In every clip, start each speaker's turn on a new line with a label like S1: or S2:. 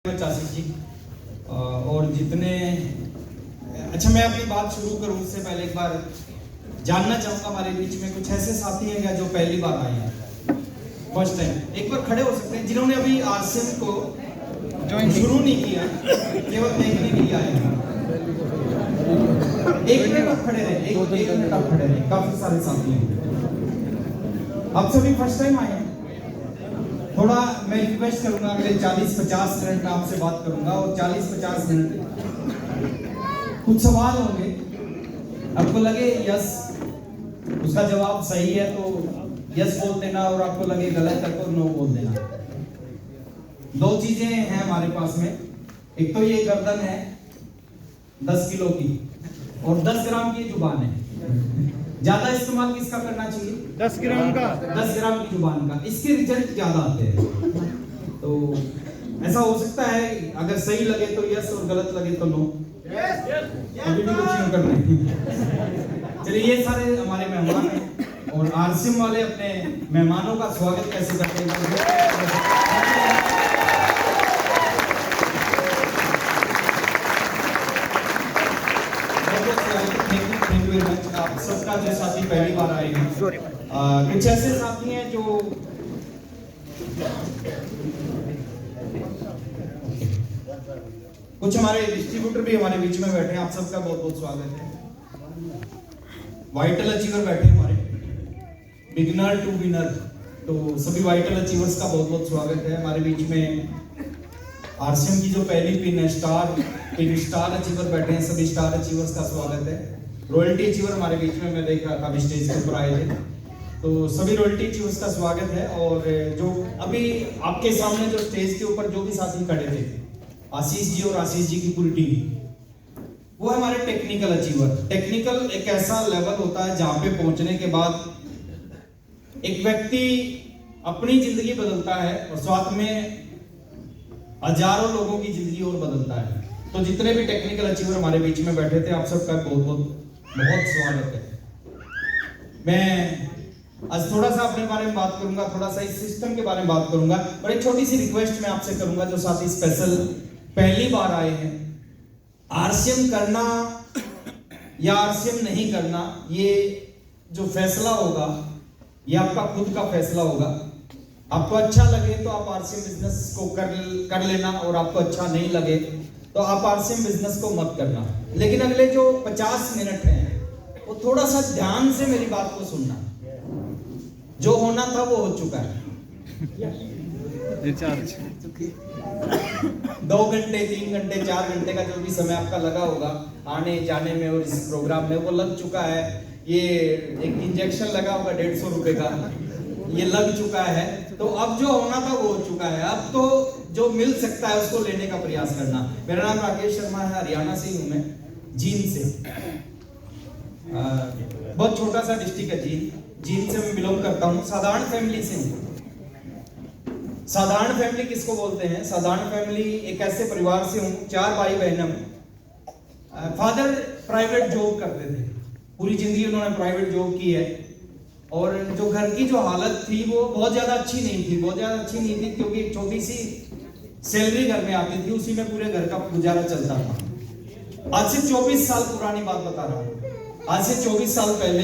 S1: आशीष जी और जितने अच्छा मैं अपनी बात शुरू करूं उससे पहले एक बार जानना चाहूंगा हमारे बीच में कुछ ऐसे साथी हैं क्या जो पहली बार आए हैं, फर्स्ट टाइम। एक बार खड़े हो सकते हैं जिन्होंने अभी आरसीएम को शुरू नहीं किया, केवल देखने के लिए आए हैं। एक मिनट आप खड़े रहे, एक मिनट आप खड़े रहे। काफी सारे साथी हैं, आप सभी फर्स्ट टाइम आए हैं। थोड़ा मैं रिक्वेस्ट करूंगा अगले 40-50 मिनट में आपसे बात करूंगा और 40-50 मिनट कुछ सवाल होंगे, आपको लगे यस उसका जवाब सही है तो यस बोल देना और आपको लगे गलत है तो नो बोल देना। दो चीजें हैं हमारे पास में, एक तो ये गर्दन है 10 किलो की और 10 ग्राम की जुबान है। ज्यादा इस्तेमाल किसका करना चाहिए?
S2: 10 ग्राम का,
S1: 10 ग्राम की जुबान का। इसके रिजल्ट ज्यादा आते हैं। तो ऐसा हो सकता है अगर सही लगे तो यस और गलत लगे तो नो। अभी भी कुछ नहीं कर रहे। चलिए, ये सारे हमारे मेहमान हैं और आरसीएम वाले अपने मेहमानों का स्वागत कैसे करते हैं? आप सबका जो साथी पहली बार आए हैं, कुछ ऐसे साथी हैं जो कुछ हमारे डिस्ट्रीब्यूटर भी हमारे बीच में बैठे हैं। आप सबका बहुत बहुत स्वागत है। वाइटल अचीवर बैठे हैं हमारे, बिगिनर टू विनर, तो सभी वाइटल अचीवर्स का बहुत बहुत स्वागत है हमारे बीच में। आरसीएम की जो पहली पिन है स्टार अचीवर बैठे हैं, सभी स्टार अचीवर्स का स्वागत है। रॉयल्टी अचीवर हमारे बीच में मैं देख रहा था अभी स्टेज के ऊपर आए थे, तो सभी रॉयल्टी अचीवर्स का स्वागत है। और जो अभी आपके सामने जो स्टेज के ऊपर जो भी साथी खड़े थे, आशीष जी और आशीष जी की पूरी टीम, वो हमारे टेक्निकल अचीवर। टेक्निकल एक ऐसा लेवल होता है जहां पे पहुंचने के बाद एक व्यक्ति अपनी जिंदगी बदलता है और साथ में हजारों लोगों की जिंदगी और बदलता है। तो जितने भी टेक्निकल अचीवर हमारे बीच में बैठे थे, आप सबका बहुत बहुत स्वागत है। मैं आज थोड़ा सा अपने बारे में बात करूंगा, थोड़ा सा इस सिस्टम के बारे में बात करूंगा और एक छोटी सी रिक्वेस्ट मैं आपसे करूंगा जो साथी स्पेशल पहली बार आए हैं, आरसीएम करना या आरसीएम नहीं करना, ये जो फैसला होगा ये आपका खुद का फैसला होगा। आपको अच्छा लगे तो आप आरसीएम बिजनेस को कर लेना और आपको अच्छा नहीं लगे तो आप आरसीएम बिजनेस को मत करना। लेकिन अगले जो 50 मिनट हैं वो थोड़ा सा ध्यान से मेरी बात को सुनना। जो होना था वो हो चुका है। 2 घंटे 3 घंटे 4 घंटे का जो भी समय आपका लगा होगा आने जाने में और इस प्रोग्राम में, वो लग चुका है। ये एक इंजेक्शन लगा होगा 150 रुपए का, ये लग चुका है। तो अब जो होना था वो हो चुका है। अब तो जो मिल सकता है उसको लेने का प्रयास करना। मेरा नाम राकेश शर्मा है, हरियाणा से हूँ मैं, जींद से। बहुत छोटा सा डिस्ट्रिक्ट है जींद से मैं बिलोंग करता हूँ। साधारण फैमिली से हूँ। साधारण फैमिली किसको बोलते हैं? साधारण फैमिली एक ऐसे परिवार से हूँ, 4 भाई बहन हम। फादर प्राइवेट जॉब करते थे, पूरी जिंदगी उन्होंने प्राइवेट जॉब की है। और जो घर की जो हालत थी वो बहुत ज्यादा अच्छी नहीं थी, क्योंकि एक छोटी सी सैलरी घर में आती थी, उसी में पूरे घर का गुजारा चलता था। आज से 24 साल पुरानी बात बता रहा हूँ। आज से 24 साल पहले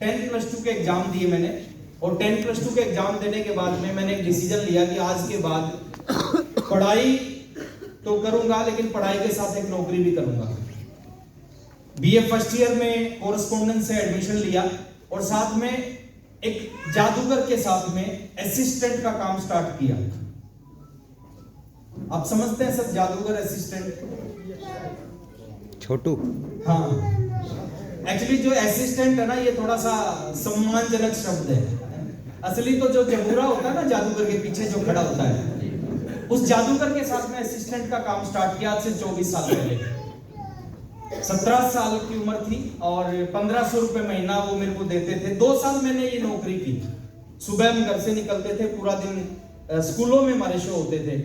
S1: 10+2 के एग्जाम दिए मैंने, और 10+2 के एग्जाम देने के बाद में मैंने एक डिसीजन लिया कि आज के बाद पढ़ाई तो करूंगा लेकिन पढ़ाई के साथ एक नौकरी भी करूंगा। बीए फर्स्ट ईयर में कोरेस्पोंडेंस से एडमिशन लिया और साथ में एक जादूगर के साथ में असिस्टेंट का काम स्टार्ट किया। आप समझते हैं सब जादूगर असिस्टेंट?
S2: छोटू,
S1: हाँ, एक्चुअली जो असिस्टेंट है ना, ये थोड़ा सा सम्मानजनक शब्द है। असली तो जो जबूरा होता है ना जादूगर के पीछे जो खड़ा होता है, उस जादूगर के साथ में असिस्टेंट का काम स्टार्ट किया आज से 24 साल पहले। 17 साल की उम्र थी और 1500 रुपए महीना वो मेरे को देते थे। 2 साल मैंने ये नौकरी की। सुबह हम घर से निकलते थे, पूरा दिन स्कूलों में हमारे शो होते थे,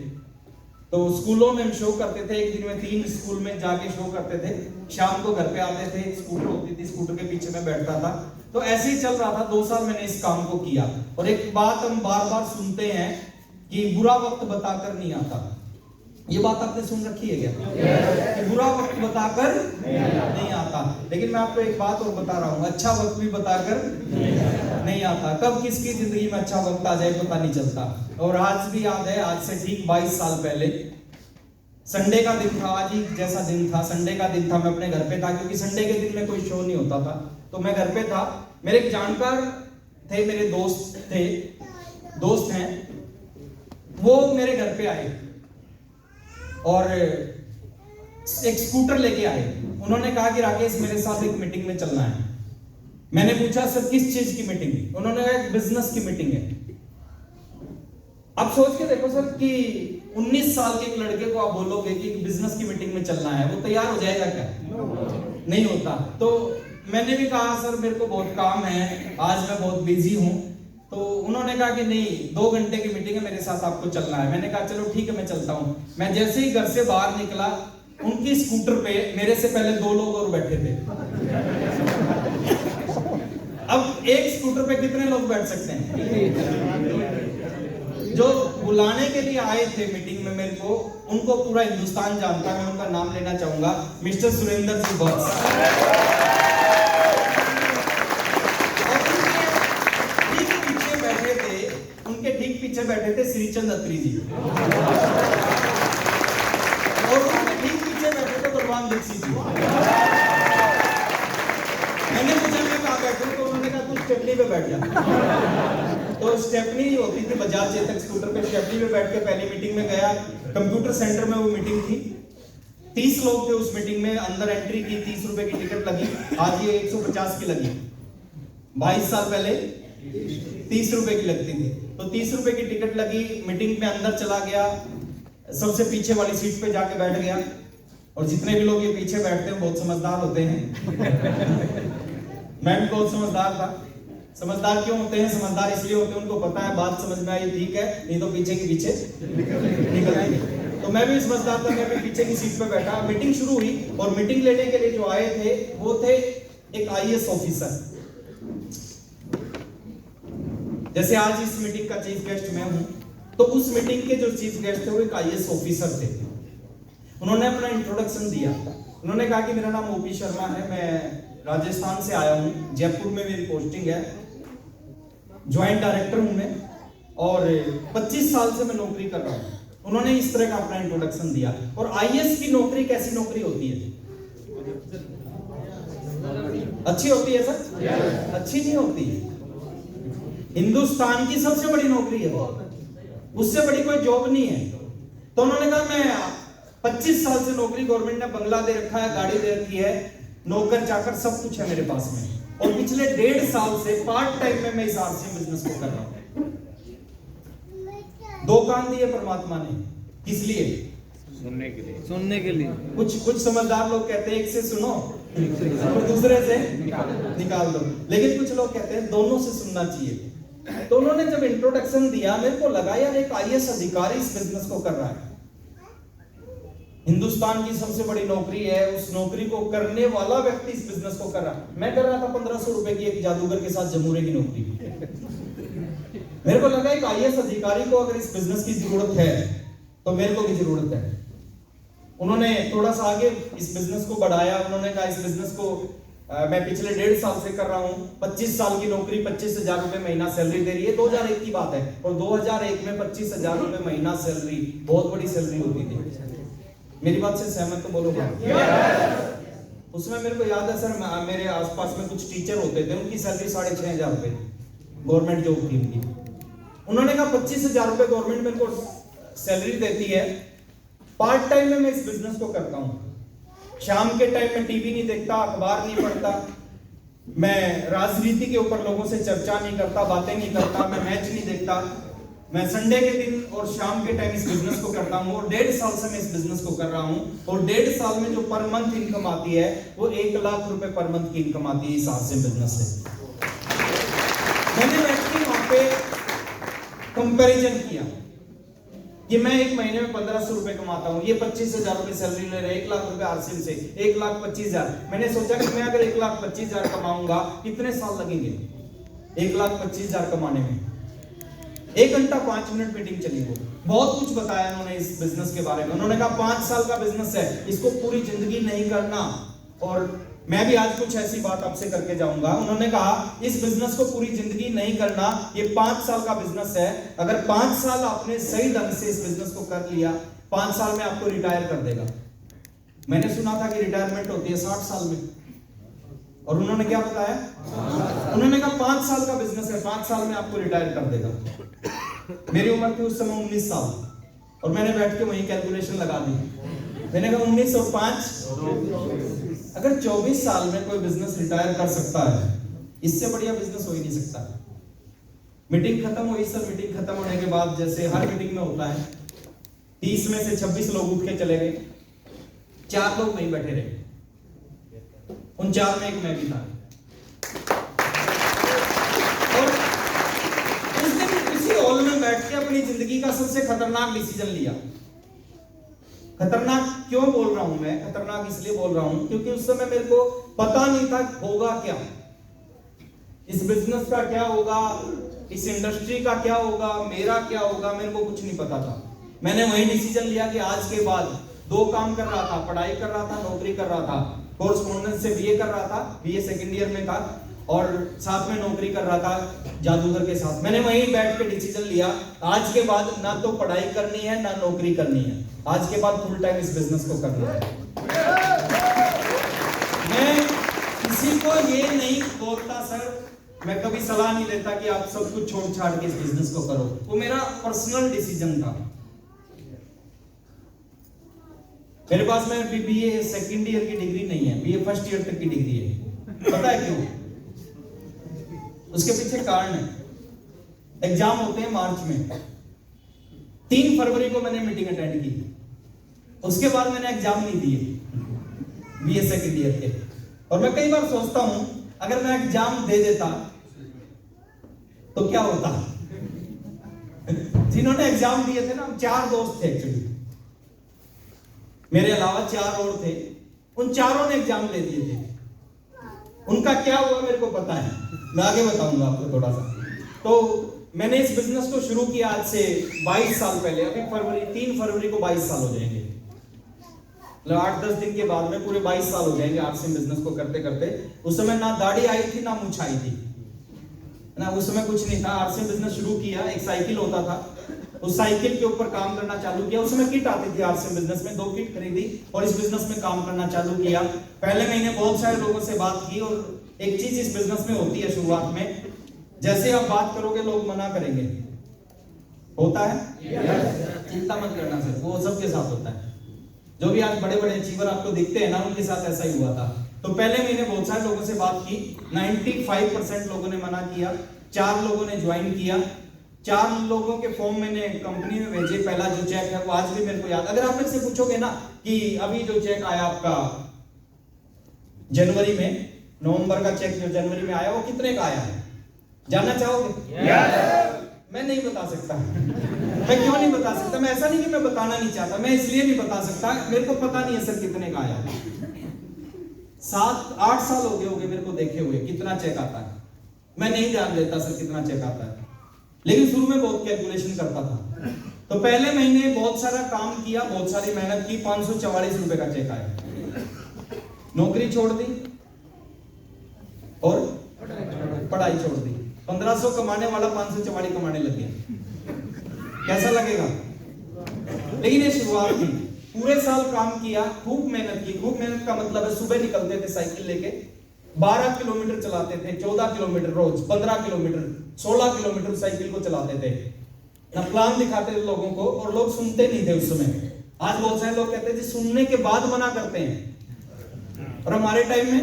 S1: तो स्कूलों में हम शो करते थे। एक दिन में 3 स्कूल में जाके शो करते थे। शाम को घर पे आते थे, स्कूटर होती थी, स्कूटर के पीछे में बैठता था। तो ऐसे ही चल रहा था। 2 साल मैंने इस काम को किया। और एक बात हम बार बार सुनते हैं कि बुरा वक्त बताकर नहीं आता, ये बात आपने सुन रखी है क्या? कि बुरा वक्त बताकर नहीं आता। लेकिन मैं आपको एक बात और बता रहा हूँ, अच्छा वक्त भी बताकर नहीं आता। कब किसकी जिंदगी में अच्छा वक्त आ जाए पता नहीं चलता। और आज भी याद है, आज से ठीक 22 साल पहले संडे का दिन था। आज ही जैसा दिन था, संडे का दिन था। मैं अपने घर पे था, क्योंकि संडे के दिन में कोई शो नहीं होता था, तो मैं घर पे था। मेरे एक जानकार थे, मेरे दोस्त हैं, वो मेरे घर पे आए और एक स्कूटर लेके आए। उन्होंने कहा कि राकेश मेरे साथ एक मीटिंग में चलना है। मैंने पूछा सर किस चीज की मीटिंग? उन्होंने कहा बिजनेस की मीटिंग है। अब सोच के देखो सर कि 19 साल के एक लड़के को आप बोलोगे कि बिजनेस की मीटिंग में चलना है, वो तैयार हो जाएगा क्या? नहीं होता। तो मैंने भी कहा सर मेरे को बहुत काम है, आज मैं बहुत बिजी हूं। तो उन्होंने कहा कि नहीं, 2 घंटे की मीटिंग है, मेरे साथ आपको चलना है। मैंने कहा चलो ठीक है, मैं चलता हूं। मैं जैसे ही घर से बाहर निकला, उनकी स्कूटर पे मेरे से पहले 2 लोग और बैठे थे। अब एक स्कूटर पे कितने लोग बैठ सकते हैं? जो बुलाने के लिए आए थे मीटिंग में मेरे को, उनको पूरा हिंदुस्तान जानता है। मैं उनका नाम लेना चाहूंगा, मिस्टर सुरेंद्र जी बॉस। ठीक पीछे बैठे थे श्रीचंद अत्री जी, और उनके ठीक पीछे बैठे थे बलवान दीक्षित जी। मैंने पूछा मैं कहाँ बैठूं, तो उन्होंने कहा तू स्टेपनी पे बैठ जा। तो स्टेपनी होती थी बजाज चेतक स्कूटर पे, स्टेपनी पे बैठ के पहली मीटिंग में गया। कंप्यूटर सेंटर में वो मीटिंग थी, 30 लोग थे उस मीटिंग में। अंदर एंट्री की 30 रुपए की टिकट लगी, आज ये 150 की लगी। 22 साल पहले 30 रुपए की लगती थी। तो 30 रुपए की टिकट लगी, मीटिंग में अंदर चला गया, सबसे पीछे वाली सीट पे जाके बैठ गया। और जितने भी लोग ये पीछे बैठते हैं बहुत समझदार होते हैं। मैं भी बहुत समझदार था। समझदार क्यों होते हैं? समझदार इसलिए होते हैं, उनको पता है बात समझ में आई ठीक है, नहीं तो पीछे के पीछे निकल आएंगे। तो मैं भी समझदार था, मैं भी पीछे की सीट पे बैठा। मीटिंग शुरू हुई और मीटिंग लेने के लिए जो आए थे वो थे एक IAS ऑफिसर। जैसे आज इस मीटिंग का चीफ गेस्ट मैं हूं, तो उस मीटिंग के जो चीफ गेस्ट थे वो एक IAS ऑफिसर थे। उन्होंने अपना इंट्रोडक्शन दिया। उन्होंने कहा कि मेरा नाम OP शर्मा है, मैं राजस्थान से आया हूं, जयपुर में मेरी पोस्टिंग है, ज्वाइंट डायरेक्टर हूं मैं, और 25 साल से मैं नौकरी कर रहा हूं। उन्होंने इस तरह का अपना इंट्रोडक्शन दिया। और IAS की नौकरी कैसी नौकरी होती है? अच्छी होती है सर? अच्छी नहीं होती। हिंदुस्तान की सबसे बड़ी नौकरी है, उससे बड़ी कोई जॉब नहीं है। तो उन्होंने कहा मैं 25 साल से नौकरी, गवर्नमेंट ने बंगला दे रखा है, गाड़ी दे रखी है, नौकर चाकर सब कुछ है मेरे पास में, और पिछले 1.5 साल से पार्ट टाइम में मैं इस RCM बिजनेस को कर रहा हूं। 2 कान दिए परमात्मा ने, किस लिए? सुनने के लिए। कुछ समझदार लोग कहते हैं एक से सुनो और दूसरे से निकाल दो, लेकिन कुछ लोग कहते हैं दोनों से सुनना चाहिए। तो उन्होंने जब इंट्रोडक्शन दिया, मेरे को लगा यार एक IAS अधिकारी इस बिजनेस को कर रहा है, हिंदुस्तान की सबसे बड़ी नौकरी है, उस नौकरी को करने वाला व्यक्ति इस बिजनेस को कर रहा है। मैं कर रहा था 1500 रुपए की एक जादूगर के साथ जमूरे की नौकरी। मेरे को लगा एक IAS अधिकारी को अगर इस बिजनेस की जरूरत है तो मेरे को भी जरूरत है। उन्होंने थोड़ा सा आगे इस बिजनेस को बढ़ाया। उन्होंने कहा इस बिजनेस को मैं पिछले 1.5 साल से कर रहा हूं, 25 साल की नौकरी, 25,000 रुपए महीना सैलरी दे रही है। 2001 की बात है, और 2001 में 25,000 रुपए महीना सैलरी बहुत बड़ी सैलरी होती थी। मेरी बात से सहमत तो बोलोगे? उसमें मेरे को याद है सर, मेरे आसपास में कुछ टीचर होते थे, उनकी सैलरी 6,500 रुपए गवर्नमेंट जॉब थी उनकी। उन्होंने कहा 25,000 रुपए गवर्नमेंट मेरे को सैलरी देती है, पार्ट टाइम में मैं इस बिजनेस को करता हूं। शाम के टाइम में टीवी नहीं देखता, अखबार नहीं पढ़ता, मैं राजनीति के ऊपर लोगों से चर्चा नहीं करता, बातें नहीं करता, मैं मैच नहीं देखता। मैं संडे के दिन और शाम के टाइम इस बिजनेस को करता हूं, और 1.5 साल से मैं इस बिजनेस को कर रहा हूं। और 1.5 साल में जो पर मंथ इनकम आती है वो 1 लाख रुपए पर मंथ की इनकम आती है इस RCM बिजनेस से। मैंने एक्चुअली वहां पे कंपैरिजन किया कि मैं एक महीने में 1500 रुपए कमाता हूं, ये 25,000 रुपए सैलरी ले रहे हैं, 1 लाख रुपए RCM से, 1,25,000। मैंने सोचा कि मैं अगर 1,25,000 कमाऊंगा कितने साल लगेंगे 1,25,000 कमाने में? 1 घंटा 5 मिनट मीटिंग चली। वो बहुत कुछ बताया उन्होंने इस बिजनेस के बारे में। उन्होंने कहा 5 साल का बिजनेस है, इसको पूरी जिंदगी नहीं करना। और मैं भी आज कुछ ऐसी बात आपसे करके जाऊंगा। उन्होंने कहा इस बिजनेस को पूरी जिंदगी नहीं करना, ये 5 साल का बिजनेस है। अगर 5 साल आपने सही ढंग से इस बिजनेस को कर लिया, 5 साल में आपको रिटायर कर देगा। मैंने सुना था कि रिटायरमेंट होती है 60 साल में, और उन्होंने क्या बताया? उन्होंने कहा 5 साल का बिजनेस है, 5 साल में आपको रिटायर कर देगा। मेरी उम्र थी उस समय 19 साल, और मैंने बैठ के वही कैलकुलेशन लगा दी। मैंने कहा 19 और 5, अगर 24 साल में कोई बिजनेस रिटायर कर सकता है, इससे बढ़िया बिजनेस हो ही नहीं सकता। मीटिंग खत्म हुई सर। मीटिंग खत्म होने के बाद जैसे हर मीटिंग में होता है, 30 में से 26 लोग उठ के चले गए, 4 लोग वहीं बैठे रहे। उन 4 में एक मैं भी था। और उस दिन इसी हॉल में बैठ के अपनी जिंदगी का सबसे खतरनाक डिसीजन लिया। खतरनाक क्यों बोल रहा हूं मैं? खतरनाक इसलिए बोल रहा हूं क्योंकि उस समय मेरे को पता नहीं था होगा क्या, इस बिजनेस का क्या होगा, इस इंडस्ट्री का क्या होगा, मेरा क्या होगा, मेरे को कुछ नहीं पता था। मैंने वही डिसीजन लिया कि आज के बाद 2 काम कर रहा था, पढ़ाई कर रहा था, नौकरी कर रहा था, कोर्सपोंडेंस से बीए कर रहा था, बीए सेकंड ईयर में था, और साथ में नौकरी कर रहा था जादूगर के साथ। मैंने वहीं बैठ के डिसीजन लिया, आज के बाद ना तो पढ़ाई करनी है ना नौकरी करनी है, आज के बाद फुल टाइम इस बिजनेस को करना है। मैं किसी को ये नहीं बोलता सर, मैं कभी सलाह नहीं देता कि आप सब कुछ छोड़ छाड़ के इस बिजनेस को करो। वो मेरा पर्सनल डिसीजन था। मेरे पास में बीए सेकंड ईयर की डिग्री नहीं है, बीए फर्स्ट ईयर तक की डिग्री है। पता है क्यों? उसके पीछे कारण है। एग्जाम होते हैं मार्च में, 3 फरवरी को मैंने मीटिंग अटेंड की, उसके बाद मैंने एग्जाम नहीं दिए बीए सेकंड ईयर के। और मैं कई बार सोचता हूं अगर मैं एग्जाम दे देता तो क्या होता। जिन्होंने एग्जाम दिए थे ना, 4 दोस्त थे एक्चुअली, मेरे अलावा 4 और थे, उन चारों ने एग्जाम दे दिए थे। उनका क्या हुआ मेरे को पता है, मैं आगे बताऊंगा आपको थोड़ा सा। तो मैंने इस बिजनेस को शुरू किया आज से 22 साल पहले। अभी 3 फरवरी को 22 साल हो जाएंगे, मतलब 8-10 दिन के बाद में पूरे 22 साल हो जाएंगे आरसीएम बिजनेस को करते करते। उस समय ना दाढ़ी आई थी ना मूंछ आई थी ना, उस समय कुछ नहीं था। आरसीएम बिजनेस शुरू किया, एक साइकिल होता था, उस साइकिल के ऊपर काम करना चालू किया। उस समय किट आती थी आरसीएम बिजनेस में, 2 किट खरीदी और इस बिजनेस में काम करना चालू किया। पहले महीने बहुत सारे लोगों से बात की, और एक चीज इस बिजनेस में होती है शुरुआत में, जैसे आप बात करोगे लोग मना करेंगे, होता है। चिंता मत करना सर, वो सबके साथ होता है। जो भी आज बड़े बड़े अचीवर आपको दिखते हैं ना, उनके साथ ऐसा ही हुआ था। तो पहले महीने बहुत सारे लोगों से बात की, 95% लोगों ने मना किया, 4 लोगों ने ज्वाइन किया। 4 लोगों के फॉर्म मैंने कंपनी में भेजे। पहला जो चेक है वो आज भी मेरे को याद। अगर आप मुझसे पूछोगे ना कि अभी जो चेक आया आपका जनवरी में, नवंबर का चेक जो जनवरी में आया वो कितने का आया है, जानना चाहोगे? मैं नहीं बता सकता। मैं क्यों नहीं बता सकता? मैं ऐसा नहीं कि मैं बताना नहीं चाहता, मैं इसलिए नहीं बता सकता, मेरे को पता नहीं है सर कितने का आया। 7-8 साल हो गए होंगे मेरे को देखे हुए कितना चेक आता है। मैं नहीं जान लेता सर कितना चेक आता है, लेकिन शुरू में बहुत कैलकुलेशन करता था। तो पहले महीने बहुत सारा काम किया, बहुत सारी मेहनत की, 544 रुपए का चेक आया। नौकरी छोड़ दी और पढ़ाई छोड़ दी। 1500 कमाने वाला 544 कमाने लग गया। कैसा लगेगा? लेकिन ये शुरुआत थी। पूरे साल काम किया, खूब मेहनत की। खूब मेहनत का मतलब है सुबह निकलते थे साइकिल लेके, 12 किलोमीटर चलाते थे, 14 किलोमीटर रोज, 15 किलोमीटर, 16 किलोमीटर साइकिल को चलाते थे। ना प्लान दिखाते थे लोगों को, और लोग सुनते नहीं थे उस समय। आज बहुत सारे लोग कहते थे सुनने के बाद मना करते हैं, और हमारे टाइम में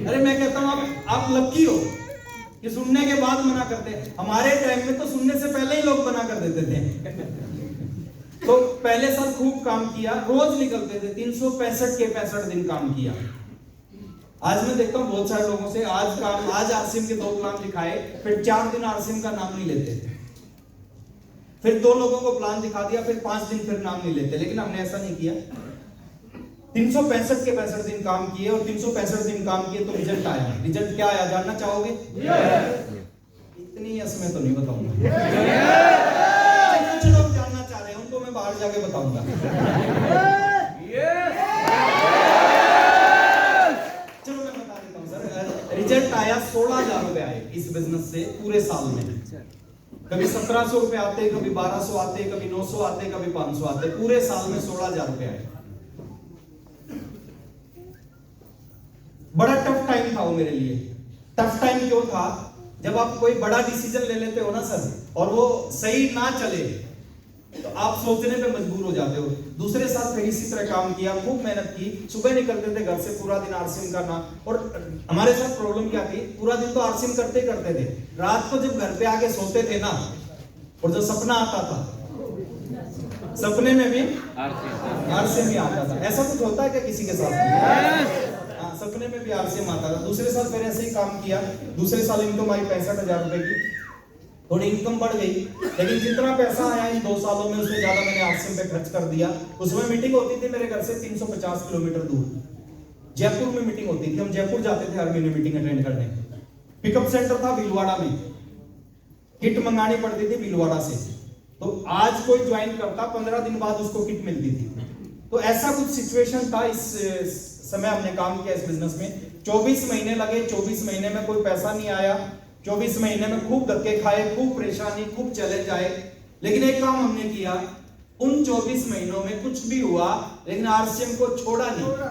S1: अरे मैं कहता हूं आप लकी हो कि सुनने के बाद मना करते हैं। हमारे टाइम में तो सुनने से पहले ही लोग मना कर देते थे। तो पहले साल खूब काम किया, रोज निकलते थे, 365 के 65 दिन काम किया। आज मैं देखता हूँ बहुत सारे लोगों से, आज आरसीएम के 2 प्लान दिखाए, फिर 4 दिन आरसीएम का नाम नहीं लेते, फिर 2 लोगों को प्लान दिखा दिया, फिर 5 दिन फिर नाम नहीं लेते। लेकिन हमने ऐसा नहीं किया। 365 के 65 दिन काम किए, और 365 दिन काम किए तो रिजल्ट आया। रिजल्ट क्या आया जानना चाहोगे? इतनी नहीं है इसमें तो नहीं बताऊंगा। कुछ लोग जानना चाह रहे हैं, उनको मैं बाहर जाके बताऊंगा। चलो मैं बता देता हूँ सर। रिजल्ट आया 16,000 रुपए आए इस बिजनेस से पूरे साल में। कभी 1700 रुपए आते, कभी 1200 आते, कभी 900 आते, कभी 500 आते। पूरे साल में 16,000 रुपए आए। बड़ा टफ टाइम था वो मेरे लिए। टफ टाइम क्यों था? जब आप कोई बड़ा डिसीजन ले लेते हो ना सर, और वो सही ना चले तो आप सोचने पे मजबूर हो जाते हो। दूसरे साल फिर इसी तरह काम किया, खूब मेहनत की। सुबह निकलते थे घर से, पूरा दिन आरसीएम करना। और हमारे साथ प्रॉब्लम क्या थी, पूरा दिन तो आरसीएम करते थे, रात को जब घर पे आके सोते थे ना, और जो सपना आता था, सपने में भी आरसीएम ही आता था। ऐसा कुछ होता है क्या किसी के साथ? सपने में भी आरसीएम आता था। दूसरे साल फिर ऐसे ही काम किया। दूसरे साल इनकम आई 65,000 रुपए की। थोड़ी इनकम बढ़ गई, लेकिन जितना पैसा आया इन 2 सालों में उससे ज्यादा मैंने आरसीएम पे खर्च कर दिया। उसमें मीटिंग होती थी मेरे घर से 350 किलोमीटर दूर, जयपुर में मीटिंग होती थी। हम जयपुर जाते थे हर महीने मीटिंग अटेंड करने। पिकअप सेंटर था भीलवाड़ा में, किट मंगानी पड़ती थी भीलवाड़ा से। तो आज कोई ज्वाइन करता, 15 दिन बाद उसको किट मिलती थी। तो ऐसा कुछ सिचुएशन था। इस समय हमने काम किया इस बिजनेस में। 24 महीने लगे, 24 महीने में कोई पैसा नहीं आया। 24 महीने में खूब धक्के खाए, खूब परेशानी, खूब चैलेंज आए। लेकिन एक काम हमने किया, उन 24 महीनों में कुछ भी हुआ लेकिन आरसीएम को छोड़ा नहीं। होता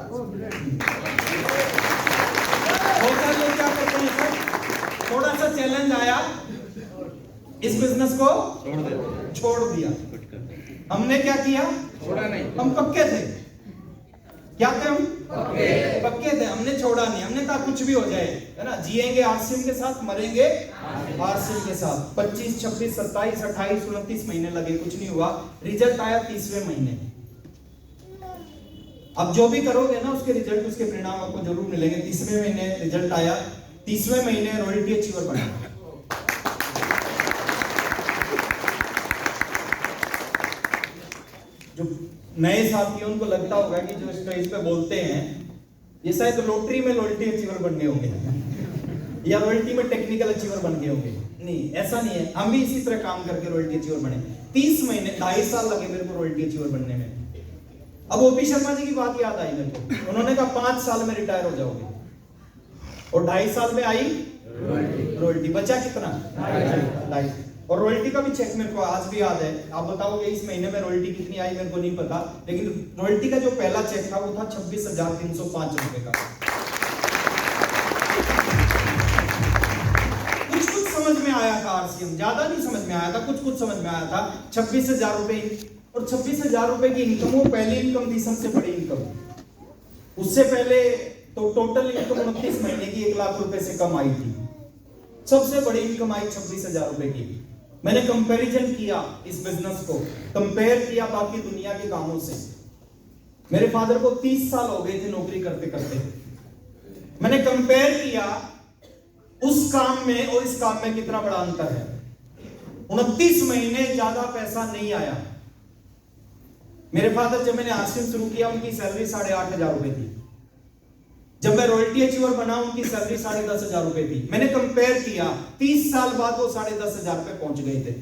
S1: लोग क्या करते हैं सर, थोड़ा सा चैलेंज आया, इस बिजनेस को छोड़ दिया। हमने क्या किया? छोड़ा नहीं। हम पक्के थे। क्या थे हम? पक्के थे। हमने छोड़ा नहीं। हमने कहा कुछ भी हो जाए, है ना, जिएंगे आरसीएम के साथ, मरेंगे आरसीएम के साथ। 25, 26, 27, 28, 29 महीने लगे, कुछ नहीं हुआ। रिजल्ट आया 30वें महीने। अब जो भी करोगे ना, उसके रिजल्ट, उसके परिणाम आपको जरूर मिलेंगे। 30वें महीने रिजल्ट आया। 30वें महीने रॉयल्टी अचीवर बना। जो नए साथी उनको लगता होगा कि जो स्टेज पे बोलते हैं ये शायद लॉटरी में रॉयल्टी अचीवर बनने होंगे या रॉयल्टी में टेक्निकल अचीवर बन गए होंगे। नहीं, ऐसा नहीं है। हम भी इसी तरह काम करके रॉयल्टी अचीवर बने। 30 महीने, 2.5 साल लगे मेरे को रॉयल्टी अचीवर बनने में। अब ओपी शर्मा जी की बात याद आई मेरे को। उन्होंने कहा 5 साल में रिटायर हो जाओगे, और 2.5 साल में आई रॉयल्टी। बचा कितना? 2.5। और रॉयल्टी का भी चेक मेरे को आज भी याद है। आप बताओगे इस महीने में रॉयल्टी कितनी आई, मेरे को नहीं पता, लेकिन रॉयल्टी का जो पहला चेक था वो था 26,305 रुपए का। कुछ समझ में आया था आरसीएम, ज्यादा नहीं समझ में आया था, कुछ समझ में आया था। 26,000 रुपए, और 26,000 रुपए की इनकम, वो पहली इनकम थी, सबसे बड़ी इनकम। उससे पहले तो टोटल इनकम 29 महीने की 1 लाख रुपए से कम आई थी। सबसे बड़ी इनकम आई 26,000 रुपए की। मैंने कंपैरिजन किया इस बिजनेस को, कंपेयर किया बाकी दुनिया के कामों से। मेरे फादर को 30 साल हो गए थे नौकरी करते करते। मैंने कंपेयर किया उस काम में और इस काम में कितना बड़ा अंतर है। 29 महीने ज्यादा पैसा नहीं आया। मेरे फादर, जब मैंने आरसीएम शुरू किया, उनकी सैलरी 8,500 रुपए थी। जब मैं रॉयल्टी अचीवर बना, उनकी सैलरी 10,500 रुपए थी। मैंने कंपेयर किया, 30 साल बाद वो 10,500 पे पहुंच गए थे।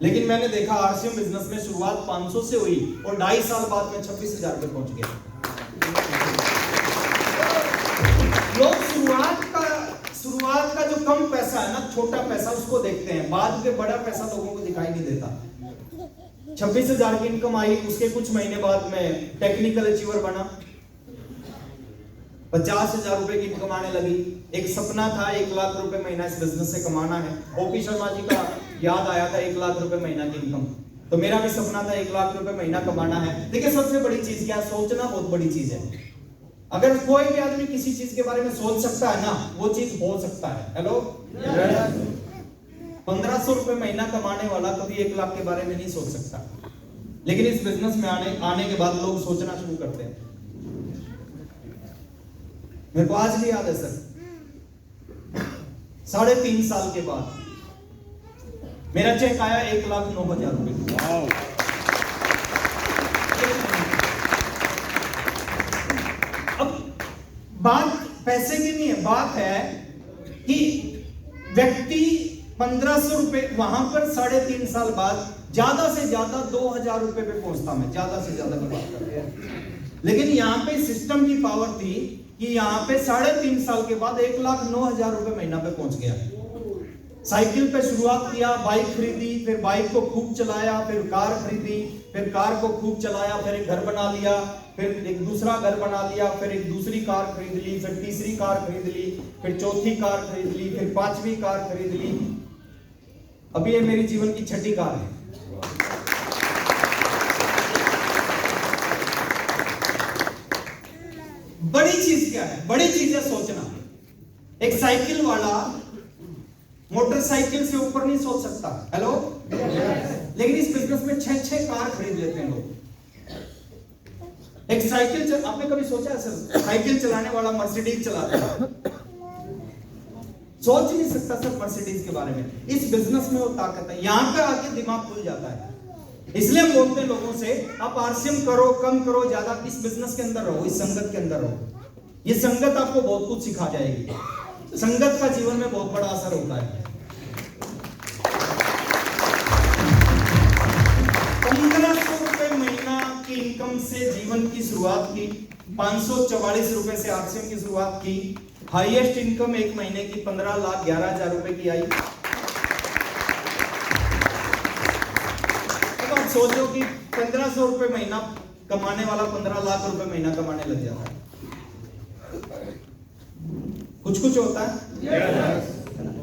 S1: लेकिन मैंने देखा आरसीएम बिजनेस में शुरुआत 500 से हुई और 2.5 साल बाद में 26,000 पे पहुंच गए। लोग शुरुआत का जो कम पैसा है ना, छोटा पैसा, उसको देखते हैं, बाद में बड़ा पैसा लोगों को दिखाई नहीं देता। 26,000 की इनकम आई, उसके कुछ महीने बाद में टेक्निकल अचीवर बना। 50,000 रुपए की इनकम आने लगी। एक सपना था 1 लाख रुपए महीना इस बिजनेस से कमाना है। ओपी शर्मा जी का याद आया था 1 लाख रुपए महीना की इनकम। तो मेरा भी सपना था 1 लाख रुपए महीना कमाना है। देखिए, सबसे बड़ी चीज क्या, सोचना बहुत बड़ी चीज है। अगर कोई भी आदमी किसी चीज के बारे में सोच सकता है ना, वो चीज हो सकता है। हेलो, 1500 रुपए महीना कमाने वाला कभी 1 लाख के बारे में नहीं सोच सकता। लेकिन इस बिजनेस में आने के बाद लोग सोचना शुरू करते हैं। मेरे को आज भी याद है सर, 3.5 साल के बाद मेरा चेक आया 1,09,000 रुपए। अब बात पैसे की नहीं है, बात है कि व्यक्ति 1500 रुपए, वहां पर 3.5 साल बाद ज्यादा से ज्यादा 2000 रुपए पे पहुंचता मैं, ज्यादा से ज्यादा की बात कर रहे हैं। लेकिन यहाँ पे सिस्टम की पावर थी कि यहाँ पे 3.5 साल के बाद 1,09,000 रुपए महीना पे पहुंच गया। साइकिल पे शुरुआत किया, बाइक खरीदी, फिर बाइक को खूब चलाया, फिर कार खरीदी, फिर कार को खूब चलाया, फिर एक घर बना लिया, फिर एक दूसरा घर बना लिया, फिर एक दूसरी कार खरीद ली, फिर तीसरी कार खरीद ली, फिर चौथी कार खरीद ली, फिर 5वीं कार खरीद ली। अभी ये मेरी जीवन की 6ठी कार है। बड़ी चीज क्या है? बड़ी चीज है सोचना। एक साइकिल वाला मोटरसाइकिल से ऊपर नहीं सोच सकता, हेलो, लेकिन इस बिजनेस में 6 कार खरीद लेते हैं लोग। एक साइकिल आपने कभी सोचा है सर, साइकिल चलाने वाला मर्सिडीज चलाता है? सोच नहीं सकता सर मर्सिडीज के बारे में। इस बिजनेस में वो ताकत है, यहां पे आके दिमाग खुल जाता है। इसलिए हम बोलते हैं लोगों से, आप आरसीएम करो, कम करो, ज्यादा, इस बिजनेस के अंदर रहो, इस संगत के अंदर रहो। ये संगत आपको बहुत कुछ सिखा जाएगी। संगत का जीवन में बहुत बड़ा असर होता है। 1500 रुपए महीना की इनकम से जीवन की शुरुआत की, 544 रुपए से आरसीएम की शुरुआत की। हाईएस्ट इनकम एक महीने की 15,11,000 रुपए की आई। अब आप सोचो कि 1500 रुपए महीना कमाने वाला 15 लाख रुपए महीना कमाने लग जाता है। कुछ कुछ होता है,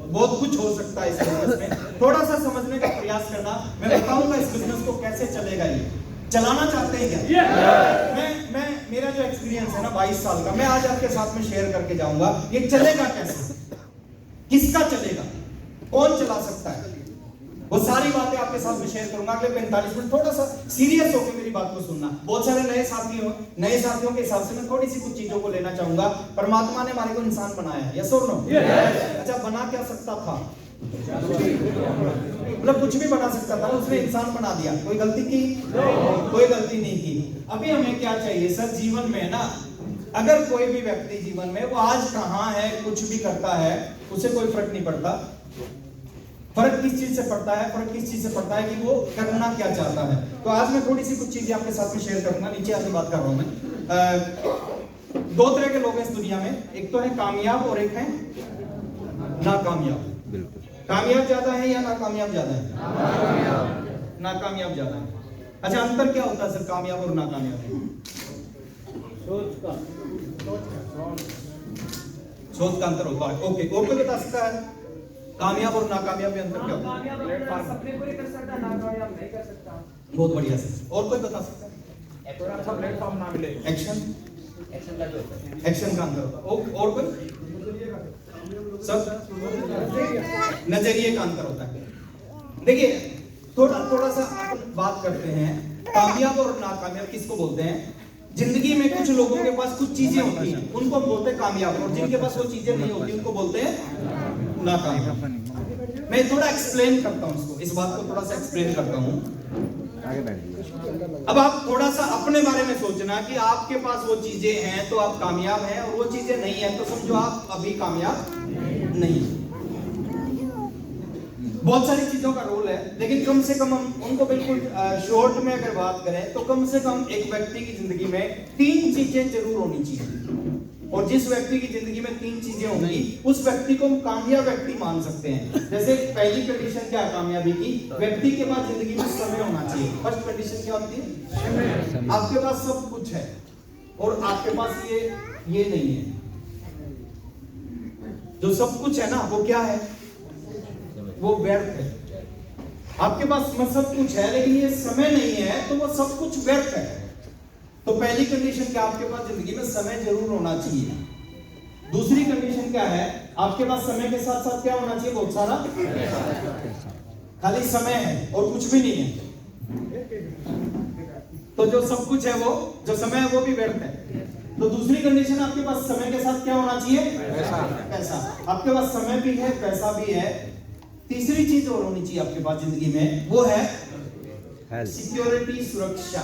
S1: बहुत कुछ हो सकता है इस बिजनेस में। थोड़ा सा समझने का प्रयास करना। मैं बताऊंगा इस बिजनेस को कैसे चलेगा। ये चलाना चाहते हैं क्या? मैं मेरा जो एक्सपीरियंस है ना 22 साल का, मैं आज आपके साथ में शेयर करके जाऊंगा। ये चलेगा कैसे, किसका चलेगा, कौन चला सकता है, वो सारी बातें आपके साथ में शेयर करूंगा अगले 45 मिनट। थोड़ा सा सीरियस होकर मेरी बात को सुनना। बहुत सारे नए साथियों के हिसाब से मैं थोड़ी सी कुछ चीजों को लेना चाहूंगा। परमात्मा ने हमारे को इंसान बनाया है, यस और नो? अच्छा, बना क्या सकता था? मतलब कुछ भी बना सकता था, उसने इंसान बना दिया। कोई गलती की? कोई गलती नहीं की। अभी हमें क्या चाहिए सर जीवन में ना, अगर कोई भी व्यक्ति जीवन में वो आज कहां है, कुछ भी करता है, उसे कोई फर्क नहीं पड़ता। फर्क किस चीज से पड़ता है? फर्क किस चीज से पड़ता है कि वो करना क्या चाहता है। तो आज मैं थोड़ी सी कुछ चीजें आपके साथ में शेयर करूंगा। नीचे आके बात कर रहा हूं मैं। 2 तरह के लोग हैं इस दुनिया में, एक तो है कामयाब और एक है नाकामयाब। कामयाब ज्यादा है या नाकामयाब ज्यादा है? नाकामयाब ज्यादा है। अच्छा, अंतर क्या होता है सर कामयाब और नाकामयाब में? सोच का अंतर होता है। ओके, और कोई बता सकता है कामयाब और नाकामयाब में अंतर क्या होता है?
S2: सपने पूरे कर सकता, नाकामयाब नहीं कर सकता।
S1: बहुत बढ़िया सर, और कोई बता सकता है?
S2: थोड़ा अच्छा प्लेटफॉर्म ना मिले।
S1: एक्शन
S2: एक्शन का जो होता है,
S1: एक्शन का अंतर होता है। और कोई सब नजरिए का अंतर होता है। देखिए थोड़ा सा अपन बात करते हैं, कामयाब और नाकामयाब किसको बोलते हैं? जिंदगी में कुछ लोगों के पास कुछ चीजें होती हैं, उनको हम बोलते हैं कामयाब, और जिनके पास वो चीजें नहीं होती उनको बोलते हैं नाकामयाब। मैं थोड़ा एक्सप्लेन करता हूं इसको, इस बात को थोड़ा सा एक्सप्लेन करता हूं। अब आप थोड़ा सा अपने बारे में सोचना कि आपके पास वो चीजें हैं तो आप कामयाब हैं, और वो चीजें नहीं है तो समझो आप अभी कामयाब नहीं। बहुत सारी चीजों का रोल है, लेकिन कम से कम हम उनको बिल्कुल शॉर्ट में अगर बात करें तो कम से कम एक व्यक्ति की जिंदगी में 3 चीजें जरूर होनी चाहिए, और जिस व्यक्ति की जिंदगी में 3 चीजें होंगी उस व्यक्ति को हम कामयाब व्यक्ति मान सकते हैं। जैसे पहली कंडीशन क्या है कामयाबी की? व्यक्ति के पास जिंदगी में समय होना चाहिए। फर्स्ट कंडीशन क्या होती है? आपके पास सब कुछ है और आपके पास ये नहीं है। जो सब कुछ है ना वो क्या है? वो व्यर्थ है। आपके पास सब कुछ है लेकिन ये समय नहीं है तो वो सब कुछ व्यर्थ है। तो पहली कंडीशन क्या? आपके पास जिंदगी में समय जरूर होना चाहिए। दूसरी कंडीशन क्या है? आपके पास समय के साथ साथ क्या होना चाहिए? बहुत सारा खाली समय है और कुछ भी नहीं है। तो जो सब कुछ है वो, जो समय है वो भी व्यर्थ है। तो दूसरी कंडीशन आपके पास समय के साथ क्या होना चाहिए? पैसा। आपके पास समय भी है, पैसा भी है। तीसरी चीज और होनी चाहिए आपके पास जिंदगी में, वो है सिक्योरिटी, सुरक्षा।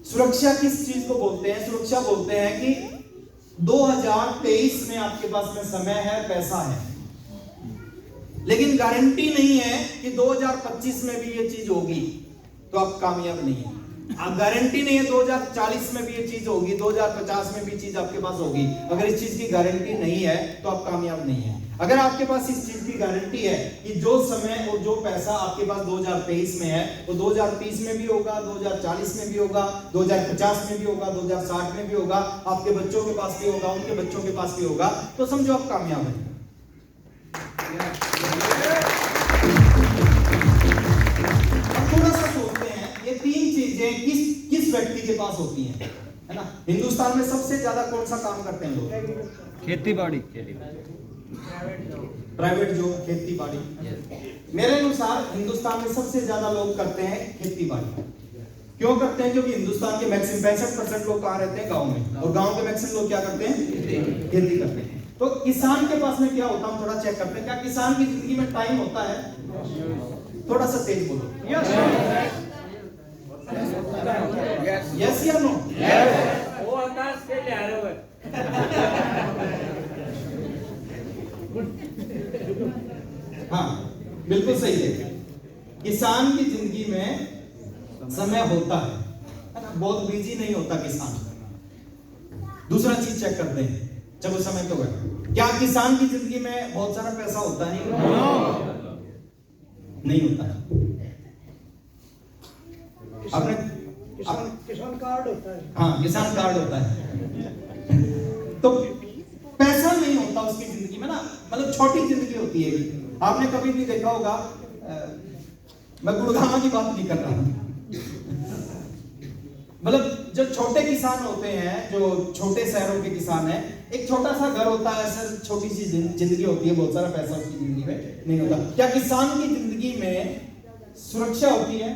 S1: सुरक्षा किस चीज को बोलते हैं? सुरक्षा बोलते हैं कि 2023 में आपके पास में समय है, पैसा है, लेकिन गारंटी नहीं है कि 2025 में भी ये चीज होगी तो आप कामयाब नहीं है। गारंटी नहीं है 2040 में भी ये चीज होगी, 2050 में भी चीज आपके पास होगी। अगर इस चीज की गारंटी नहीं है तो आप कामयाब नहीं है। अगर आपके पास इस चीज की गारंटी है कि जो समय और जो पैसा आपके पास 2023 में है वो 2030 में भी होगा, 2040 में भी होगा, 2050 में भी होगा, 2060 में भी होगा, आपके बच्चों के पास भी होगा, उनके बच्चों के पास भी होगा, तो समझो आप कामयाब हैं। थोड़ा सा सोचते हैं ये तीन चीजें किस व्यक्ति के पास होती हैं, है ना। हिंदुस्तान में सबसे ज्यादा कौन सा काम करते हैं लोग?
S3: खेती बाड़ी,
S1: प्राइवेट जॉब, खेती बाड़ी। मेरे अनुसार हिंदुस्तान में सबसे ज्यादा लोग करते हैं खेती बाड़ी। क्यों करते हैं? क्योंकि हिंदुस्तान के मैक्सिमम 65% लोग कहाँ रहते हैं? गांव में। और गांव के मैक्सिमम लोग क्या करते हैं? खेती करते हैं। तो किसान के पास में क्या होता है, हम थोड़ा चेक करते हैं। क्या किसान की जिंदगी में टाइम होता है? थोड़ा सा तेज बोलो। यस या नो?
S2: वो आकाश से ले आ रहे हो।
S1: हाँ, बिल्कुल सही है। किसान की जिंदगी में समय होता है ना, बहुत बिजी नहीं होता किसान। दूसरा चीज चेक करते हैं, चलो समय तो है। क्या किसान की जिंदगी में बहुत सारा पैसा होता है? नहीं होता है। आपने
S4: किसान कार्ड होता है।
S1: हाँ, किसान कार्ड होता है। तो पैसा नहीं होता उसकी जिंदगी में ना, मतलब छोटी जिंदगी होती है। आपने कभी भी देखा होगा, मैं गुड़गांव की बात नहीं कर रहा हूं, मतलब जो छोटे किसान होते हैं, जो छोटे शहरों के किसान हैं, एक छोटा सा घर होता है, सर छोटी सी जिंदगी होती है, बहुत सारा पैसा उसकी जिंदगी में नहीं होता। क्या किसान की जिंदगी में सुरक्षा होती है?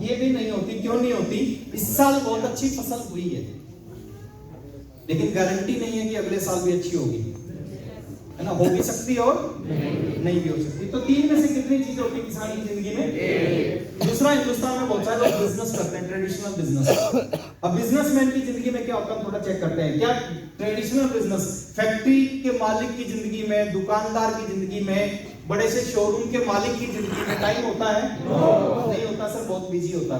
S1: ये भी नहीं होती। क्यों नहीं होती? इस साल बहुत अच्छी फसल हुई है, लेकिन गारंटी नहीं है कि अगले साल भी अच्छी होगी, है ना। हो भी सकती है और नहीं भी हो सकती। तो तीन में से कितनी चीजें होती है किसान की जिंदगी में? दूसरा, हिंदुस्तान में बहुत सारे लोग बिजनेस करते हैं, ट्रेडिशनल बिजनेस। अब बिजनेसमैन की जिंदगी में क्या होता है, थोड़ा चेक करते हैं। क्या ट्रेडिशनल बिजनेस, फैक्ट्री के मालिक की जिंदगी में, दुकानदार की जिंदगी में, बड़े से शोरूम के मालिक की जिंदगी में टाइम होता है? नहीं होता सर, बहुत बिजी होता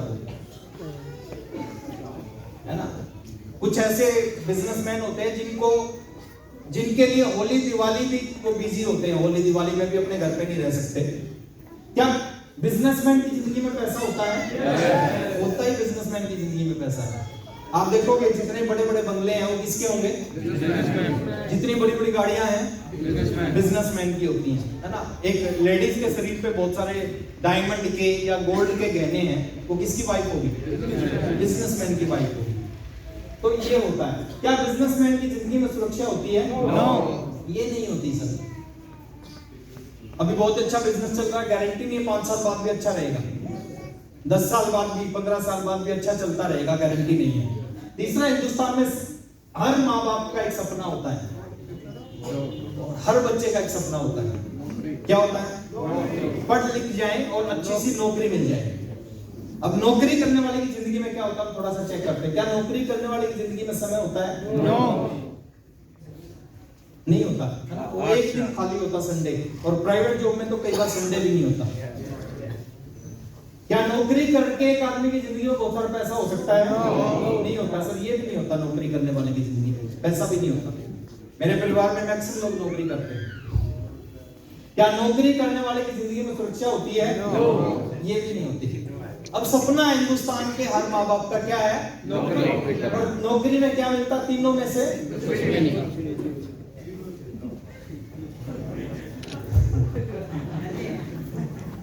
S1: है ना। कुछ ऐसे बिजनेसमैन होते हैं जिनके लिए होली दिवाली भी वो बिजी होते हैं, होली दिवाली में भी अपने घर पे नहीं रह सकते। क्या बिजनेसमैन की जिंदगी में पैसा होता है? होता ही बिजनेसमैन की जिंदगी में पैसा है। आप देखोगे जितने बड़े बड़े बंगले हैं वो किसके होंगे? जितनी बड़ी बड़ी गाड़ियां हैं बिजनेसमैन की होती हैं, है ना। एक लेडीज के शरीर पे बहुत सारे डायमंड के या गोल्ड के गहने हैं, वो किसकी वाइफ होगी? बिजनेसमैन की वाइफ होगी। तो ये होता है। क्या बिजनेसमैन की जिंदगी में सुरक्षा होती है? ये नहीं होती सर। अभी बहुत अच्छा बिजनेस चल रहा है, गारंटी नहीं है 5 साल बाद भी अच्छा रहेगा, 10 साल बाद भी, 15 साल बाद भी अच्छा चलता रहेगा, गारंटी नहीं है। तीसरा, हिंदुस्तान में हर माँ बाप का एक सपना होता है, हर बच्चे का एक सपना होता है। क्या होता है? पढ़ लिख जाए और अच्छी सी नौकरी मिल जाए। अब नौकरी करने वाले की जिंदगी में क्या होता है, थोड़ा सा चेक करते हैं। क्या नौकरी करने वाले की जिंदगी में समय होता है? नहीं होता, है ना। वो एक दिन खाली होता, संडे। और प्राइवेट जॉब में तो कई बार संडे भी नहीं होता। क्या नौकरी करके एक आदमी की जिंदगी में बहुत सारा पैसा हो सकता है? नहीं होता सर, ये भी नहीं होता। नौकरी करने वाले की जिंदगी में पैसा भी नहीं होता। मेरे परिवार में मैक्सिमम लोग नौकरी करते हैं। क्या नौकरी करने वाले की जिंदगी में सुरक्षा होती है? ये भी नहीं होती। अब सपना हिंदुस्तान के हर माँ बाप का क्या है? नौकरी। और नौकरी में क्या मिलता? तीनों में से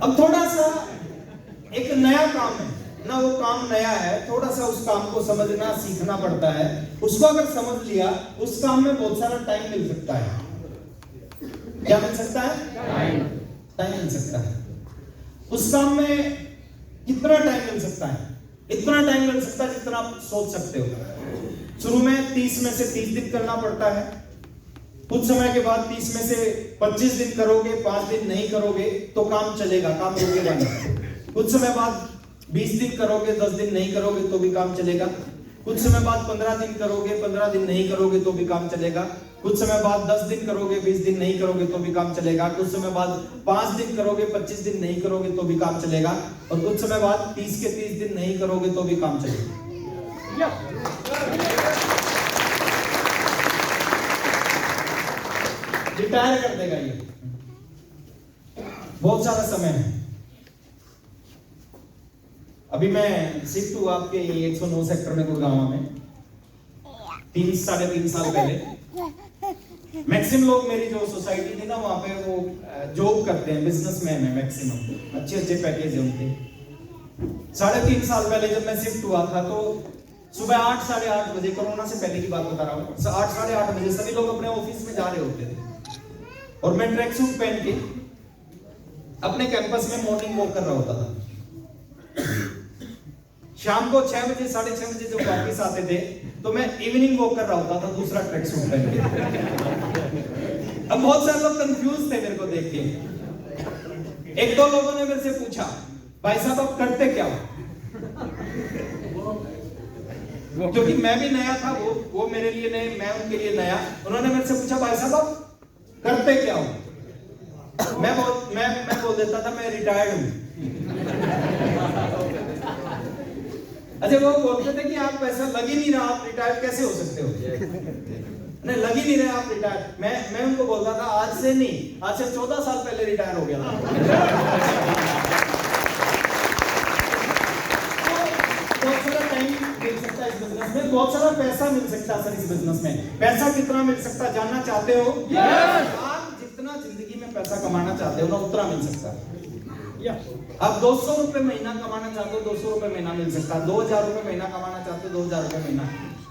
S1: अब थोड़ा सा एक नया काम है ना, वो काम नया है, थोड़ा सा उस काम को समझना सीखना पड़ता है। उसको अगर समझ लिया, उस काम में बहुत सारा टाइम मिल सकता है। क्या मिल सकता है? टाइम मिल सकता है। उस काम में कितना टाइम मिल सकता है? इतना टाइम मिल सकता है जितना आप सोच सकते हो। शुरू में 30 में से 30 दिन करना पड़ता है। कुछ समय के बाद 30 में से 25 दिन करोगे, 5 दिन नहीं करोगे तो काम चलेगा, काम रुकेगा नहीं। कुछ समय बाद 20 दिन करोगे, 10 दिन नहीं करोगे तो भी काम चलेगा। कुछ समय बाद 15 दिन करोगे, 15 दिन नहीं करोगे तो भी काम चलेगा। कुछ समय बाद 10 दिन करोगे, 20 दिन नहीं करोगे तो भी काम चलेगा। कुछ समय बाद 5 दिन करोगे, 25 दिन नहीं करोगे तो भी काम चलेगा। और कुछ समय बाद 30 के 30 दिन नहीं करोगे तो भी काम चलेगा। रिटायर कर देगा ये। बहुत सारा समय है। अभी मैं शिफ्ट हुआ आपके 109 सेक्टर में गुड़गांव में 3-3.5 साल पहले। मैक्सिमम लोग मेरी जो सोसाइटी थी ना वहां पे वो जॉब करते हैं, बिजनेसमैन है मैक्सिमम, अच्छे पैकेज है उनके। 3.5 साल पहले जब मैं शिफ्ट हुआ था तो सुबह 8 साढ़े 8 बजे, कोरोना से पहले की बात बता रहा हूँ, 8 साढ़े 8 बजे सभी लोग अपने ऑफिस में जा रहे होते थे और मैं ट्रैक सूट पहन के अपने कैंपस में मॉर्निंग वॉक कर रहा होता था। शाम को 6 बजे 6:30 बजे जब वापस आते थे तो मैं इवनिंग वॉक कर रहा होता था दूसरा ट्रैक सूट पहन के। अब बहुत सारे लोग कंफ्यूज थे मेरे को देख के। 1-2 लोगों ने मेरे से पूछा, भाई साहब आप करते क्या हो? क्योंकि मैं भी नया था, वो मेरे लिए नए, मैं उनके लिए नया। उन्होंने मेरे से पूछा, भाई साहब आप करते क्या हो? मैं बोल देता था मैं रिटायर्ड हूं। अच्छा, वो बोलते थे कि आप पैसा लग ही नहीं रहा, आप रिटायर कैसे हो सकते हो? नहीं, लग ही नहीं रहे आप रिटायर। मैं उनको बोलता था आज से नहीं, आज से 14 साल पहले रिटायर हो गया था। बहुत सारा टाइम मिल सकता है इस बिजनेस में, बहुत सारा पैसा मिल सकता है सर इस बिजनेस में। पैसा कितना मिल सकता है जानना चाहते हो? आप जितना जिंदगी में पैसा कमाना चाहते हो ना उतना मिल सकता है। आप 200 रुपए महीना कमाना चाहते हो, 200 रुपए महीना मिल सकता है। 2000 रुपए महीना कमाना चाहते हो, 2000 रुपए महीना।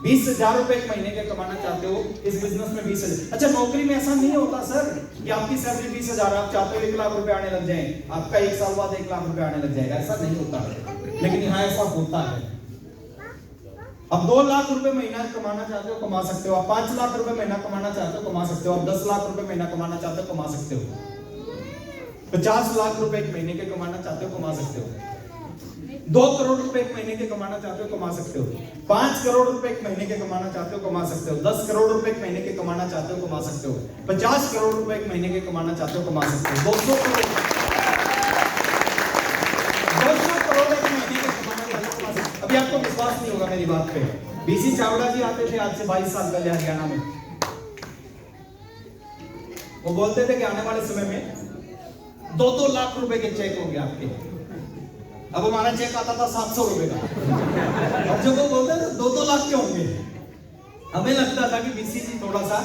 S1: 20,000 रुपए एक महीने के कमाना चाहते हो इस बिजनेस में 20,000। अच्छा, नौकरी में ऐसा नहीं होता सर कि आपकी सैलरी 20,000, आप चाहते हो 1 लाख रुपए आने लग जाए, आपका 1 साल बाद 1 लाख रुपए आने लग जाएगा, ऐसा नहीं होता है। लेकिन यहाँ ऐसा होता है। अब 2 लाख रुपए महीना कमाना चाहते हो, कमा सकते हो। आप 5 लाख रुपए महीना कमाना चाहते हो, कमा सकते हो। आप 10 लाख रुपए महीना कमाना चाहते हो, कमा सकते हो। 50 लाख रुपए एक महीने के कमाना चाहते हो, कमा सकते हो। 2 करोड़ रुपए एक महीने के कमाना चाहते हो, कमा सकते हो। 5 करोड़ रुपए एक महीने के कमाना चाहते हो, कमा सकते हो। 10 करोड़ रुपए एक महीने के कमाना चाहते हो, कमा सकते हो। 50 करोड़ रुपए एक महीने के कमाना चाहते हो, कमा सकते हो। 200 करोड़ एक महीने के कमाना चाहते हो, कमा सकते हो। अभी आपको विश्वास नहीं होगा मेरी बात पे, बीसी चावड़ा जी आते थे आज से 22 साल पहले हरियाणा में। वो बोलते थे कि आने वाले समय में 2-2 लाख रुपए के चेक होंगे आपके। अब हमारा चेक आता था 700 रुपए का, और जो वो बोलते थे 2-2 लाख के होंगे। हमें लगता था कि बीसी जी थोड़ा सा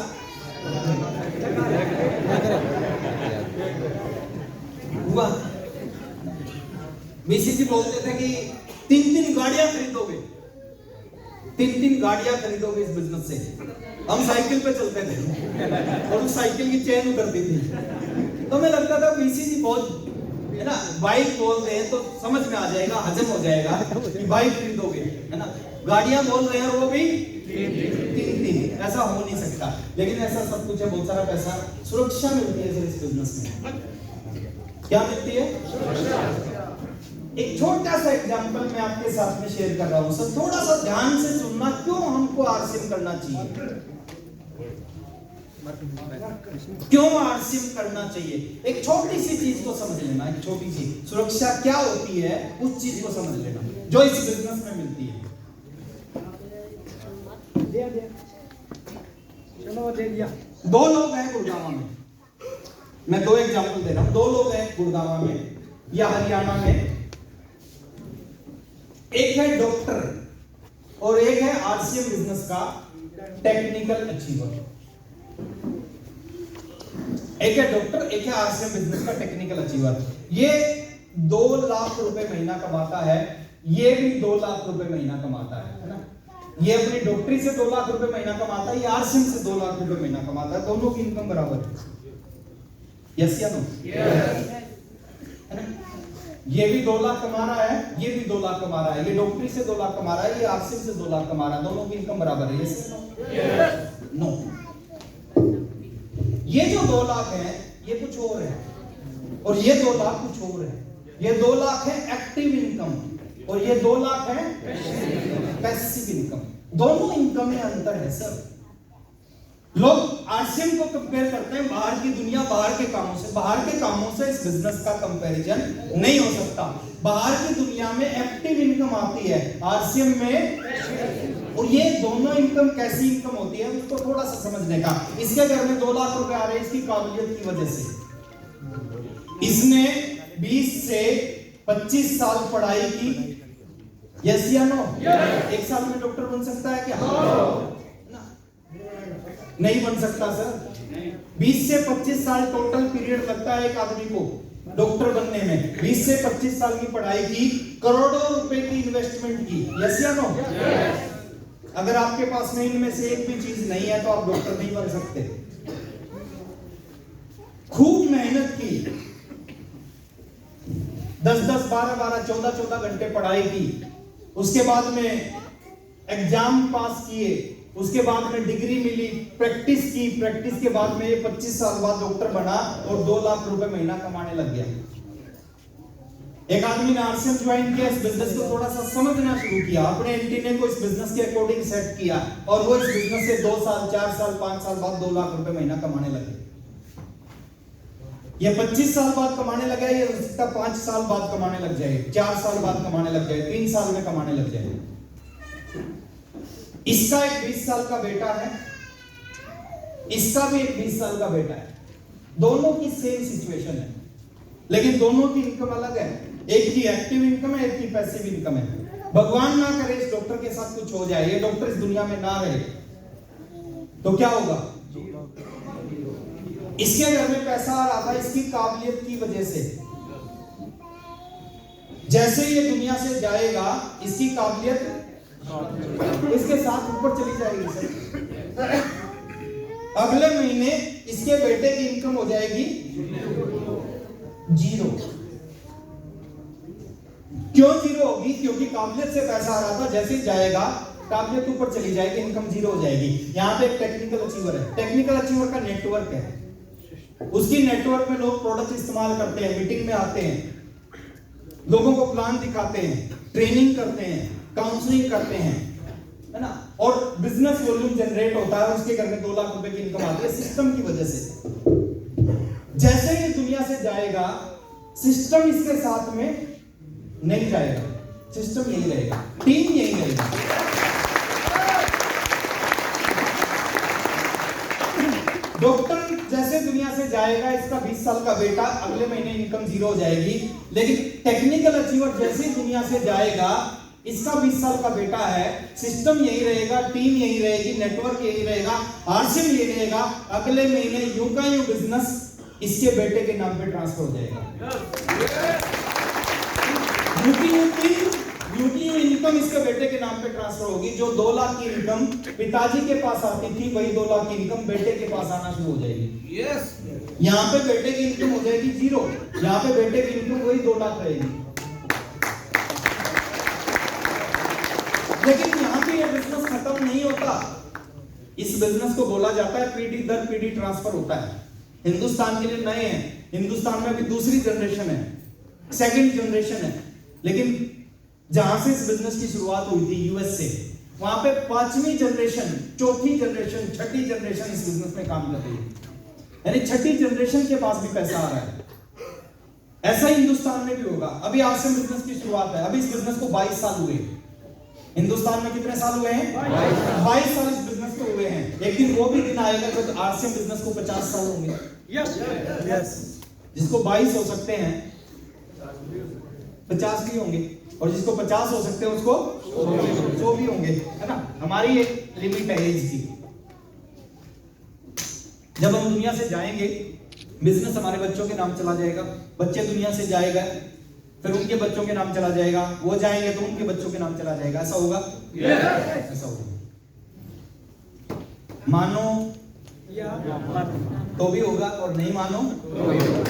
S1: हुआ। बीसी जी बोलते थे कि 3-3 गाड़ियां खरीदोगे, 3-3 गाड़ियां खरीदोगे इस बिजनेस से। हम साइकिल पे चलते थे और उस साइकिल की चेन उतरती थी। तो हमें लगता था बीसी जी बहुत है ना, बाइक बोल रहे हैं तो समझ में आ जाएगा, हजम हो जाएगा कि बाइक खरीदोगे, है ना। गाड़ियां बोल रहे हैं और वो भी 3-3, ऐसा हो नहीं सकता। लेकिन ऐसा सब कुछ है, बहुत सारा पैसा, सुरक्षा मिलती है सर इस बिजनेस में। क्या मिलती है? एक छोटा सा एग्जांपल मैं आपके साथ में शेयर कर रहा हूं सर, थोड़ा सा ध्यान से सुनना। क्यों हमको आरसीएम करना चाहिए? क्यों आरसीएम करना चाहिए? एक छोटी सी चीज को समझ लेना, एक छोटी सी सुरक्षा क्या होती है उस चीज को समझ लेना जो इस बिजनेस में मिलती है।
S4: चलो दे दिया।
S1: 2 लोग हैं गुड़गांव में, मैं 2 एग्जांपल दे रहा हूं। 2 लोग हैं गुड़गांव में या हरियाणा में, एक है डॉक्टर और एक है आरसीएम बिजनेस का टेक्निकल अचीवर। एक है डॉक्टर, एक है आरसीएम बिजनेस का टेक्निकल अचीवर। ये 2 लाख रुपए महीना कमाता है, ये भी 2 लाख रुपए महीना कमाता है ना। ये अपनी डॉक्टरी से 2 लाख रुपए महीना कमाता है, ये आरसीएम से 2 लाख रुपए महीना कमाता है। दोनों की इनकम बराबर है, यस या नो? है ना। ये भी 2 लाख कमा रहा है, ये भी 2 लाख कमा रहा है। ये डॉक्टरी से 2 लाख कमा रहा है, ये आरसीएम से 2 लाख कमा रहा है। दोनों की इनकम बराबर है, यस नो? ये जो 2 लाख है ये कुछ और है, और ये 2 लाख कुछ और है। ये 2 लाख है एक्टिव इनकम और ये 2 लाख है पैसिव इनकम। दोनों इनकम में अंतर है सर। लोग आरसीएम को कंपेयर करते हैं बाहर की दुनिया, बाहर के कामों से। बाहर के कामों से इस बिजनेस का कंपैरिजन नहीं हो सकता। बाहर की दुनिया में एक्टिव इनकम आती है, आरसीएम में, और ये दोनों इनकम कैसी इनकम होती है उसको थोड़ा सा समझने का। इसके घर में 2 लाख रुपए आ रहे हैं इसकी काबिलियत की वजह से। इसने 20 से 25 साल पढ़ाई की, यस या नो? एक साल में डॉक्टर बन सकता है क्या? नहीं बन सकता सर। 20 से 25 साल टोटल पीरियड लगता है एक आदमी को डॉक्टर बनने में। 20 से 25 साल की पढ़ाई की, करोड़ों रुपए की इन्वेस्टमेंट की, यस या नो? अगर आपके पास में इनमें से एक भी चीज नहीं है तो आप डॉक्टर नहीं बन सकते। खूब मेहनत की, 10-10, 12-12, 14-14 घंटे पढ़ाई की, उसके बाद में एग्जाम पास किए, उसके बाद में डिग्री मिली, प्रैक्टिस की, प्रैक्टिस के बाद में ये 25 साल बाद डॉक्टर बना और 2 लाख रुपए महीना कमाने लग गया। एक आदमी ने आरसीएम ज्वाइन किया, इस बिजनेस को थोड़ा सा समझना शुरू किया, अपने एंटीने को इस बिजनेस के अकॉर्डिंग सेट किया और वो इस बिजनेस से 2 साल, 4 साल, 5 साल बाद 2 लाख रुपए महीना कमाने लगे। ये 25 साल बाद कमाने लगा, ये उसका 5 साल बाद कमाने लग जाए, 4 साल बाद कमाने लग जाए, 3 साल में कमाने लग जाए। इसका एक 20 साल का बेटा है, इसका भी एक 20 साल का बेटा है। दोनों की सेम सिचुएशन है, लेकिन दोनों की इनकम अलग है। एक की एक्टिव इनकम है, एक की पैसिव इनकम है। भगवान ना करे इस डॉक्टर के साथ कुछ हो जाए, ये डॉक्टर इस दुनिया में ना रहे तो क्या होगा? इसके घर में पैसा आ रहा था इसकी काबिलियत की वजह से। जैसे ये दुनिया से जाएगा इसकी काबिलियत इसके साथ ऊपर चली जाएगी सर। अगले महीने इसके बेटे की इनकम हो जाएगी 0। क्यों 0 होगी? क्योंकि काबिलियत से पैसा आ रहा था, जैसे ही जाएगा काबिलियत ऊपर चली जाएगी, इनकम 0 हो जाएगी। यहाँ पे एक टेक्निकल अचीवर है, टेक्निकल अचीवर का नेटवर्क है, उसकी नेटवर्क में लोग प्रोडक्ट इस्तेमाल करते हैं, मीटिंग में आते हैं, लोगों को प्लान दिखाते हैं, ट्रेनिंग करते हैं, काउंसलिंग करते हैं, है ना, और बिजनेस वॉल्यूम जनरेट होता है, उसके घर में 2 लाख रुपए की इनकम आती है सिस्टम की वजह से। जैसे ही दुनिया से जाएगा सिस्टम इसके साथ में नहीं जाएगा, सिस्टम यही रहेगा, टीम यही रहेगा। डॉक्टर जैसे दुनिया से जाएगा, इसका 20 साल का बेटा, अगले महीने इनकम 0 हो जाएगी। लेकिन टेक्निकल अचीवर जैसे दुनिया से जाएगा, इसका 20 साल का बेटा है, सिस्टम यही रहेगा, टीम यही रहेगी, नेटवर्क यही रहेगा, आरसीएम यही रहेगा। अगले महीने यूं का यूं बिजनेस इसके बेटे के नाम पे ट्रांसफर हो जाएगा। यूपी इनकम इसके बेटे के नाम पे ट्रांसफर होगी। जो 2 लाख की इनकम पिताजी के पास आती थी, वही 2 लाख की इनकम बेटे के पास आना शुरू हो जाएगी। यहाँ पे बेटे की इनकम हो जाएगी 0, यहाँ पे बेटे की इनकम वही 2 लाख रहेगी। लेकिन यहाँ पे ये बिजनेस खत्म नहीं होता। इस बिजनेस को बोला जाता है पीढ़ी दर पीढ़ी ट्रांसफर होता है। हिंदुस्तान के लिए नए हैं, हिंदुस्तान में अभी दूसरी जनरेशन है, सेकंड जनरेशन है। लेकिन जहां से इस बिजनेस की शुरुआत हुई थी यूएस से, वहां पे 5वीं जनरेशन, 4थी जनरेशन, 6ठी जनरेशन इस बिजनेस में काम कर रही है, यानी 6ठी जनरेशन के पास भी पैसा आ रहा है। ऐसा ही हिंदुस्तान में भी होगा। अभी आरसीएम बिजनेस की शुरुआत है, अभी इस बिजनेस को 22 साल हुए। हिंदुस्तान में कितने साल हुए हैं? 22 साल इस बिजनेस को हुए हैं। एक दिन वो भी दिन आएगा जब आरसीएम बिजनेस को 50 साल होंगे। यस, जिसको 22 हो सकते हैं 50 भी होंगे, और जिसको 50 हो सकते हैं उसको 100 भी होंगे, है ना। हमारी एक लिमिट है एज की। जब हम दुनिया से जाएंगे, बिजनेस हमारे बच्चों के नाम चला जाएगा, बच्चे दुनिया से जाएगा, फिर उनके बच्चों के नाम चला जाएगा, वो जाएंगे तो उनके बच्चों के नाम चला जाएगा। ऐसा होगा? ऐसा होगा। मानो तो भी होगा, और नहीं मानो तो भी होगा।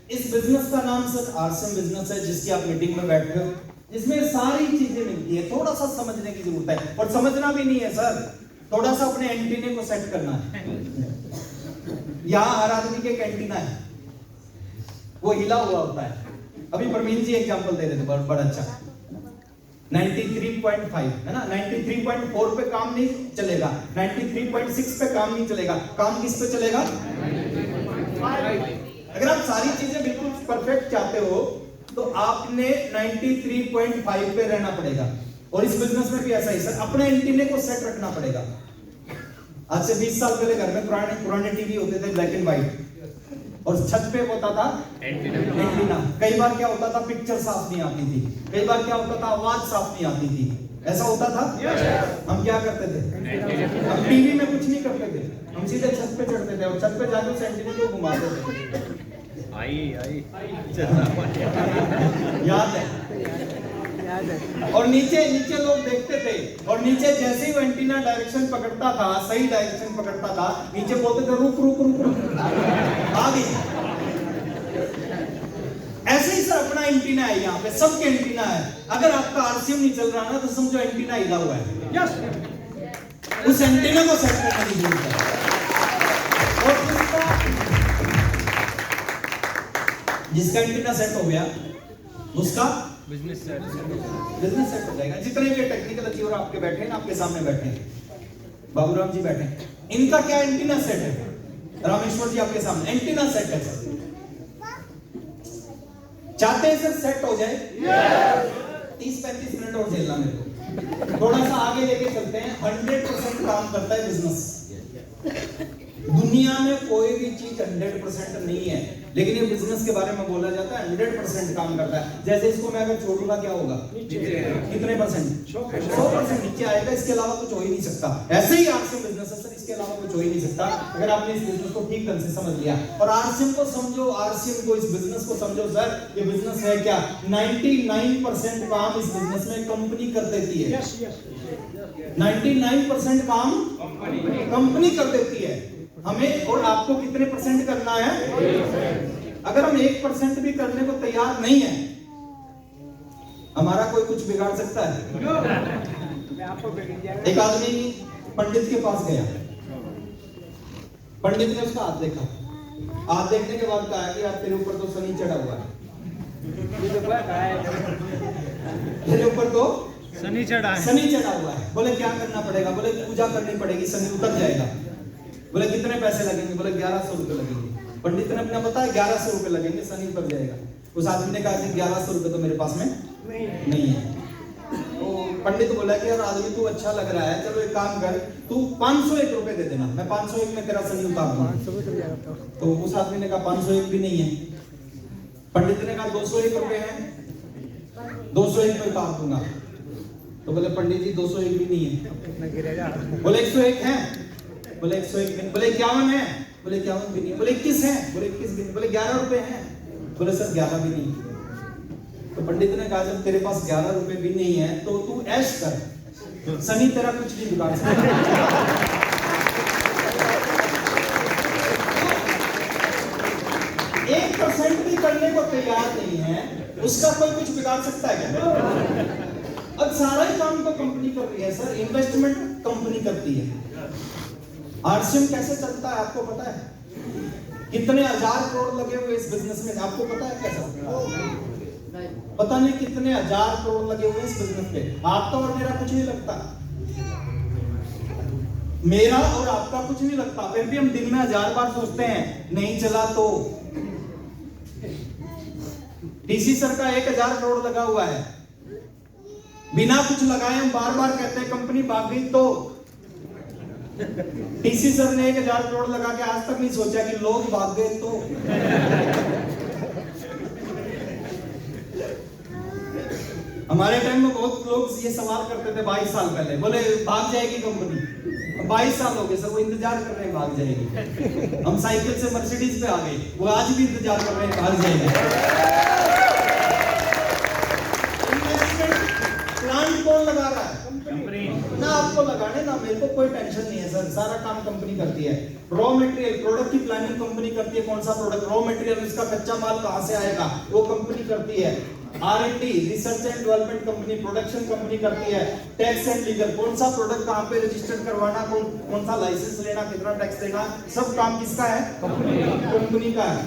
S1: इस बिजनेस का नाम सर आरसीएम बिजनेस है, जिसकी आप मीटिंग में बैठे हो, जिसमें सारी चीजें मिलती है। थोड़ा सा समझने की जरूरत है, और समझना भी नहीं है सर, थोड़ा सा अपने एंटीने को सेट करना है। यहाँ हर आदमी के एक एंटीना है, वो हिला हुआ होता है। अभी परवीन जी एग्जांपल दे रहे थे बड़ा अच्छा, 93.5 है ना, 93.4 पे काम नहीं चलेगा, 93.6 पे काम नहीं चलेगा, काम किस पे चलेगा? अगर आप सारी चीजें बिल्कुल परफेक्ट चाहते हो तो आपने 93.5 पे रहना पड़ेगा। और इस बिजनेस में भी ऐसा ही सर, अपने एंटीने को सेट रखना पड़ेगा। आज से 20 साल पहले घर में पुराने टीवी होते थे ब्लैक एंड व्हाइट, और छत पे होता था एंटीना। कई बार क्या होता था, पिक्चर साफ नहीं आती थी, कई बार क्या होता था, आवाज साफ नहीं आती थी, ऐसा होता था। हम क्या करते थे, हम टीवी में कुछ नहीं करते थे, हम सीधे छत पे चढ़ते थे और छत पे जाकर उस एंटीने को घुमाते थे। याद है। और नीचे लोग देखते थे, और नीचे जैसे ही वो एंटीना डायरेक्शन पकड़ता था, सही डायरेक्शन पकड़ता था, नीचे बोलते थे रुक रुक रुक रुक, आ गई। ऐसे ही सर अपना एंटीना है, यहाँ पे सबके एंटीना है। अगर आपका आरसीएम नहीं चल रहा ना तो समझो एंटीना हिला हुआ है। यस, उस एंटीना को सेट करने की जरूरत है। और जिसका एंटीना सेट हो गया उसका बिजनेस सेट हो जाएगा। जितने भी टेक्निकल अचीवर आपके बैठे हैं ना, आपके सामने बैठे हैं, बाबूराम जी बैठे हैं, इनका क्या एंटीना सेट है? रामेश्वर जी आपके सामने एंटीना सेट है सर। चाहते हैं सर सेट हो जाए? 30-35 मिनट और झेलना मेरे को, थोड़ा सा आगे लेके चलते हैं। 100% काम करता है बिजनेस। दुनिया में कोई भी चीज 100% नहीं है, लेकिन ये बिजनेस के बारे में बोला जाता है 100% काम करता है। जैसे इसको मैं अगर छोड़ूंगा क्या होगा? कितने परसेंट? 100% नीचे आएगा, इसके अलावा कुछ हो ही नहीं सकता। ऐसे ही आरसीएम बिजनेस है सर, इसके अलावा कुछ हो ही नहीं सकता। अगर आपने इस बिजनेस को ठीक ढंग से समझ लिया और आरसीएम को समझो, आरसीएम को, इस बिजनेस को समझो सर, ये बिजनेस है क्या? 99% काम इस बिजनेस में कंपनी कर देती है। 99% काम कंपनी कर देती है। हमें और आपको कितने परसेंट करना है? अगर हम 1% भी करने को तैयार नहीं है, हमारा कोई कुछ बिगाड़ सकता है? एक आदमी पंडित के पास गया, पंडित ने उसका हाथ देखा, हाथ देखने के बाद कहा कि यार तेरे ऊपर तो शनि चढ़ा हुआ है, तेरे ऊपर तो शनि चढ़ा हुआ है। बोले क्या करना पड़ेगा? बोले पूजा करनी पड़ेगी, शनि उतर जाएगा। बोले कितने पैसे लगेंगे? बोले 1100 रुपए लगेंगे। पंडित ने अपना बताया 1100 रुपए लगेंगे, शनि उतर जाएगा। उस आदमी ने कहा कि 1100 रुपए तो मेरे पास में नहीं है। तो पंडित बोला कि यार आदमी तू अच्छा लग रहा है, चलो एक काम कर, तू 501 रुपए दे देना, मैं 501 में तेरा शनि उतार दूंगा। तो उस आदमी ने कहा 501 भी नहीं है। पंडित ने कहा 201 रुपए है, 201 में उतार दूंगा। तो बोले पंडित जी 201 भी नहीं है। बोले 101 है? बोले 101 भी नहीं। बोले 51 है? बोले 51 भी नहीं। बोले 21 है? बोले 21 भी नहीं। बोले 11 रुपए हैं? बोले सर 11 भी नहीं। तो पंडित ने कहा जब तेरे पास 11 रुपए भी नहीं है तो तू ऐश कर, शनि तेरा कुछ नहीं बिगाड़ सकता। 1% भी करने को तैयार नहीं है, उसका कोई कुछ बिगाड़ सकता है क्या? अब सारा ही काम तो कंपनी कर रही है सर, इन्वेस्टमेंट कंपनी करती है। आरसीएम कैसे चलता है आपको पता है? कितने 1000 करोड़ लगे हुए इस बिजनेस में, आपको पता है कैसा? पता नहीं कितने 1000 करोड़ लगे हुए इस बिजनेस पे। आपका और मेरा कुछ नहीं लगता, मेरा और आपका कुछ नहीं लगता, फिर भी हम दिन में 1000 बार सोचते हैं नहीं चला तो। डीसी सर का 1000 करोड़ लगा हुआ है, बिना कुछ लगाए हम बार बार कहते हैं कंपनी भाग गई तो। डीसी सर ने 1000 करोड़ लगा के आज तक नहीं सोचा कि लोग भाग गए तो। हमारे टाइम में बहुत लोग ये सवाल करते थे 22 साल पहले, बोले भाग जाएगी कंपनी। 22 साल हो गए सर, वो इंतजार कर रहे हैं भाग जाएगी। हम साइकिल से मर्सिडीज पे आ गए, वो आज भी इंतजार कर रहे हैं भाग जाएगी। प्लांट कौन लगा रहा है? ना आपको लगाने ना मेरे को कोई टेंशन नहीं है सर, सारा काम कंपनी करती है। रॉ मटेरियल, प्रोडक्ट की प्लानिंग कंपनी करती है, कौन सा प्रोडक्ट, रॉ मटेरियल, इसका कच्चा माल कहां से आएगा वो कंपनी करती है। R&D, research and development company, production company करती है। टैक्स एंड लीगल, कौन सा प्रोडक्ट कहां पे रजिस्टर करवाना, कौन सा लाइसेंस लेना, कितना टैक्स देना, सब काम किसका है? कंपनी का है।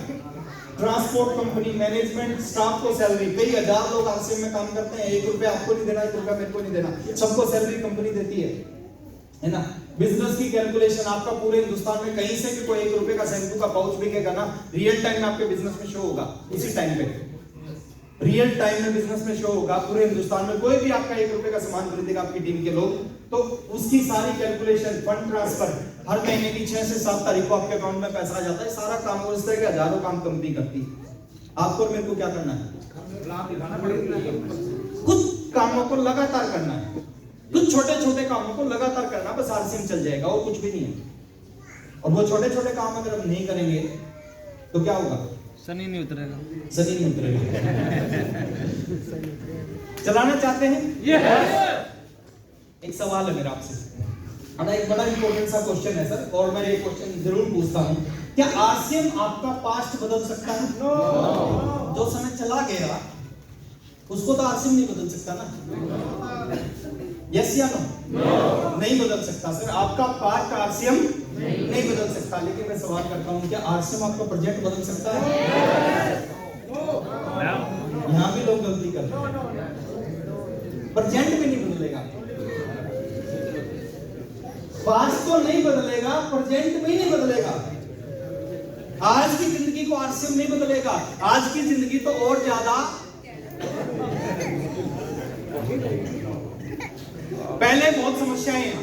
S1: ट्रांसपोर्ट कंपनी, मैनेजमेंट, स्टाफ को सैलरी, कई हजार लोग आरसीएम में काम करते हैं, 1 रुपया आपको नहीं देना, 1 रुपया मेरे को नहीं देना, सबको सैलरी कंपनी देती है ना। बिजनेस की कैलकुलेशन आपका पूरे हिंदुस्तान में कहीं से भी कोई 1 रुपए का शैम्पू का पाउच बिकेगा ना, रियल टाइम में आपके बिजनेस में शो होगा, उसी टाइम पे रियल टाइम में बिजनेस में शो होगा। पूरे हिंदुस्तान में कोई भी आपका 1 रुपए का सामान खरीदेगा आपकी टीम के लोग, तो उसकी सारी कैलकुलेशन, फंड ट्रांसफर, हर महीने की 6 से 7 तारीख को आपके अकाउंट में पैसा आ जाता है, सारा काम वो इस तरह के हजारों काम कंपनी करती है। आपको और मेरे को क्या करना है? कुछ कामों को लगातार करना है, कुछ छोटे छोटे कामों को लगातार करना, बस आरसीएम चल जाएगा और कुछ भी नहीं है। और वो छोटे छोटे काम अगर हम नहीं करेंगे तो क्या होगा?
S3: शनि नहीं उतरेगा,
S1: शनि नहीं उतरेगा। चलाना चाहते हैं? एक सवाल है मेरा आपसे, एक बड़ा इंपॉर्टेंट सा क्वेश्चन है सर, और मैं ये क्वेश्चन जरूर पूछता हूँ, क्या आरसीएम आपका पास्ट बदल सकता है? जो समय चला गया उसको तो आरसीएम नहीं बदल सकता ना, यस या नो? नहीं बदल सकता सर, आपका पास्ट आरसीएम नहीं बदल सकता। लेकिन मैं सवाल करता हूँ, क्या आरसीएम आपका प्रोजेक्ट बदल सकता है? यहाँ भी लोग गलती करते हैं, प्रेजेंट भी नहीं बदलेगा, पास्ट तो नहीं बदलेगा, प्रेजेंट भी नहीं बदलेगा। आज की जिंदगी को आरसीएम नहीं बदलेगा, आज की जिंदगी तो और ज्यादा पहले बहुत समस्याएं हैं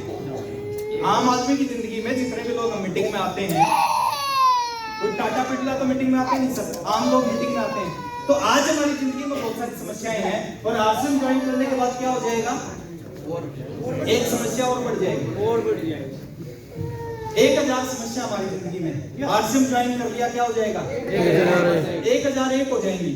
S1: आम आदमी की जिंदगी में। जितने भी लोग मीटिंग में आते हैं, कोई टाटा बिरला तो मीटिंग में आते नहीं सर, आम लोग मीटिंग में आते हैं। तो आज हमारी जिंदगी में बहुत सारी समस्याएं हैं, और आरसीएम ज्वाइन करने के बाद क्या हो जाएगा? एक समस्या और बढ़ जाएगी, 1000 समस्या हमारी जिंदगी में। आरसीएम ज्वाइन कर लिया, क्या हो जाएगा? 1001 हो जाएंगी।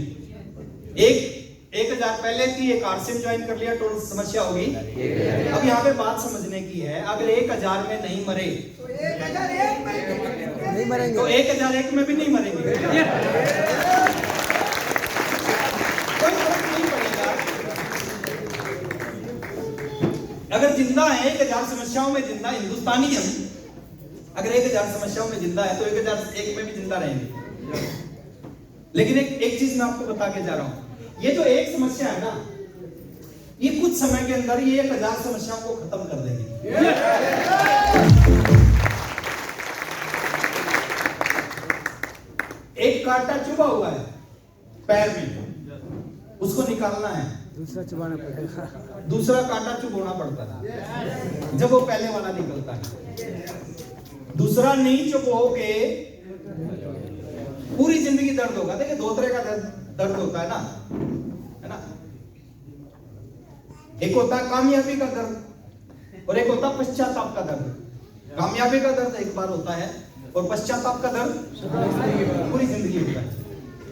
S1: 1000 पहले की, एक आरसीएम ज्वाइन कर लिया, टोटल समस्या होगी। अब यहाँ पे बात समझने की है, अगर 1000 में नहीं मरे तो 1001
S3: नहीं मरेंगे,
S1: तो 1001 में भी नहीं मरेंगे, कोई फर्क नहीं पड़ेगा। अगर जिंदा है 1000 समस्याओं में जिंदा हिंदुस्तानी है, अगर 1000 समस्याओं में जिंदा है तो 1001 में भी जिंदा रहेंगे। लेकिन एक चीज मैं आपको बता के जा रहा हूं, ये जो एक sumesya है ना, ये कुछ समय के अंदर ये 1000 समस्याओं को खत्म कर देगी। एक कांटा चुभा हुआ है पैर में, उसको निकालना है,
S3: दूसरा चबाना पड़ेगा,
S1: दूसरा कांटा चुभोना पड़ता है जब वो पहले वाला निकलता है। दूसरा नहीं चुभोगे पूरी जिंदगी दर्द होगा। देखिए 2 तरह का दर्द होता है ना, एक होता है कामयाबी का दर्द और एक होता है पश्चाताप का दर्द। कामयाबी का दर्द एक बार होता है और पश्चाताप का दर्द पूरी जिंदगी होता है।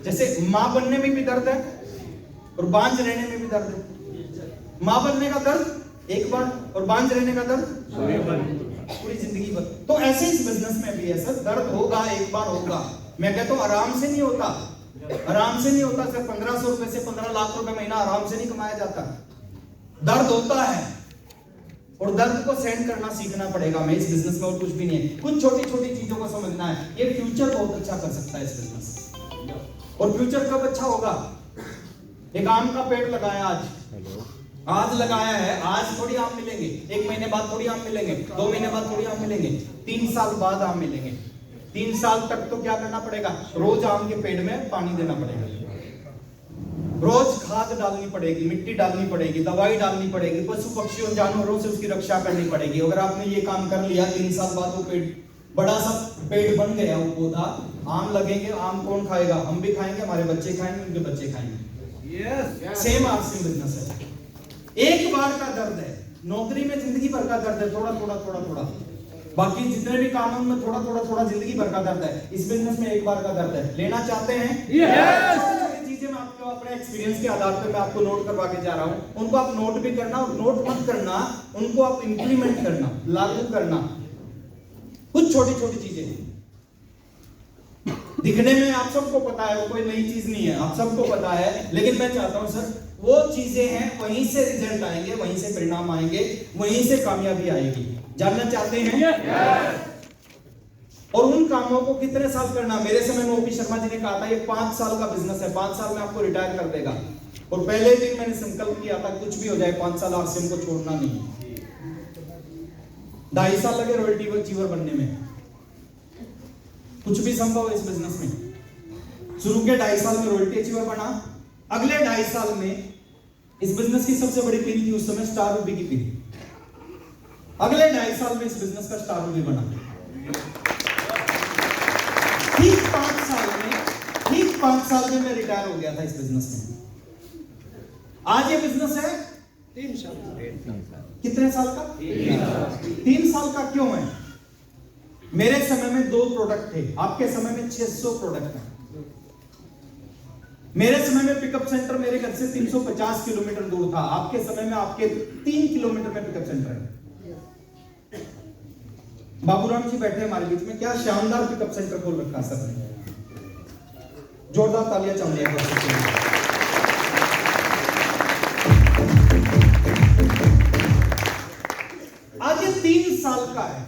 S1: जैसे मां बनने में भी दर्द है और बांझ रहने में भी दर्द है। मां बनने का दर्द एक बार और बांझ रहने का दर्द पूरी जिंदगी भर। तो ऐसे इस बिजनेस में भी है सर, दर्द होगा, एक बार होगा। मैं कहता हूं आराम से नहीं होता, आराम से नहीं होता सर। 1500 रुपए से 15 लाख रुपए महीना आराम से नहीं कमाया जाता, दर्द होता है और दर्द को सहन करना सीखना पड़ेगा हमें इस बिजनेस में, और कुछ भी नहीं है। कुछ छोटी छोटी चीजों को समझना है, ये फ्यूचर बहुत अच्छा कर सकता है इस बिजनेस। और फ्यूचर कब अच्छा होगा? एक आम का पेड़ लगाया आज लगाया है, आज थोड़ी आम मिलेंगे, 1 महीने बाद थोड़ी आम मिलेंगे, 2 महीने बाद थोड़ी आम मिलेंगे, 3 साल बाद आम मिलेंगे। 3 साल तक तो क्या करना पड़ेगा? रोज आम के पेड़ में पानी देना पड़ेगा, रोज खाद डालनी पड़ेगी, मिट्टी डालनी पड़ेगी, दवाई डालनी पड़ेगी, पशु पक्षियों जानवरों से उसकी रक्षा करनी पड़ेगी। अगर आपने ये काम कर लिया, 3 साल बाद वो पेड़ बड़ा सा पेड़ बन गया, वो पौधा, आम लगेंगे। आम कौन खाएगा? हम भी खाएंगे, हमारे बच्चे खाएंगे, उनके बच्चे खाएंगे। सेम आरसीएम बिजनेस है, एक बार का दर्द है। नौकरी में जिंदगी भर का दर्द है, थोड़ा थोड़ा थोड़ा थोड़ा। बाकी जितने भी कामों में थोड़ा थोड़ा थोड़ा जिंदगी भर का दर्द है। इस बिजनेस में एक बार का दर्द है। लेना चाहते हैं? यस। चीजें मैं आपको अपने एक्सपीरियंस के आधार पर मैं आपको नोट करवा के जा रहा हूं, उनको आप नोट भी करना और नोट मत करना, उनको आप इंप्लीमेंट करना, लागू करना। कुछ छोटी छोटी चीजें दिखने में आप सबको पता है, वो कोई नई चीज नहीं है, आप सबको पता है। लेकिन मैं चाहता हूं सर, वो चीजें हैं, वहीं से रिजल्ट आएंगे, वहीं से परिणाम आएंगे, वहीं से कामयाबी आएगी। जानना चाहते हैं? और उन कामों को कितने साल करना। मेरे समय में ओपी शर्मा जी ने कहा था ये 5 साल का बिजनेस है, 5 साल में आपको रिटायर कर देगा। और पहले दिन मैंने संकल्प किया था कुछ भी हो जाए 5 साल आरसीएम को छोड़ना नहीं। 2.5 साल लगे रॉयल्टी अचीवर बनने में। कुछ भी संभव है इस बिजनेस में। शुरू के 2.5 साल में रॉयल्टी अचीवर बना। अगले 2.5 साल में इस बिजनेस की सबसे बड़ी पिन थी उस समय स्टार रूबी की पिन। अगले 2.5 साल में इस बिजनेस का स्टार रूबी बना। ठीक 5 साल में मैं रिटायर हो गया था इस बिजनेस में। आज ये बिजनेस है
S4: 3 साल।
S1: कितने साल का? 3 साल का। क्यों है? मेरे समय में 2 प्रोडक्ट थे, आपके समय में 600 प्रोडक्ट हैं। मेरे समय में पिकअप सेंटर मेरे घर से 350 किलोमीटर दूर था, आपके समय में आपके 3 किलोमीटर में पिकअप सेंटर है। बाबूराम जी बैठे हमारे बीच में, क्या शानदार पिकअप सेंटर खोल रखा सर ने। जोरदार तालियां चाहिए। आज ये 3 साल का है,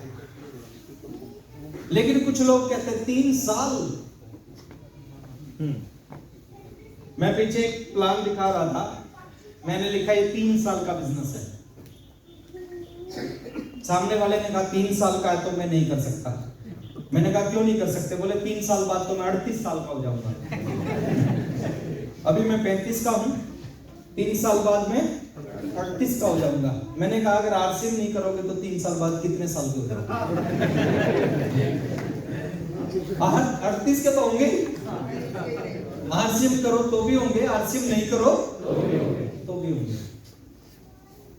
S1: लेकिन कुछ लोग कहते हैं 3 साल। मैं पीछे एक प्लान दिखा रहा था, मैंने लिखा ये 3 साल का बिजनेस है। सामने वाले ने कहा 3 साल का है तो मैं नहीं कर सकता। मैंने कहा क्यों नहीं कर सकते? बोले 3 साल बाद तो मैं 38 साल का हो जाऊंगा। अभी मैं 35 का हूं, 3 साल बाद में 38 का हो जाऊंगा। मैंने कहा अगर आरसीएम नहीं करोगे तो 3 साल बाद कितने साल के हो जाओगे? 38 के तो होंगे। आरसीएम करो तो भी होंगे, आरसीएम नहीं करो तो भी होंगे।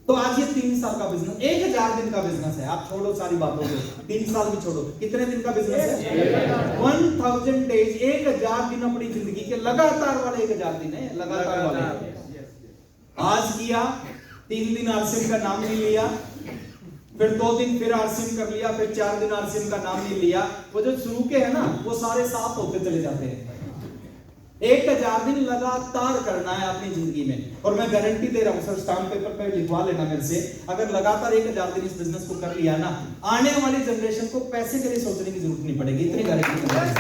S1: तो आज ये 3 साल का बिजनेस, 1000 दिन का बिजनेस है। आप छोड़ो सारी बातों को, 3 साल भी छोड़ो, कितने दिन का बिजनेस है? 1000 डेज, 1000 दिन अपनी जिंदगी के लगातार वाले 1000 दिन है, लगातार वाले। आज किया, 3 दिन आरसीएम का नाम नहीं लिया, फिर 2 दिन फिर आरसीएम कर लिया, फिर 4 दिन आरसीएम का नाम नहीं लिया। वो जो शुरू के है ना, वो सारे साफ होते चले जाते हैं। 1000 दिन लगातार करना है अपनी जिंदगी में। और मैं गारंटी दे रहा हूं सर, स्टाम्प पेपर पे लिखवा लेना मेरे से, अगर लगातार 1000 दिन इस बिजनेस को कर लिया ना, आने वाली जनरेशन को पैसे के लिए सोचने की जरूरत नहीं पड़ेगी। इतनी गारंटी दे रहा हूं।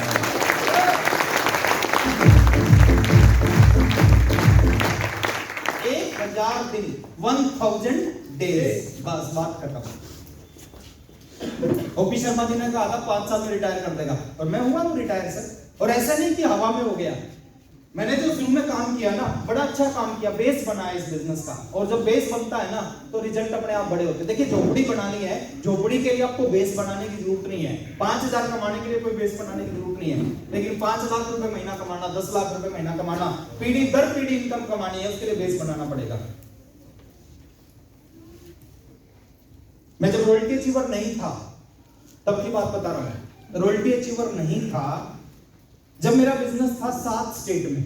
S1: 1000 दिन, 1000 डेज, बस बात खत्म। ओपी शर्मा जी ने कहा था 5 साल में रिटायर कर देगा, और मैं हुआ हूं रिटायर सर। और ऐसा नहीं कि हवा में हो गया, मैंने जो शुरू में काम किया ना, बड़ा अच्छा काम किया, बेस बनाया इस बिजनेस का। और जब बेस बनता है ना तो रिजल्ट अपने आप बड़े होते हैं। देखिए झोपड़ी बनानी है, झोपड़ी के लिए आपको बेस बनाने की जरूरत नहीं है। 5000 कमाने के लिए कोई बेस बनाने की जरूरत नहीं है, लेकिन 5 लाख रुपए महीना कमाना, 10 लाख रुपए महीना कमाना, पीढ़ी दर पीढ़ी इनकम कमानी है, उसके लिए बेस बनाना पड़ेगा। मैं जब रॉयल्टी अचीवर नहीं था तब की बात बता रहा हूं। रॉयल्टी अचीवर नहीं था जब मेरा बिजनेस था 7 स्टेट में।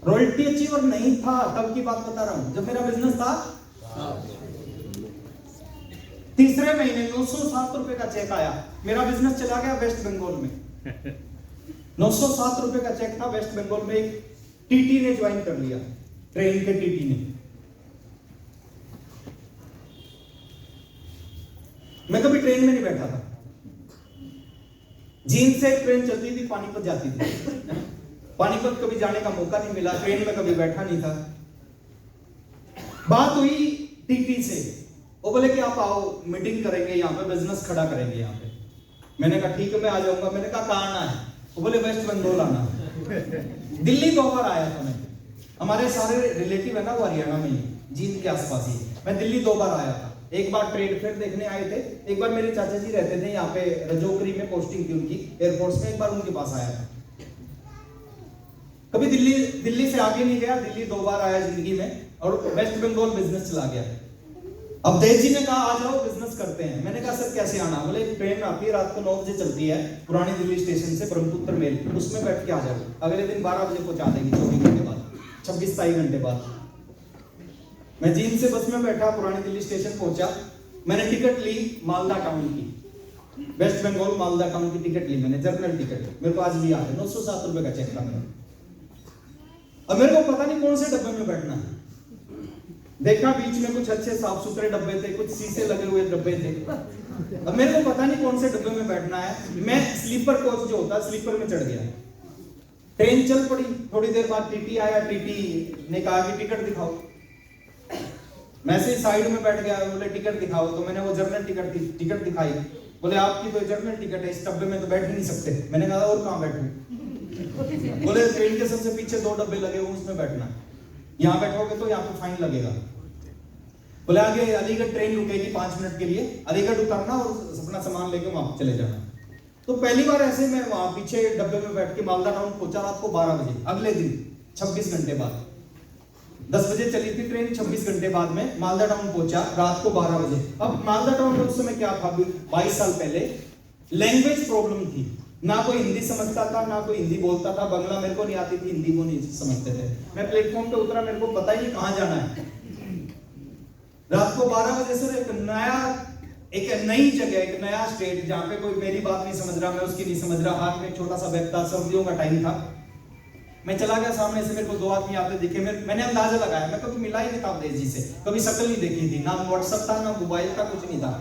S1: रॉयल्टी अचीवर नहीं था तब की बात बता रहा हूं जब मेरा बिजनेस था। तीसरे महीने 907 रुपए का चेक आया, मेरा बिजनेस चला गया वेस्ट बंगाल में। 907 रुपए का चेक था वेस्ट बंगाल में, एक टीटी ने ज्वाइन कर लिया, ट्रेन के टीटी ने। मैं कभी ट्रेन में नहीं बैठा था। जींद से ट्रेन चलती थी, पानीपत जाती थी। पानीपत कभी जाने का मौका नहीं मिला, ट्रेन में कभी बैठा नहीं था। बात हुई टीटी से, वो बोले कि आप आओ मीटिंग करेंगे यहाँ पे, बिजनेस खड़ा करेंगे यहाँ पे। मैंने कहा ठीक है मैं आ जाऊंगा। मैंने कहा कहाँ आना है? वो बोले वेस्ट बंगाल आना है। दिल्ली 2 बार आया था मैं, हमारे सारे रिलेटिव है ना वो हरियाणा में ही, जींद के आसपास ही। मैं दिल्ली 2 बार आया था। एक बार ट्रेड फेयर देखने आए थे, एक बार मेरे चाचा जी रहते थे यहाँ पे, रजौकरी में पोस्टिंग थी उनकी एयरफोर्स में, एक बार उनके पास आया था। कभी दिल्ली से आगे नहीं गया, दिल्ली 2 बार आया जिंदगी में, और वेस्ट बंगाल बिजनेस चला गया। अब देव जी ने कहा आ जाओ बिजनेस करते हैं। मैंने कहा सर कैसे आना? बोले ट्रेन आती है रात को 9 बजे चलती है, पुरानी दिल्ली स्टेशन से ब्रह्मपुत्र मेल, उसमें बैठ के आ जाओ, अगले दिन 12 बजे पहुंचा देगी, 24 घंटे बाद, 26-27 घंटे बाद। मैं जींद से बस में बैठा, पुरानी दिल्ली स्टेशन पहुंचा, मैंने टिकट ली मालदा टाउन की, वेस्ट बंगाल मालदा टाउन की टिकट ली मैंने, जर्नल टिकट, मेरे को आज भी याद है। 907 रुपए का चेक था मेरा। अब मेरे को पता नहीं कौन से डब्बे में बैठना है। देखा बीच में कुछ अच्छे साफ सुथरे डब्बे थे, कुछ शीशे लगे हुए डब्बे थे। अब मेरे को पता नहीं कौन से डब्बे में बैठना है। मैं स्लीपर कोच जो होता है स्लीपर में चढ़ गया। ट्रेन चल पड़ी, थोड़ी देर बाद टीटी आया। टीटी ने कहा कि टिकट दिखाओ। मैं से साइड में बैठ गया, बोले टिकट दिखाओ। तो मैंने वो जर्नल टिकट दिखाई। बोले आपकी तो जर्नल टिकट है, इस डब्बे में तो बैठ ही नहीं सकते। मैंने कहा और कहाँ बैठूं? बोले ट्रेन के सबसे पीछे 2 डब्बे लगे हुए उसमें बैठना, यहाँ बैठोगे तो यहाँ पे फाइन लगेगा। बोले आगे अलीगढ़ ट्रेन रुकेगी 5 मिनट के लिए, अलीगढ़ उतरना और अपना सामान लेके वहां चले जाना। तो पहली बार ऐसे मैं वहां पीछे डब्बे में बैठ के मालदा टाउन पहुंचा रात को 12 बजे। अगले दिन 26 घंटे बाद 10 बजे चली थी ट्रेन, 26 घंटे बाद में मालदा टाउन पहुंचा रात को 12 बजे। अब मालदा टाउन में उस समय क्या था, 22 साल पहले लैंग्वेज प्रॉब्लम थी। ना कोई हिंदी समझता था, ना कोई हिंदी बोलता था। बंगला मेरे को नहीं आती थी, हिंदी वो नहीं समझते थे। मैं प्लेटफॉर्म पे उतरा, मेरे को पता ही नहीं कहां जाना है। रात को 12 बजे सर एक नई जगह, एक नया स्टेट जहां पे कोई मेरी बात नहीं समझ रहा, मैं उसकी नहीं समझ रहा। हाथ में एक छोटा सा बैग था, सर्दियों का टाइम था। मैं चला गया, सामने से मेरे को 2 आदमी आते दिखे। मैंने अंदाजा लगाया, मैं कभी मिला ही नहीं था अवधेश जी से, कभी शक्ल नहीं देखी थी, ना व्हाट्सएप था ना मोबाइल था, कुछ नहीं था।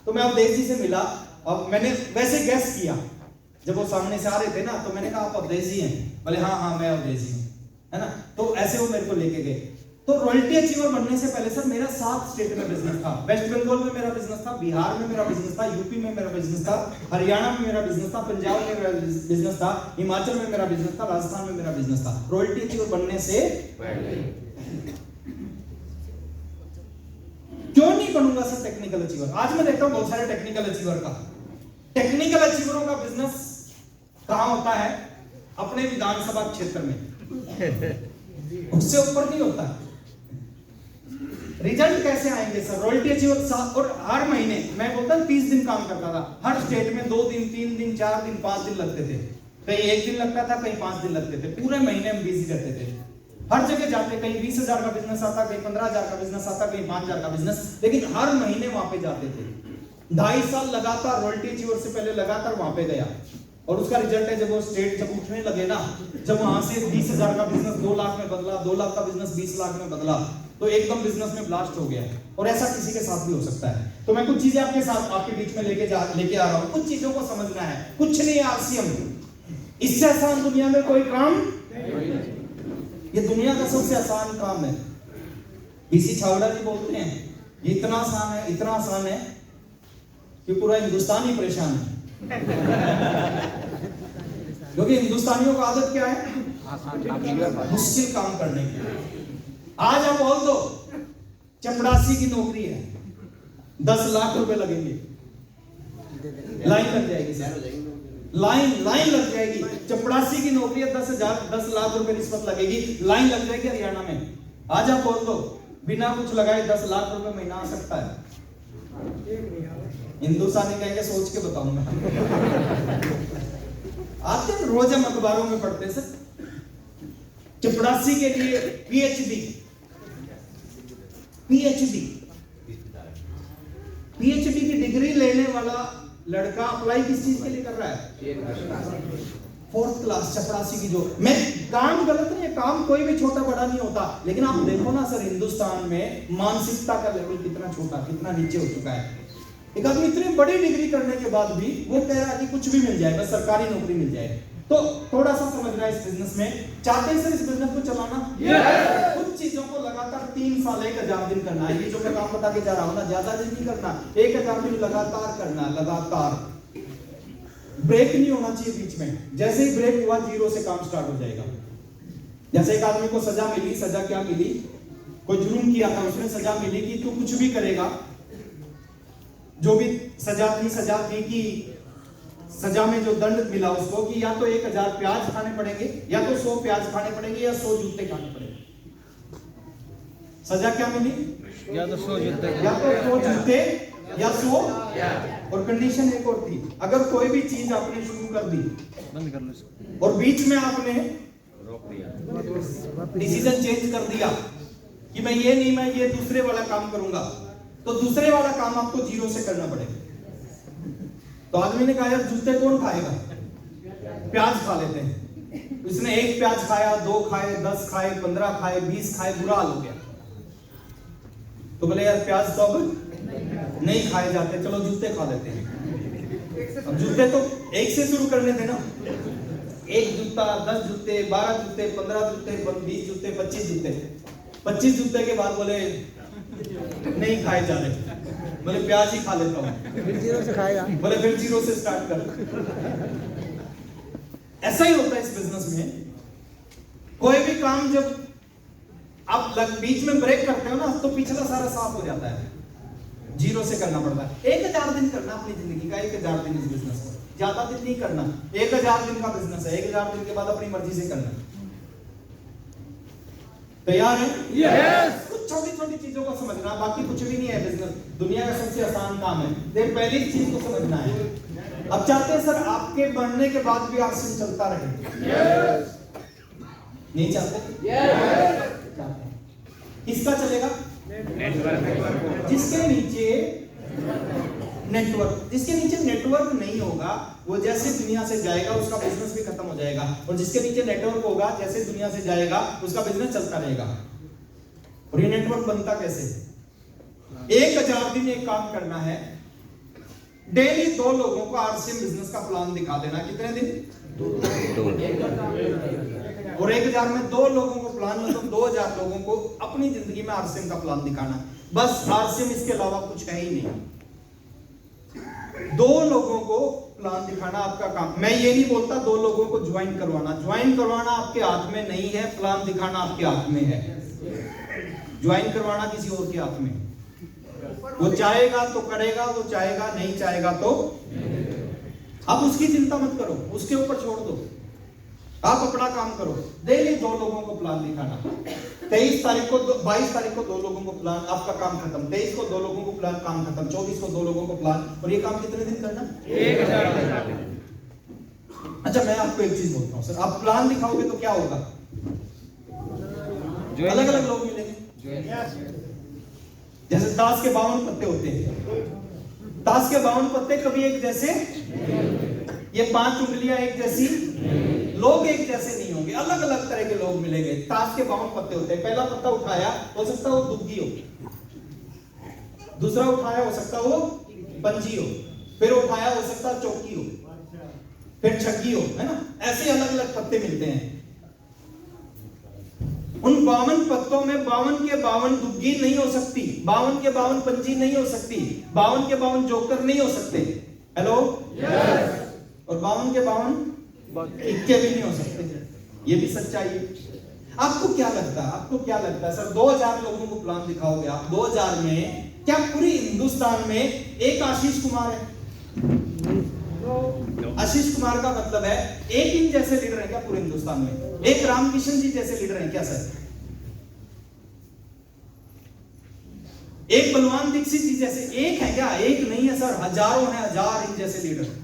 S1: तो मैं अवधेश जी से मिला और मैंने वैसे गैस किया। जब वो सामने से आ रहे थे ना, तो मैंने कहा आप अवधेश जी हैं? बोले हाँ मैं अवधेश जी हूँ, है ना। तो ऐसे वो मेरे को लेके गए। तो रॉयल्टी अचीवर बनने से पहले सर मेरा 7 स्टेट में बिजनेस था। वेस्ट बंगाल में मेरा बिजनेस था, बिहार में मेरा बिजनेस था, यूपी में मेरा बिजनेस था, हरियाणा में मेरा बिजनेस था, पंजाब में मेरा बिजनेस था, हिमाचल में मेरा बिजनेस था, राजस्थान में मेरा बिजनेस था। रॉयल्टी अचीवर बनने से क्यों नहीं बनूंगा सर टेक्निकल अचीवर? आज मैं देखता हूं बहुत सारे टेक्निकल अचीवर का। टेक्निकल अचीवरों का बिजनेस कहां होता है? अपने विधानसभा क्षेत्र में, उससे ऊपर नहीं होता। रिजल्ट कैसे आएंगे सर? रॉयल्टी अचीवर और हर महीने मैं बोलता 30 दिन काम करता था। हर स्टेट में 2 दिन, 3 दिन, 4 दिन, 5 दिन लगते थे। कहीं 1 दिन लगता था, कहीं 5 दिन लगते थे। पूरे महीने हम बिजी रहते थे। हर जगह जाते, कहीं 20,000 का बिजनेस आता, कहीं 15,000 का बिजनेस आता, कहीं 5,000 का बिजनेस, लेकिन हर महीने वहां पे जाते थे। 2.5 साल लगातार रॉयल्टी अचीवर से पहले लगातार वहां पे गया। और उसका रिजल्ट है, जब वो स्टेट जब उठने लगे ना, जब वहां से 20,000 का बिजनेस 2 लाख में बदला, 2 लाख का बिजनेस 20 लाख में बदला, तो एकदम बिजनेस में ब्लास्ट हो गया। और ऐसा किसी के साथ भी हो सकता है। तो मैं कुछ चीजें आपके साथ आपके बीच में लेके आ रहा हूं। कुछ चीजों को समझना है, कुछ नहीं है आरसीएम, इससे आसान दुनिया में कोई काम, ये दुनिया का सबसे आसान काम है। बीसी छावड़ा जी बोलते हैं ये इतना आसान है, इतना आसान है कि पूरा हिंदुस्तान ही परेशान है। क्योंकि हिंदुस्तानियों का आदत क्या है? मुश्किल काम करने की। आज आप बोल दो चपरासी की नौकरी है, 10 लाख रुपए लगेंगे, लाइन लग जाएगी सर, लाइन लग जाएगी। चपरासी की नौकरी है, 10 लाख रुपए रिश्वत लगेगी, लाइन लग जाएगी हरियाणा में। आज आप बोल दो बिना कुछ लगाए 10 लाख रुपए महीना आ सकता है। हिंदुस्तानी कहेंगे सोच के बताऊं मैं। आते हैं रोज हम अखबारों में पढ़ते हैं सर, चपरासी के लिए पीएचडी की डिग्री लेने वाला लड़का अप्लाई किस चीज के लिए कर रहा है? 4th क्लास चपरासी की। जो मैं काम गलत नहीं है, काम कोई भी छोटा बड़ा नहीं होता, लेकिन आप देखो ना सर हिंदुस्तान में मानसिकता का लेवल कितना छोटा, कितना नीचे हो चुका है। एक आदमी इतनी बड़ी डिग्री करने के बाद भी वो कह रहा है कि कुछ भी मिल जाए, बस सरकारी नौकरी मिल जाए। तो थोड़ा सा समझना है इस बिजनेस में। चाहते हैं सर इस बिजनेस को चलाना? कुछ चीजों को लगातार 3 साल 1,000 दिन करना है। ये जो मैं काम बता के जा रहा हूं ना, ज्यादा दिन नहीं करना, 1,000 दिन लगातार करना, लगातार। ब्रेक नहीं होना चाहिए बीच में। जैसे ही ब्रेक हुआ 0 से काम स्टार्ट हो जाएगा। जैसे एक आदमी को सजा मिली, सजा क्या मिली? कोई जुर्म किया था, उसमें सजा मिली कि तू कुछ भी करेगा, जो भी सजा थी कि सजा में जो दंड मिला उसको कि या तो 1,000 प्याज खाने पड़ेंगे, या तो 100 प्याज खाने पड़ेंगे, या 100 जूते खाने पड़ेंगे। सजा क्या मिली?
S3: या तो 100 जूते,
S1: या तो 100 जूते या 100। और कंडीशन एक और थी, अगर कोई भी चीज आपने शुरू कर दी
S3: बंद कर लो
S1: और बीच में आपने
S2: रोक दिया,
S1: डिसीजन चेंज कर दिया कि मैं ये दूसरे वाला काम करूंगा, तो दूसरे वाला काम आपको 0 से करना पड़ेगा। तो आदमी ने कहा यार जूते कौन खाएगा? प्याज खा लेते हैं। उसने 1 प्याज खाया, 2 खाए, 10 खाए, 15 खाए, 20 खाए, बुरा हाल हो गया। तो बोले यार प्याज तो अब नहीं खाए जाते, चलो जूते खा लेते हैं। अब जूते तो एक से शुरू करने थे ना, 1 जूता, 10 जूते, 12 जूते, 15 जूते, 20 जूते, 25 जूते। 25 जूते के बाद बोले नहीं खाए जा रहे, बोले प्याज ही खा लेता हूँ,
S4: फिर जीरो से खाएगा।
S1: बोले फिर 0 से स्टार्ट कर। ऐसा ही होता है इस बिजनेस में। कोई भी काम जब आप बीच में ब्रेक करते हो ना, तो पिछला सारा साफ हो जाता है, 0 से करना पड़ता है। 1000 दिन करना अपनी जिंदगी का, 1000 दिन इस बिजनेस को, ज्यादा दिन नहीं करना। 1000 दिन का बिजनेस है, 1000 दिन के बाद अपनी मर्जी से करना। तैयार है?
S3: यस।
S1: कुछ छोटी छोटी चीजों को समझना, बाकी कुछ भी नहीं है। बिजनेस दुनिया का सबसे आसान काम है। देख पहली चीज को समझना है। अब चाहते हैं सर आपके बढ़ने के बाद भी आरसीएम चलता रहे?
S3: यस।
S1: नहीं चाहते? चाहते हैं। किसका चलेगा? जिसके नीचे नेटवर्क, जिसके नीचे नेटवर्क नहीं होगा वो जैसे दुनिया से जाएगा उसका बिजनेस भी खत्म हो जाएगा, और जिसके नीचे नेटवर्क होगा जैसे दुनिया से जाएगा उसका बिजनेस चलता रहेगा। और ये नेटवर्क बनता कैसे? 1000 दिन एक काम करना है, डेली 2 लोगों को आरसीएम बिजनेस का प्लान दिखा देना। कितने दिन? 2। और 1000 में 2 लोगों को प्लान, मतलब 2000 लोगों को अपनी जिंदगी में आरसीएम का प्लान दिखाना। बस आरसीएम, इसके अलावा कुछ है ही नहीं। 2 लोगों को प्लान दिखाना आपका काम। मैं ये नहीं बोलता 2 लोगों को ज्वाइन करवाना, ज्वाइन करवाना आपके हाथ में नहीं है, प्लान दिखाना आपके हाथ में है। ज्वाइन करवाना किसी और के हाथ में। वो चाहेगा तो करेगा, वो चाहेगा नहीं चाहेगा तो आप उसकी चिंता मत करो, उसके ऊपर छोड़ दो। आप अपना काम करो। डेली 2 लोगों को प्लान दिखाना। 23 तारीख को 22 तारीख को 2 लोगों को प्लान, आपका काम खत्म। 23 को 2 लोगों को प्लान, काम खत्म। 24 को 2 लोगों को प्लान। और ये काम कितने दिन करना?
S3: 1000 दिन।
S1: अच्छा मैं आपको एक चीज बोलता हूँ सर, आप प्लान दिखाओगे तो क्या होगा? अलग अलग लोग मिलेंगे। जैसे ताश के 52 पत्ते होते हैं, ताश के 52 पत्ते कभी एक जैसे, ये 5 उंगलियां एक जैसी, लोग एक जैसे नहीं होंगे, अलग अलग तरह के लोग मिलेंगे। ताश के 52 पत्ते होते हैं। पहला पत्ता उठाया, हो सकता है वो दुग्गी हो, दूसरा उठाया हो सकता है वो पंजी हो, फिर उठाया हो सकता है चौकी हो, फिर छक्की हो, है ना? ऐसे अलग अलग पत्ते मिलते हैं। उन 52 पत्तों में 52 के 52 दुग्गी नहीं हो सकती, 52 के 52 पंजी नहीं हो सकती, 52 के 52 जोकर नहीं हो सकते। हेलो? यस। और 52 के 52 इक्के भी नहीं हो सकते। ये भी सच्चाई है। आपको क्या लगता है? आपको क्या लगता है सर 2000 लोगों को प्लान दिखाओगे आप, 2000 में क्या पूरी हिंदुस्तान में एक आशीष कुमार है? आशीष कुमार का मतलब है एक इन जैसे लीडर है क्या पूरे हिंदुस्तान में? एक रामकिशन जी जैसे लीडर है क्या सर? एक बलवान दीक्षित जी जैसे एक है क्या? एक नहीं है सर, हजारों हैं, 1000 इन जैसे लीडर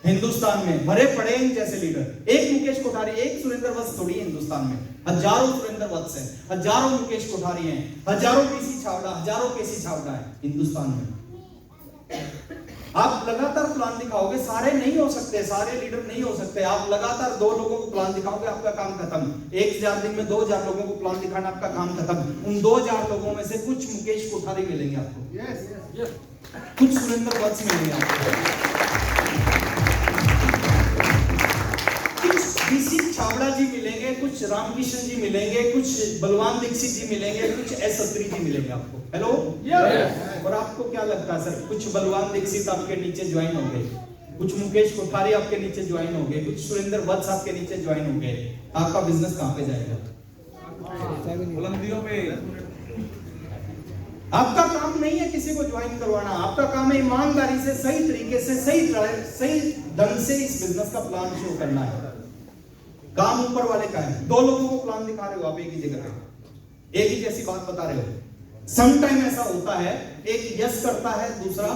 S1: हिंदुस्तान में भरे पड़े इन जैसे लीडर। एक मुकेश कोठारी, एक सुरेंद्र वत्स थोड़ी है हिंदुस्तान में, हजारों सुरेंद्र वत्स हैं, हजारों मुकेश कोठारी हैं, हजारों केसी छावड़ा, हजारों केसी छावड़ा है हिंदुस्तान में। आप लगातार प्लान दिखाओगे, सारे नहीं हो सकते, सारे लीडर नहीं हो सकते। आप लगातार 2 लोगों को प्लान दिखाओगे, आपका काम खत्म। 1000 दिन में 2000 लोगों को प्लान दिखाना, आपका काम खत्म। उन 2000 लोगों में से कुछ मुकेश कोठारी मिलेंगे आपको, कुछ सुरेंद्र वत्स मिलेंगे आपको, कुछ डीसी छावड़ा जी मिलेंगे, कुछ रामकिशन जी मिलेंगे, कुछ बलवान दीक्षित जी मिलेंगे, कुछ एस अत्री जी मिलेंगे आपको। हेलो? यस। और आपको क्या लगता है सर, कुछ बलवान दीक्षित आपके नीचे ज्वाइन हो गए, कुछ मुकेश कोठारी आपके नीचे ज्वाइन हो गए, कुछ सुरेंद्र वत्स आपके नीचे ज्वाइन हो गए, आपका बिजनेस कहां पे जाएगा?
S3: बुलंदियों पे।
S1: आपका काम नहीं है किसी को ज्वाइन करवाना, आपका काम है ईमानदारी से, सही तरीके से, सही ढंग से इस बिजनेस का प्लान शो करना है। काम ऊपर वाले का है। 2 लोगों को प्लान दिखा रहे हो आप एक ही जगह पे, एक ही जैसी बात बता रहे हो। सम टाइम ऐसा होता है, एक यस करता है, दूसरा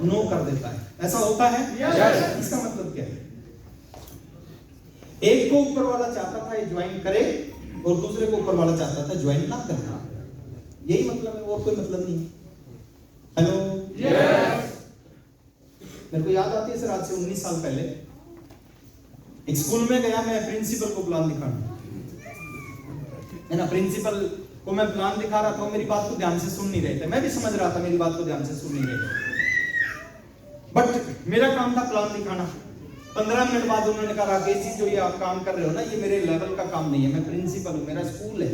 S1: नो कर देता है। ऐसा होता है? yes. इसका मतलब क्या है? एक को ऊपर वाला चाहता था ये ज्वाइन करे, और दूसरे को ऊपर वाला चाहता था ज्वाइन ना करे। यही मतलब है, और कोई मतलब नहीं है। हेलो? yes. मेरे को याद आती है सर, आज से 19 साल पहले एक स्कूल में गया मैं प्रिंसिपल को प्लान दिखाना, है ना? प्रिंसिपल को मैं प्लान दिखा रहा था, वो मेरी बात को ध्यान से सुन नहीं रहे थे। मैं भी समझ रहा था मेरी बात को ध्यान से सुन नहीं रहे थे, बट मेरा काम था प्लान दिखाना। 15 मिनट बाद उन्होंने कहा, राकेश जी जो ये आप काम कर रहे हो ना, ये मेरे लेवल का काम नहीं है, मैं प्रिंसिपल हूँ, मेरा स्कूल है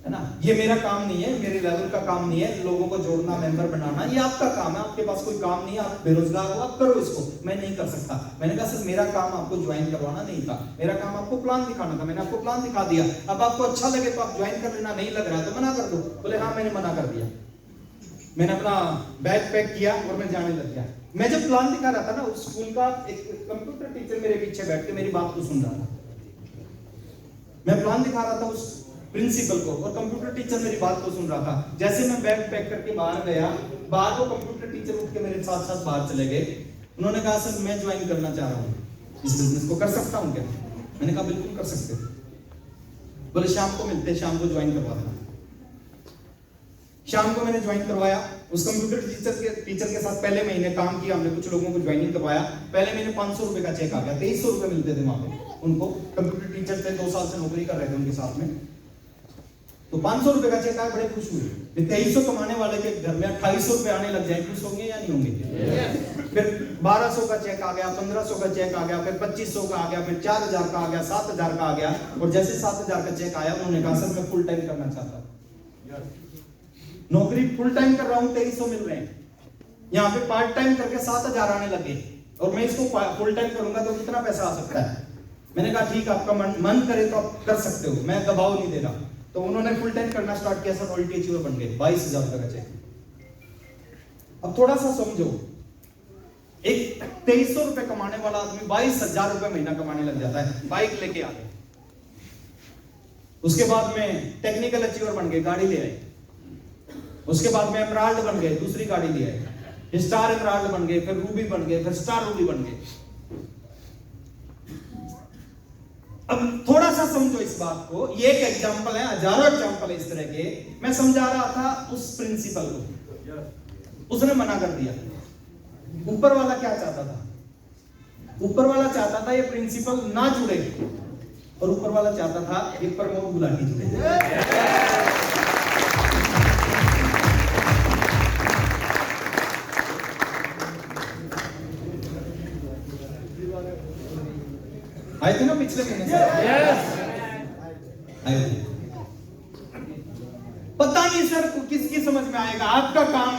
S1: ना, ये मेरा काम नहीं है, मेरे लेवल का काम नहीं है, लोगों को जोड़ना, मेंबर बनाना, ये आपका काम है, आपके पास कोई काम नहीं है, आप बेरोजगार हो, आप करो इसको, मैं नहीं कर सकता। मैंने कहा सर मेरा काम आपको ज्वाइन करवाना नहीं था, मेरा काम आपको प्लान दिखाना था, मैंने आपको प्लान दिखा दिया, अब आपको अच्छा लगे तो आप ज्वाइन कर लेना, नहीं लग रहा तो मना कर दो। बोले हाँ मैंने मना कर दिया। मैंने अपना बैग पैक किया और मैं जाने लग गया। मैं जब प्लान दिखा रहा था ना, उस स्कूल का एक कंप्यूटर टीचर मेरे पीछे बैठ के मेरी बात को सुन रहा था। मैं प्लान दिखा रहा था उस प्रिंसिपल को और कंप्यूटर टीचर मेरी बात को सुन रहा था। जैसे मैं बैग पैक करके बाहर गया, बाहर वो कंप्यूटर टीचर उठ के मेरे साथ साथ बाहर चले गए। उन्होंने कहा सर मैं ज्वाइन करना चाह रहा हूँ, इस बिजनेस को कर सकता हूँ क्या? मैंने कहा बिल्कुल कर सकते हो। बोले शाम को मिलते, शाम को ज्वाइन करवा देना। शाम को मैंने ज्वाइन करवाया। उस कंप्यूटर टीचर के साथ पहले महीने काम किया हमने, कुछ लोगों को ज्वाइनिंग करवाया। पहले महीने 500 रुपए का चेक आ गया, 2300 रुपए मिलते थे वहां पे उनको। कंप्यूटर टीचर थे, 2 साल से नौकरी कर रहे थे उनके साथ में, तो 500 रुपए का चेक आया, बड़े खुश हुए। 2300 कमाने वाले के घर में 2800 रुपए आने लग जाए, खुश होंगे या नहीं होंगे? फिर 1200 का चेक आ गया, 1500 का चेक आ गया, फिर 2500 का आ गया, फिर 4000 का आ गया, 7000 का आ गया। और जैसे 7000 का चेक आया, उन्होंने कहा सर मैं फुल टाइम करना चाहता हूँ, नौकरी फुल टाइम कर रहा हूँ, 2300 मिल रहे हैं, यहाँ पे पार्ट टाइम करके 7000 आने लगे, और मैं इसको फुल टाइम करूंगा तो कितना पैसा आ सकता है? मैंने कहा ठीक, आपका मन करे तो आप कर सकते हो, मैं दबाव नहीं दे रहा। तो उन्होंने फुल टाइम करना स्टार्ट किया, सर रॉयल्टी अचीवर बन गए, 22000 रुपए का चेक। अब थोड़ा सा समझो, एक 2300 रुपए कमाने वाला आदमी 22000 रुपए महीना कमाने लग जाता है, बाइक लेके आ गए। उसके बाद में टेक्निकल अचीवर बन गए, गाड़ी ले आए। उसके बाद में एमराल्ड बन गए, दूसरी गाड़ी ले आए। स्टार एमराल्ड बन गए, फिर रूबी बन गए, फिर स्टार रूबी बन गए। अब थोड़ा सा समझो इस बात को, ये एक एग्जांपल है, हजारों एग्जांपल है इस तरह के। मैं समझा रहा था उस प्रिंसिपल को, उसने मना कर दिया। ऊपर वाला क्या चाहता था? ऊपर वाला चाहता था ये प्रिंसिपल ना जुड़े, और ऊपर वाला चाहता था ये प्रमोद गुलाटी जुड़े। आए थे ना पिछले महीने से? आए थे। पता नहीं सर किसकी समझ में आएगा। आपका काम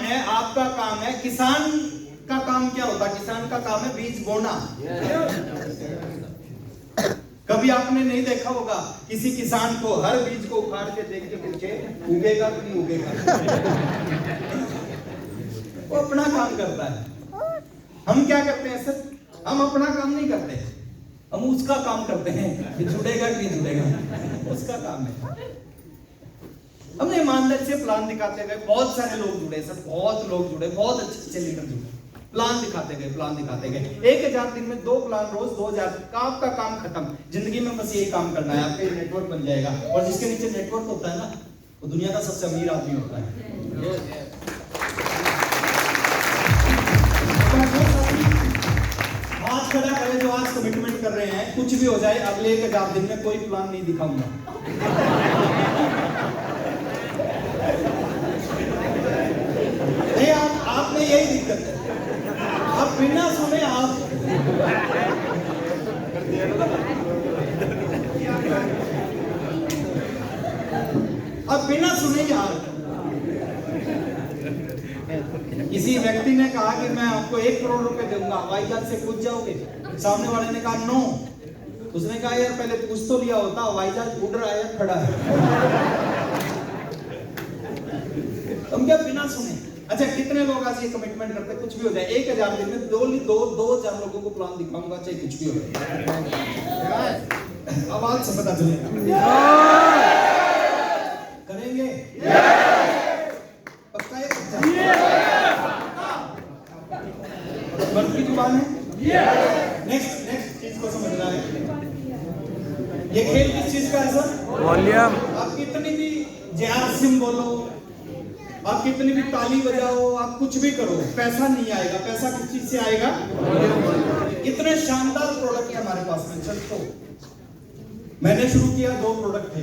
S1: है, किसान का काम क्या होता है? किसान का काम है बीज बोना। कभी आपने नहीं देखा होगा किसी किसान को हर बीज को उखाड़ के देख के पूछे उगेगा कि नहीं उगेगा? वो अपना काम करता है। हम क्या करते हैं सर? हम अपना काम नहीं करते, हम उसका काम करते हैं कि जुड़ेगा कि नहीं जुड़ेगा, उसका काम है। हमने ईमानदारी से प्लान दिखाते गए, बहुत सारे लोग जुड़े सर, बहुत लोग जुड़े, बहुत अच्छे लीडर जुड़े। प्लान दिखाते गए 1000 दिन में 2 प्लान रोज 2000 का आपका काम खत्म। जिंदगी में बस यही काम करना है, आपका नेटवर्क बन जाएगा। और जिसके नीचे नेटवर्क होता है ना, वो दुनिया का सबसे अमीर आदमी होता है। हाथ खड़ा करें जो आज कमिटमेंट कर रहे हैं, कुछ भी हो जाए अगले 1000 दिन में कोई प्लान नहीं दिखाऊंगा। नहीं, आप में यही दिक्कत है, आप बिना सुने आप बिना सुने यार। किसी व्यक्ति ने कहा कि मैं आपको 1 करोड़ रुपए दूंगा, हवाई जहाज से कूद जाओगे? सामने वाले ने कहा नो। उसने कहा यार पहले पूछ तो लिया होता, हवाई जहाज उड़ रहा है खड़ा है। तुम क्या बिना सुने? अच्छा कितने लोग आज ये कमिटमेंट करते हैं कुछ भी हो जाए 1000 दिन में 2000 लोगों को प्लान दिखाऊंगा चाहे कुछ भी हो जाए। आवाज से पता चलेगा करेंगे पक्का है? बर्फ की जुबान है। नेक्स्ट चीज को समझना है, ये खेल किस चीज का है सर?
S3: वॉल्यूम।
S1: आप कितनी भी जय सिंह बोलो, आप कितनी भी ताली बजाओ, आप कुछ भी करो, पैसा नहीं आएगा। पैसा किस चीज से आएगा? इतने शानदार प्रोडक्ट है हमारे पास में। चल तो मैंने शुरू किया 2 प्रोडक्ट थे,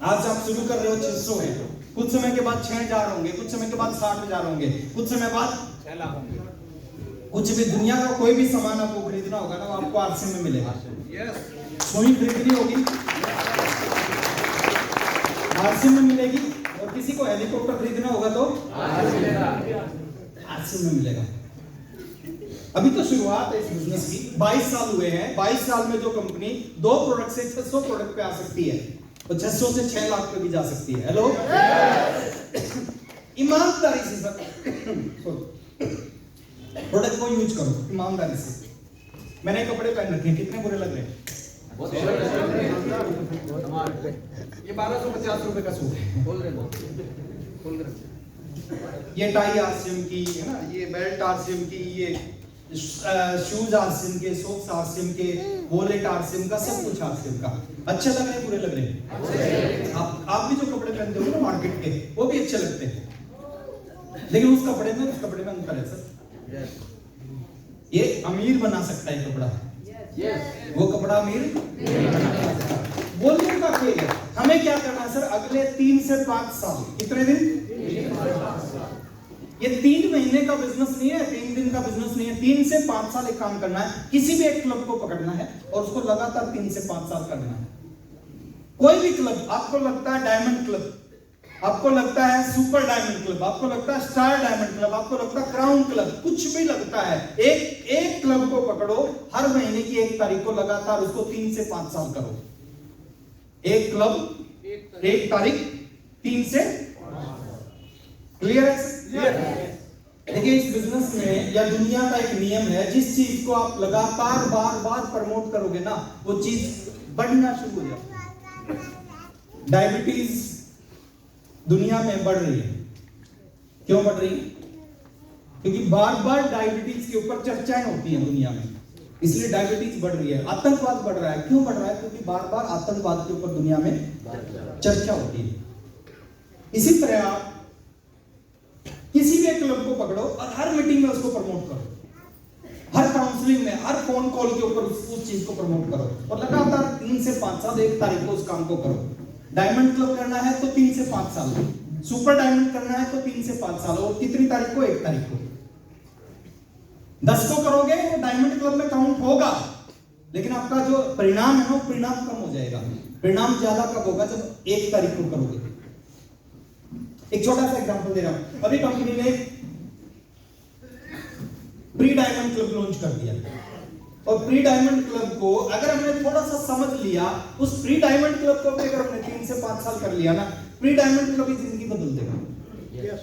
S1: आज आप शुरू कर रहे हो 600 है, कुछ समय के बाद 6,000 होंगे, कुछ समय के बाद 60,000 होंगे, कुछ समय बाद
S2: 6 लाख होंगे।
S1: कुछ भी दुनिया का कोई भी सामान आपको खरीदना होगा ना, वो आपको आरसीएम में मिलेगा।
S2: यस।
S1: सुई खरीदनी होगी आरसीएम में मिलेगी, और किसी को हेलीकॉप्टर खरीदना होगा तो आरसीएम में मिलेगा। अभी तो शुरुआत है इस बिजनेस की, 22 साल हुए हैं। 22 साल में जो कंपनी 2 प्रोडक्ट से 600 प्रोडक्ट पे आ सकती है, तो 600 से 6 लाख पे भी जा सकती है। हेलो, ईमानदारी से सर प्रोडक्ट को यूज करो, ईमानदारी से। मैंने कपड़े पहन रखे हैं, कितने बुरे लग रहे हैं? ये 1250 रुपए का सूट है।
S2: खोल रहे
S1: ये टाई आरसीएम की है ना, ये बेल्ट आरसीएम की, ये शूज आरसीएम के, सॉक्स आरसीएम के, वॉलेट आरसीएम का, सब कुछ आरसीएम का। अच्छे लग रहे हैं, बुरे लग रहे हैं? आप भी जो कपड़े पहनते हो ना मार्केट के, वो भी अच्छे लगते हैं, लेकिन उस कपड़े में अंतर है सर। ये अमीर बना सकता है कपड़ा, वो कपड़ा अमीर वॉल्यूम का खेल है। हमें क्या करना है सर, अगले 3 से 5 साल, कितने दिन? ये 3 महीने का बिजनेस नहीं है, 3 दिन का बिजनेस नहीं है, 3 से 5 साल एक काम करना है। किसी भी एक क्लब को पकड़ना है और उसको लगातार 3 से 5 साल करना है। कोई भी क्लब, आपको लगता है डायमंड क्लब, आपको लगता है सुपर डायमंड क्लब, आपको लगता है स्टार डायमंड क्लब, आपको लगता है क्राउन क्लब, कुछ भी लगता है, एक क्लब को पकड़ो, हर महीने की 1 तारीख को लगातार उसको 3 से 5 साल करो। एक क्लब 1 तारीख 3 से, क्लियर है? देखिए, इस बिजनेस में या दुनिया का एक नियम है, जिस चीज को आप लगातार बार प्रमोट करोगे ना, वो चीज बढ़ना शुरू हो जाती है। डायबिटीज दुनिया में बढ़ रही है। क्यों बढ़ रही है? क्योंकि बार डायबिटीज के ऊपर चर्चाएं होती हैं दुनिया में, इसलिए डायबिटीज बढ़ रही है। आतंकवाद बढ़ रहा है, क्यों बढ़ रहा है? क्योंकि बार आतंकवाद के ऊपर दुनिया में चर्चा होती है। इसी तरह आप किसी भी क्लब को पकड़ो और हर मीटिंग में उसको प्रमोट करो, हर काउंसलिंग में, हर फोन कॉल के ऊपर उस चीज को प्रमोट करो, और लगातार 3 से 5 साल 1 तारीख को उस काम को करो। डायमंड क्लब करना है तो 3 से 5 साल, सुपर डायमंड करना है तो 3 से 5 साल, और कितनी तारीख को? 1 तारीख को। 10 को करोगे वो डायमंड क्लब में काउंट होगा, लेकिन आपका जो परिणाम है ना, वो परिणाम कम हो जाएगा। परिणाम ज्यादा कब होगा? जब 1 तारीख को करोगे। एक छोटा सा एग्जांपल दे रहा हूं। अभी कंपनी ने प्री डायमंड क्लब लॉन्च कर दिया, और प्री डायमंड क्लब को अगर हमने थोड़ा सा समझ लिया, उस प्री डायमंड क्लब को अगर हमने 3 से 5 साल कर लिया ना, प्री डायमंड क्लब की जिंदगी बदल देगा।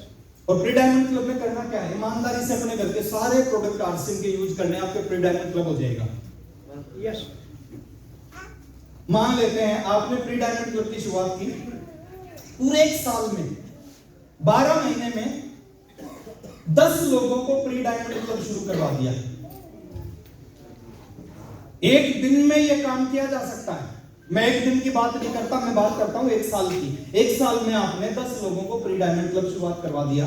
S1: और प्री डायमंड क्लब में करना क्या है? ईमानदारी से अपने घर के सारे प्रोडक्ट आरसीएम के यूज करने, आपके प्री डायमंड क्लब हो जाएगा।
S4: यस।
S1: मान लेते हैं आपने प्री डायमंड क्लब की शुरुआत की, पूरे 1 साल में 12 महीने में 10 लोगों को प्री डायमंड क्लब शुरू करवा दिया। एक दिन में यह काम किया जा सकता है। मैं एक दिन की बात नहीं करता, मैं बात करता हूं 1 साल की। 1 साल में आपने 10 लोगों को प्री डायमंड क्लब शुरुआत करवा दिया।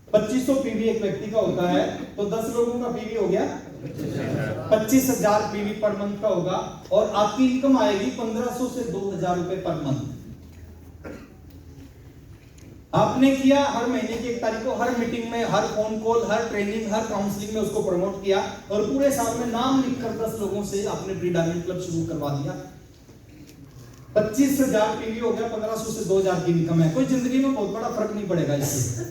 S1: 2500 पीवी एक व्यक्ति का होता है, तो 10 लोगों का पीवी हो गया 25,000 पीवी पर मंथ का होगा, और आपकी इनकम आएगी 1500 से 2000 रुपए पर मंथ। आपने किया हर महीने की 1 तारीख को, हर मीटिंग में, हर फोन कॉल, हर ट्रेनिंग, हर काउंसलिंग में उसको प्रमोट किया, और पूरे साल में नाम लिखकर 10 लोगों से आपने प्री डायमंड क्लब शुरू करवा दिया। 25,000 पीवी हो गया, 1500 से 2000 की इनकम है। कोई जिंदगी में बहुत बड़ा फर्क नहीं पड़ेगा इससे,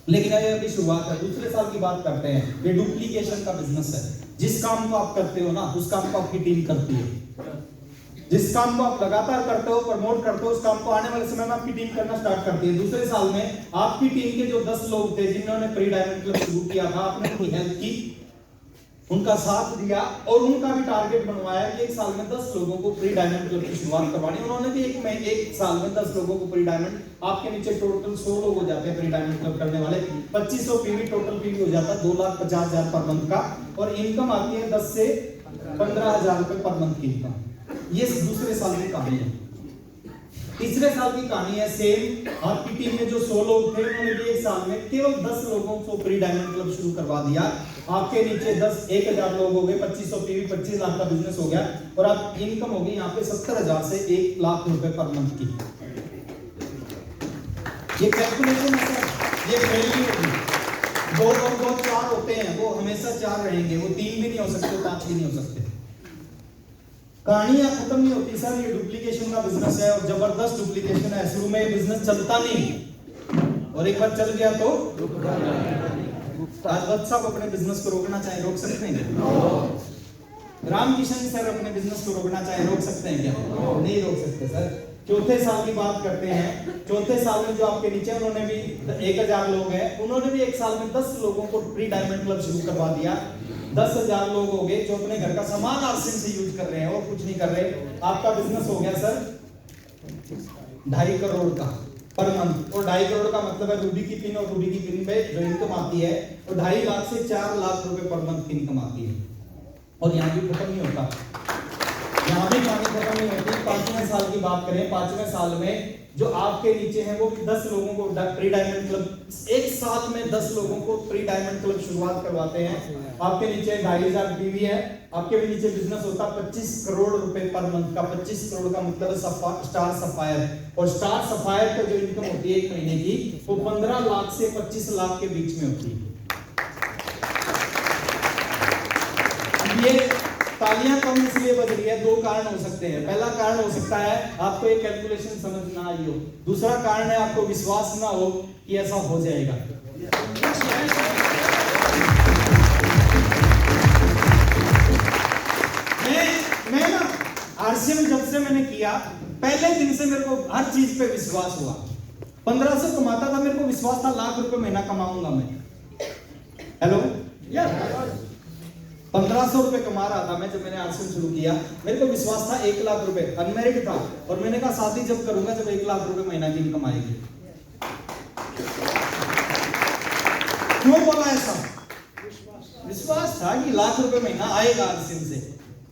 S1: लेकिन ये अभी शुरुआत है। दूसरे साल की बात करते हैं। ये डुप्लीकेशन का बिजनेस है। जिस काम को आप करते हो ना, उस काम को आपकी टीम करती है। जिस काम को आप लगातार करते हो, प्रमोट करते हो, उस काम को आने वाले समय में आपकी टीम करना स्टार्ट करती है। दूसरे साल में आपकी टीम के जो 10 लोग थे जिन्होंने प्री डायमंड क्लब शुरू किया था, आपने उनकी हेल्प की, उनका साथ दिया, और उनका भी टारगेट बनवाया कि 1 साल में 10 लोगों को प्री डायमंड क्लब की शुरुआत करवानी। उन्होंने भी एक साल में 10 लोगों को प्री डायमंड, आपके नीचे टोटल 100 लोग हो जाते हैं प्री डायमंड क्लब करने वाले। 2500 पीवी टोटल पीवी हो जाता है 2,50,000 पर मंथ का, और इनकम आती है 10 से 15,000 रुपए पर मंथ की इनकम। ये दूसरे साल की कहानी है। तीसरे साल की कहानी है सेम। आपकी टीम में जो 100 लोग थे उन्होंने भी एक साल में केवल 10 लोगों को प्री डायमंड क्लब शुरू करवा दिया। आपके नीचे 10,000 लोग हो गए, 2500 पीवी, 25 लाख का बिजनेस हो गया और आप इनकम होगी यहाँ पे 70,000 से 1 लाख रुपए पर मंथ की। ये कैलकुलेशन है सर, ये फेल नहीं होगी। 2 और 2 4 होते हैं, वो हमेशा 4 रहेंगे, वो 3 भी नहीं हो सकते, 5 भी नहीं हो सकते। कहानियां खत्म नहीं होती सर, ये डुप्लीकेशन का बिजनेस है और जबरदस्त डुप्लीकेशन है। शुरू में बिजनेस चलता नहीं और एक बार चल गया तो आज साहब अपने बिजनेस को रोकना चाहे रोक सकते हैं? रामकिशन सर अपने बिजनेस को रोकना चाहे रोक सकते हैं क्या? नहीं रोक सकते सर। चौथे साल की बात करते हैं। चौथे साल में जो आपके नीचे उन्होंने भी 1,000 लोग हैं, उन्होंने भी एक साल में 10 लोगों को प्री डायमंड क्लब शुरू करवा दिया। 10,000 लोग हो गए जो अपने घर का सामान आरसीएम से यूज कर रहे हैं और कुछ नहीं कर रहे। आपका बिजनेस हो गया सर 2.5 करोड़ का पर मंथ। और 2.5 करोड़ का मतलब है रूबी की पिन और रूबी की पिन पे जो इनकम आती है वो 2.5 लाख से 4 लाख रुपए पर मंथ की इनकम आती है। और यहाँ भी खत्म नहीं होता, यहाँ भी कहानी खत्म नहीं होती। 5वें साल की बात करें, 5वें साल में जो आपके नीचे हैं वो 10 लोगों को प्री डायमंड क्लब, एक साथ में 10 लोगों को प्री डायमंड क्लब शुरुआत करवाते हैं। आपके नीचे 2,500 पीवी है, आपके भी नीचे बिजनेस होता 25 करोड़ रुपए पर मंथ का। 25 करोड़ का मतलब स्टार सफायर, और स्टार सफायर का जो इनकम होती है एक महीने की वो 15 लाख से 25 लाख के बीच में होती है। ये तालियां कम इसलिए बज रही है, 2 कारण हो सकते हैं। पहला कारण हो सकता है आपको ये कैलकुलेशन समझ ना आई हो, दूसरा कारण है आपको विश्वास ना हो कि ऐसा हो जाएगा। मैं ना आरसीएम जब से मैंने किया पहले दिन से मेरे को हर चीज पे विश्वास हुआ। 1500 कमाता था, मेरे को विश्वास था लाख रुपए महीना कमाऊंगा मैं। हेलो, 1500 रुपए कमा रहा था मैं जब मैंने आरसीएम शुरू किया। मेरे को विश्वास था 1 लाख रुपए, अनमैरिड था और मैंने कहा शादी जब करूंगा जब 1 लाख रुपए महीना की इनकम आएगी। क्यों बोला ऐसा? विश्वास था कि लाख रुपए महीना आएगा आरसीएम से।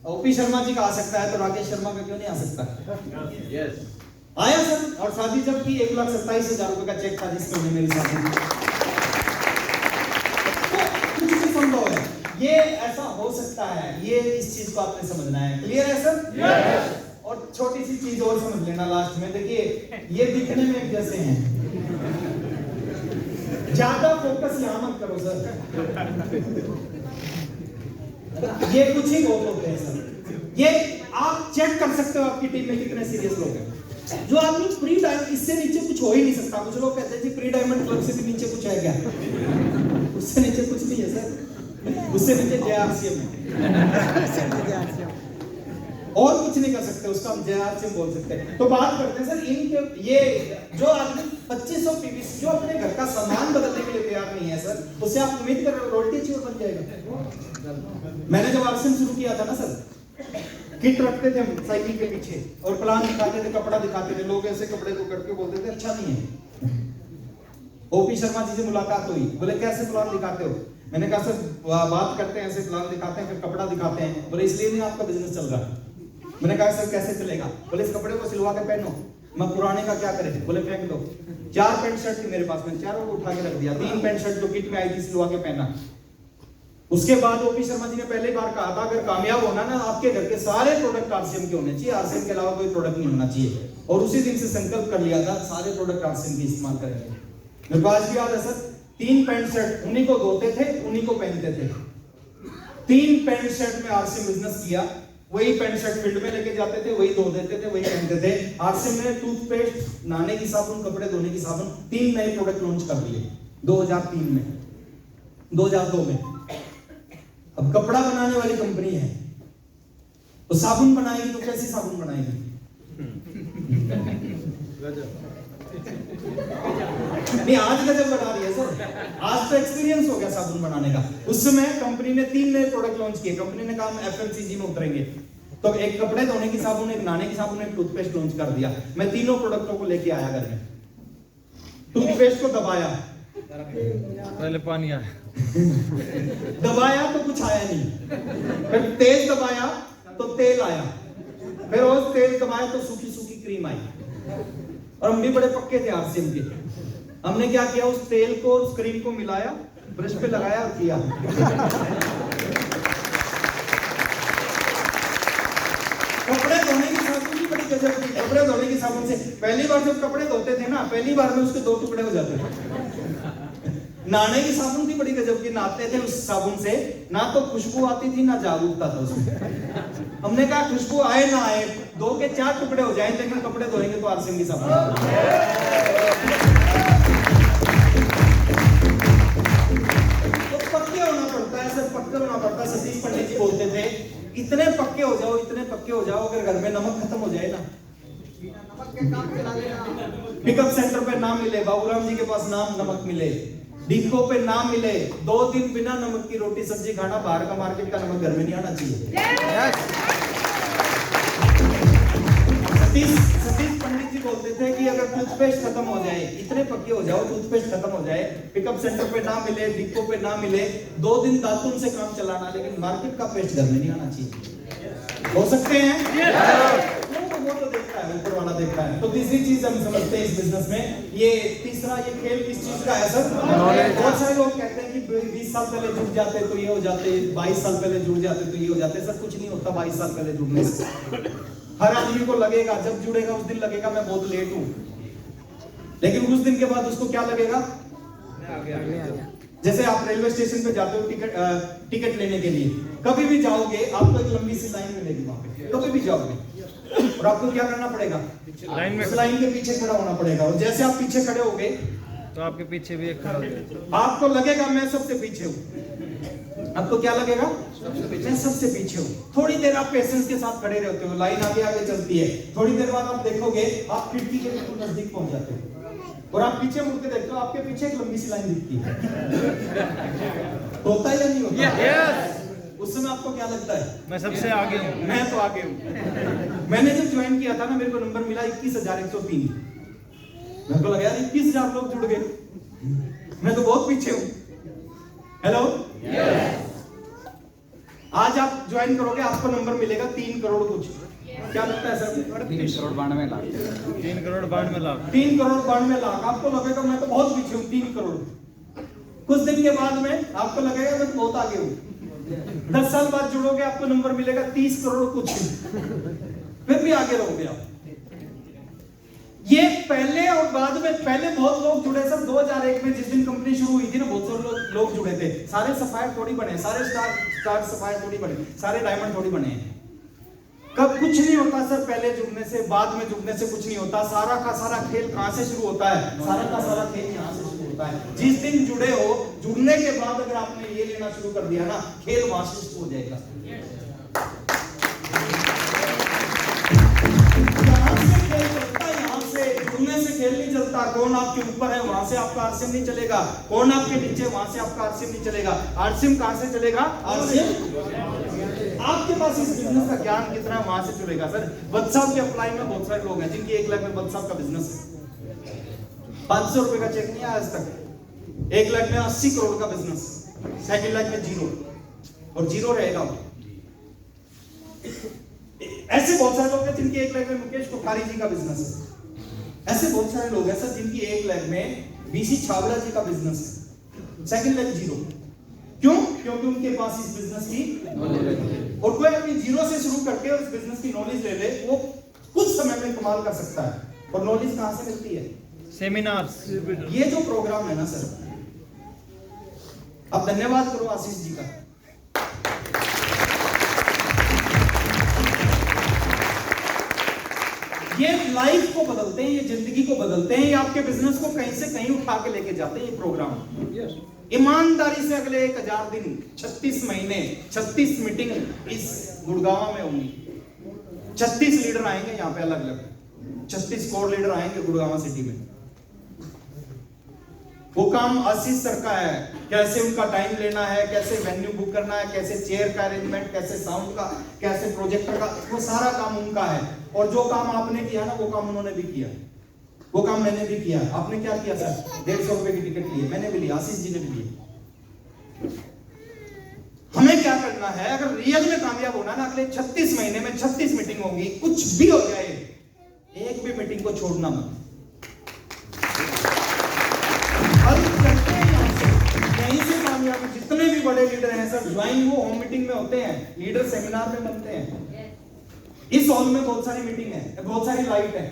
S1: ओपी शर्मा जी का आ सकता है तो राकेश शर्मा का क्यों नहीं आ सकता?
S2: यस
S1: आया सर। और शादी जब की 1,27,000 रुपए का चेक था जिस महीने मेरी शादी थी। तो कुछ भी संभव है, ये ऐसा हो सकता है। ये इस चीज को आपने समझना है। क्लियर है सर?
S3: यस।
S1: और छोटी सी चीज और समझ लेना लास्ट में, देखिए ये दिखने में जैसे हैं, ज्यादा फोकस यहां मत करो सर। ये कुछ ही बहुत होते हैं सर। ये आप चेक कर सकते हो आपकी टीम में कितने सीरियस लोग हैं। जो आदमी प्री डायमंड, इससे नीचे कुछ हो ही नहीं सकता। कुछ लोग कहते हैं जी प्री डायमंड क्लब से भी नीचे कुछ है क्या? उससे नीचे कुछ नहीं है सर, उससे नीचे जेआरसीएम है। और कुछ नहीं कर सकते, उसका हम जेआरसीएम बोल सकते हैं। तो बात करते हैं सर इनके, ये जो आदमी 2500 पीवी जो अपने घर का सामान बदलने के लिए तैयार नहीं है सर, उससे आप उम्मीद कर रहे हो रोटी चोर बन जाएगा? मैंने जब आरसीएम शुरू किया था ना सर, किट रखते थे हम साइकिल के पीछे और प्लान दिखाते थे, कपड़ा दिखाते थे। लोग ऐसे कपड़े को करके बोलते थे अच्छा नहीं है। ओपी शर्मा जी से मुलाकात हुई, बोले कैसे प्लान दिखाते हो? मैंने कहा सर बात करते हैं ऐसे, प्लान दिखाते हैं फिर कपड़ा दिखाते हैं। बोले इसलिए नहीं आपका बिजनेस चल रहा। मैंने कहा सर कैसे चलेगा? बोले इस कपड़े को सिलवा के पहनो। मैं पुराने का क्या करें? बोले फेंक दो। 4 पैंट शर्ट थी मेरे पास, मैंने चारों को उठा के रख दिया। 3 पैंट शर्ट जो किट में आई थी सिलवा के पहना। उसके बाद ओपी शर्मा जी ने पहले बार कहा था अगर कामयाब होना ना आपके घर के सारे प्रोडक्ट आरसीएम के होने चाहिए, आरसीएम के अलावा कोई प्रोडक्ट नहीं होना चाहिए। और उसी दिन से संकल्प कर लिया था सारे प्रोडक्ट आरसीएम के इस्तेमाल करेंगे। मेरे को आज भी याद है सर, 3 पैंट शर्ट उन्हीं को धोते थे, उन्हीं को पहनते थे। 3 पैंट शर्ट में आरसीएम बिजनेस किया। वही पैंट शर्ट फील्ड में लेके जाते थे, वही धो देते थे, वही पहनते थे। आरसीएम ने टूथपेस्ट, नहाने की साबुन, कपड़े धोने की साबुन, 3 नए प्रोडक्ट लॉन्च कर दिए 2003 में, 2002 में। अब कपड़ा बनाने वाली कंपनी है तो साबुन बनाएगी तो कैसी साबुन बनाएगी? नहीं आज गजब बना रही है सर। आज तो एक्सपीरियंस हो गया साबुन बनाने का। उस समय कंपनी ने 3 नए प्रोडक्ट लॉन्च किए। कंपनी ने कहा हम एफएमसीजी में उतरेंगे, तो एक कपड़े धोने की साबुन, एक नहाने की साबुन, एक टूथपेस्ट लॉन्च कर दिया। मैं तीनों प्रोडक्टों को लेके आया घर में। टूथपेस्ट को दबाया,
S2: पहले पानी आया,
S1: दबाया तो कुछ आया नहीं, फिर तेज दबाया तो तेल आया, फिर और तेज दबाया तो सूखी सूखी क्रीम आई। और हम भी बड़े पक्के थे आरसीएम के। हमने क्या किया, उस तेल को उस क्रीम को मिलाया, ब्रश पे लगाया और किया। कपड़े धोने की साबुन भी बड़ी गजब की। कपड़े धोने की साबुन से पहली बार जब कपड़े धोते थे ना, पहली बार में उसके 2 टुकड़े हो जाते थे। नहाने की साबुन भी बड़ी गजब की, नहाते थे उस साबुन से, ना तो खुशबू आती थी ना जादू उठता था उसमें। हमने कहा खुशबू आए ना आए, 2 के 4 टुकड़े हो जाए, लेकिन कपड़े धोएंगे तो आरसीएम की साबुन। तो पक्के होना पड़ता है सर, पक्के होना पड़ता है। सतीश पंडित जी बोलते थे, इतने पक्के हो जाओ, इतने पक्के हो जाओ, अगर घर में नमक खत्म हो जाए ना, पिकअप सेंटर पे ना मिले, बाबूराम जी के पास नाम नमक मिले, डिपो पे ना मिले, 2 दिन बिना नमक की रोटी सब्जी खाना, बाहर का मार्केट का नमक घर में नहीं आना चाहिए। सतीश पंडित जी बोलते थे कि अगर टूथपेस्ट खत्म हो जाए, इतने पक्के हो जाओ, टूथपेस्ट खत्म हो जाए, पिकअप सेंटर पे ना मिले, डिपो पे ना मिले, 2 दिन दातुन से काम चलाना, लेकिन मार्केट का पेस्ट घर में नहीं आना चाहिए। हो सकते हैं? वो तो देखता है, ऊपर वाला देखता है। तो तीसरी चीज हम समझते हैं इस बिजनेस में, ये तीसरा ये खेल किस चीज का है सर? बहुत सारे लोग कहते हैं कि 20 साल पहले जुड़ जाते तो ये हो जाते, 22 साल पहले जुड़ जाते तो ये हो जाते। सर कुछ नहीं होता 22 साल पहले जुड़ने से। हर आदमी को लगेगा, जब जुड़ेगा उस दिन लगेगा मैं बहुत लेट हूँ, लेकिन उस दिन के बाद उसको क्या लगेगा? जैसे आप रेलवे स्टेशन पे जाते हो टिकट लेने के लिए, कभी भी जाओगे आपको एक लंबी सी लाइन मिलेगी वहां पे, कभी भी जाओगे, और आपको क्या करना पड़ेगा?
S2: लाइन में,
S1: उस लाइन के पीछे खड़ा होना पड़ेगा। और जैसे आप पीछे खड़े होगे
S2: तो आपके पीछे भी एक खड़ा होगा।
S1: आपको लगेगा मैं सबसे पीछे हूँ। आपको क्या लगेगा? मैं सबसे पीछे हूँ। थोड़ी देर आप पेशेंस के साथ खड़े रहते हो, लाइन आगे आगे चलती है, थोड़ी देर बाद आप देखोगे आप खिड़की के बिल्कुल नजदीक पहुंच जाते हो, और आप पीछे मुड़ के देखते हो आपके पीछे एक लंबी सी लाइन दिखती है। होता है या नहीं होता? उस समय आपको क्या लगता है?
S2: मैं सबसे आगे हूँ,
S1: मैं तो आगे हूँ। मैंने जब ज्वाइन किया था ना, मेरे को नंबर मिला 21,103। मेरे को लगा यार 21,000 लोग जुड़ गए, मैं तो बहुत पीछे हूँ। हेलो, आज आप ज्वाइन करोगे आपको नंबर मिलेगा 3 करोड़ कुछ। क्या लगता है सर?
S2: 3 करोड़ 92 लाख। 3 करोड़ 92 लाख।
S1: 3 करोड़ 92 लाख। आपको लगेगा मैं तो बहुत पीछे हूँ, 3 करोड़। कुछ दिन के बाद में आपको लगेगा मैं तो बहुत आगे हूँ। 10 साल बाद जुड़ोगे आपको नंबर मिलेगा 30 करोड़ कुछ, फिर भी आगे रहोगे आप। ये पहले और बाद में, पहले बहुत लोग जुड़े सर। 2001 में जिस दिन कंपनी शुरू हुई थी ना, बहुत सारे लोग जुड़े थे। सारे सफायर थोड़ी बने, सारे स्टार सफायर थोड़ी बने, सारे डायमंड थोड़ी बने हैं। कब कुछ नहीं होता सर, पहले जुड़ने से बाद में जुड़ने से कुछ नहीं होता। सारा का सारा खेल कहां से शुरू होता है? सारा का सारा खेल यहां से शुरू होता है। जिस दिन जुड़े हो, जुड़ने के बाद अगर आपने ये लेना शुरू कर दिया ना, खेल वहां से शुरू हो जाएगा। जुड़ने से खेल नहीं चलता। कौन आपके ऊपर है वहां से आपका आरसीएम नहीं चलेगा, कौन आपके नीचे वहां से आपका आरसीएम नहीं चलेगा। आरसीएम कहां से चलेगा? आरसीएम आपके पास इस बिजनेस का ज्ञान कितना है वहां से चलेगा सर। बद साहब के अप्लाई में बहुत सारे लोग हैं जिनकी 1 लाख में बद साहब का बिजनेस है। 500 रुपए का चेक नहीं आया आज तक। 1 लाख में 80 करोड़ का बिजनेस, 2 लाख में 0 और 0 रहेगा। ऐसे बहुत सारे लोग हैं जिनकी 1 लाख में मुकेश कोठारी जी का बिजनेस है। ऐसे बहुत सारे लोग हैं सर जिनकी 1 लाख में बीसी छावला जी का बिजनेस है, 2 लाख 0। क्यों? क्योंकि उनके पास इस बिजनेस की नॉलेज है। और कोई अपनी 0 से शुरू करके उस बिजनेस की नॉलेज ले ले, वो कुछ समय में कमाल कर सकता है। और नॉलेज कहां से मिलती है? सेमिनार्स। ये जो प्रोग्राम है ना सर, आप धन्यवाद करो आशीष जी का। ये लाइफ को बदलते हैं, ये जिंदगी को बदलते हैं, ये आपके बिजनेस को कहीं से कहीं उठा के लेके जाते हैं ये प्रोग्राम। ईमानदारी से अगले 1000 दिन, 36 महीने, 36 मीटिंग इस गुड़गांव में होंगी। 36 लीडर आएंगे यहाँ पे, अलग अलग 36 कोर लीडर आएंगे गुड़गांव सिटी में। वो काम आशीष सर का है, कैसे उनका टाइम लेना है, कैसे वेन्यू बुक करना है, कैसे चेयर का अरेंजमेंट, कैसे साउंड का, कैसे प्रोजेक्टर का, वो सारा काम उनका है। और जो काम आपने किया ना, वो काम उन्होंने भी किया, वो काम मैंने भी किया। आपने क्या किया सर? 150 रुपए की टिकट ली, मैंने भी लिया, आशीष जी ने भी लिया। हमें क्या करना है? अगर रियल में कामयाब होना ना, अगले 36 महीने में 36 मीटिंग होगी, कुछ भी हो जाए, एक भी मीटिंग को छोड़ना मत। हर करते हैं यहाँ से, यहीं से कामयाबी। जितने भी बड़े लीडर हैं सर, ज्वाइन वो होम मीटिंग में होते हैं, लीडर सेमिनार में बनते हैं। इस हॉल में बहुत सारी मीटिंग है, बहुत सारी लाइट है,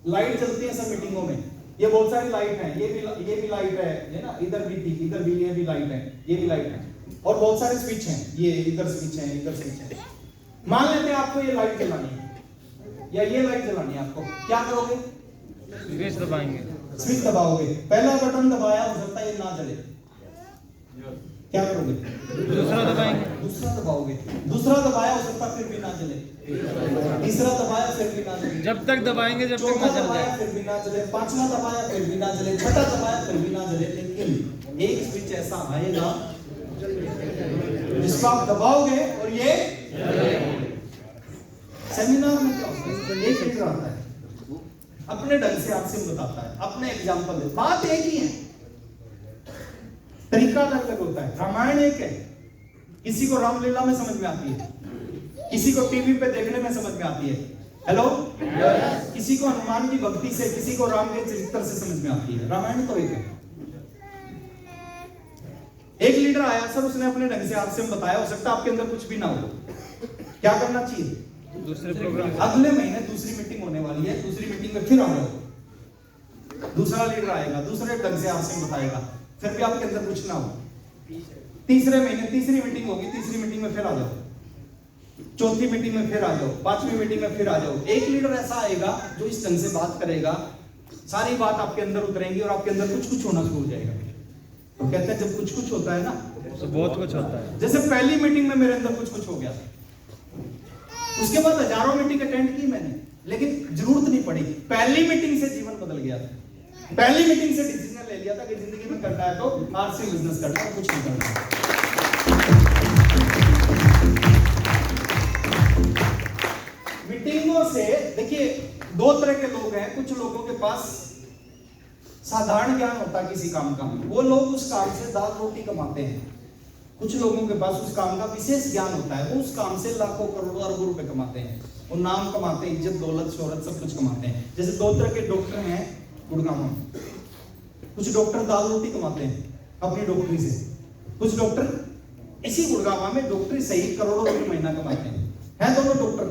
S1: लाइट चलती है सब मीटिंगों में। ये बहुत सारी लाइट है, ये भी लाइट है ना, इधर भी थी, इधर भी, ये भी लाइट है, ये भी लाइट है, और बहुत सारे स्विच हैं, ये इधर स्विच है, इधर स्विच है। मान लेते हैं आपको ये लाइट जलानी है या ये लाइट जलानी है, आपको क्या करोगे?
S2: स्विच दबाएंगे,
S1: स्विच दबाओगे। पहला बटन दबाया, हो सकता है ये ना जले, क्या करोगे?
S2: दूसरा दबाएंगे,
S1: दूसरा दबाओगे। दूसरा दबाया, हो सकता है फिर भी ना जले। तीसरा दबाया, फिर भी ना जले।
S2: जब तक दबाएंगे जब तक
S1: चौथा
S2: ना जल
S1: दबाया,
S2: जाए।
S1: फिर भी ना जले। पांचवा दबाया, फिर भी ना जले। छठा दबाया, फिर भी ना जले। लेकिन एक स्विच ऐसा आएगा जिसको आप दबाओगे और ये सेमिनार में क्या होता है, एक लीडर आता है, अपने ढंग से आपसे बताता है, अपने एग्जाम्पल दे, बात एक ही है, तरीका अलग अलग होता है। रामायण एक है, किसी को रामलीला में समझ में आती है, किसी को टीवी पे देखने में समझ में आती है, हेलो, किसी को हनुमान की भक्ति से, किसी को राम के चरित्र से समझ में आती है। रामायण तो एक है। एक लीडर आया सर, उसने अपने ढंग से आपसे बताया, हो सकता है आपके अंदर कुछ भी ना हो, क्या करना चाहिए?
S2: दूसरे प्रोग्राम,
S1: अगले महीने दूसरी मीटिंग होने वाली है, दूसरी मीटिंग में फिर आ जाओ, दूसरा लीडर आएगा, दूसरे ढंग से आपसे बताएगा, फिर भी आपके अंदर कुछ ना हो। तीसरे महीने तीसरी मीटिंग होगी, तीसरी मीटिंग में फिर आ जाओ, चौथी मीटिंग में फिर आ जाओ, पांचवी मीटिंग में फिर आ जाओ। एक लीडर ऐसा आएगा जो इस ढंग से बात करेगा, सारी बात आपके अंदर उतरेंगी और आपके अंदर कुछ कुछ होना शुरू हो जाएगा। तो कहते हैं जब कुछ कुछ होता है ना
S2: तो बहुत कुछ होता है।
S1: जैसे पहली मीटिंग में मेरे अंदर कुछ कुछ हो गया, उसके बाद हजारों मीटिंग अटेंड की मैंने, लेकिन जरूरत नहीं पड़ी। पहली मीटिंग से जीवन बदल गया था। पहली मीटिंग से डिसीजन ले लिया था कि जिंदगी में करना है तो आरसी बिजनेस करना है, कुछ नहीं करना। मीटिंगों से देखिए दो तरह के लोग हैं। कुछ लोगों के पास साधारण ज्ञान होता है किसी काम का, वो लोग उस काम से दाल रोटी कमाते हैं। कुछ लोगों के पास उस काम का विशेष ज्ञान होता है, वो उस काम से लाखों करोड़ों अरबों रुपए कमाते हैं, वो नाम कमाते हैं, इज्जत दौलत शोहरत सब कुछ कमाते हैं। जैसे दो तरह के डॉक्टर हैं गुड़गांव में, कुछ डॉक्टर दाल रोटी कमाते हैं अपनी डॉक्टरी से, कुछ डॉक्टर इसी गुड़गांव में डॉक्टरी से ही करोड़ों रुपए महीना कमाते हैं दोनों डॉक्टर।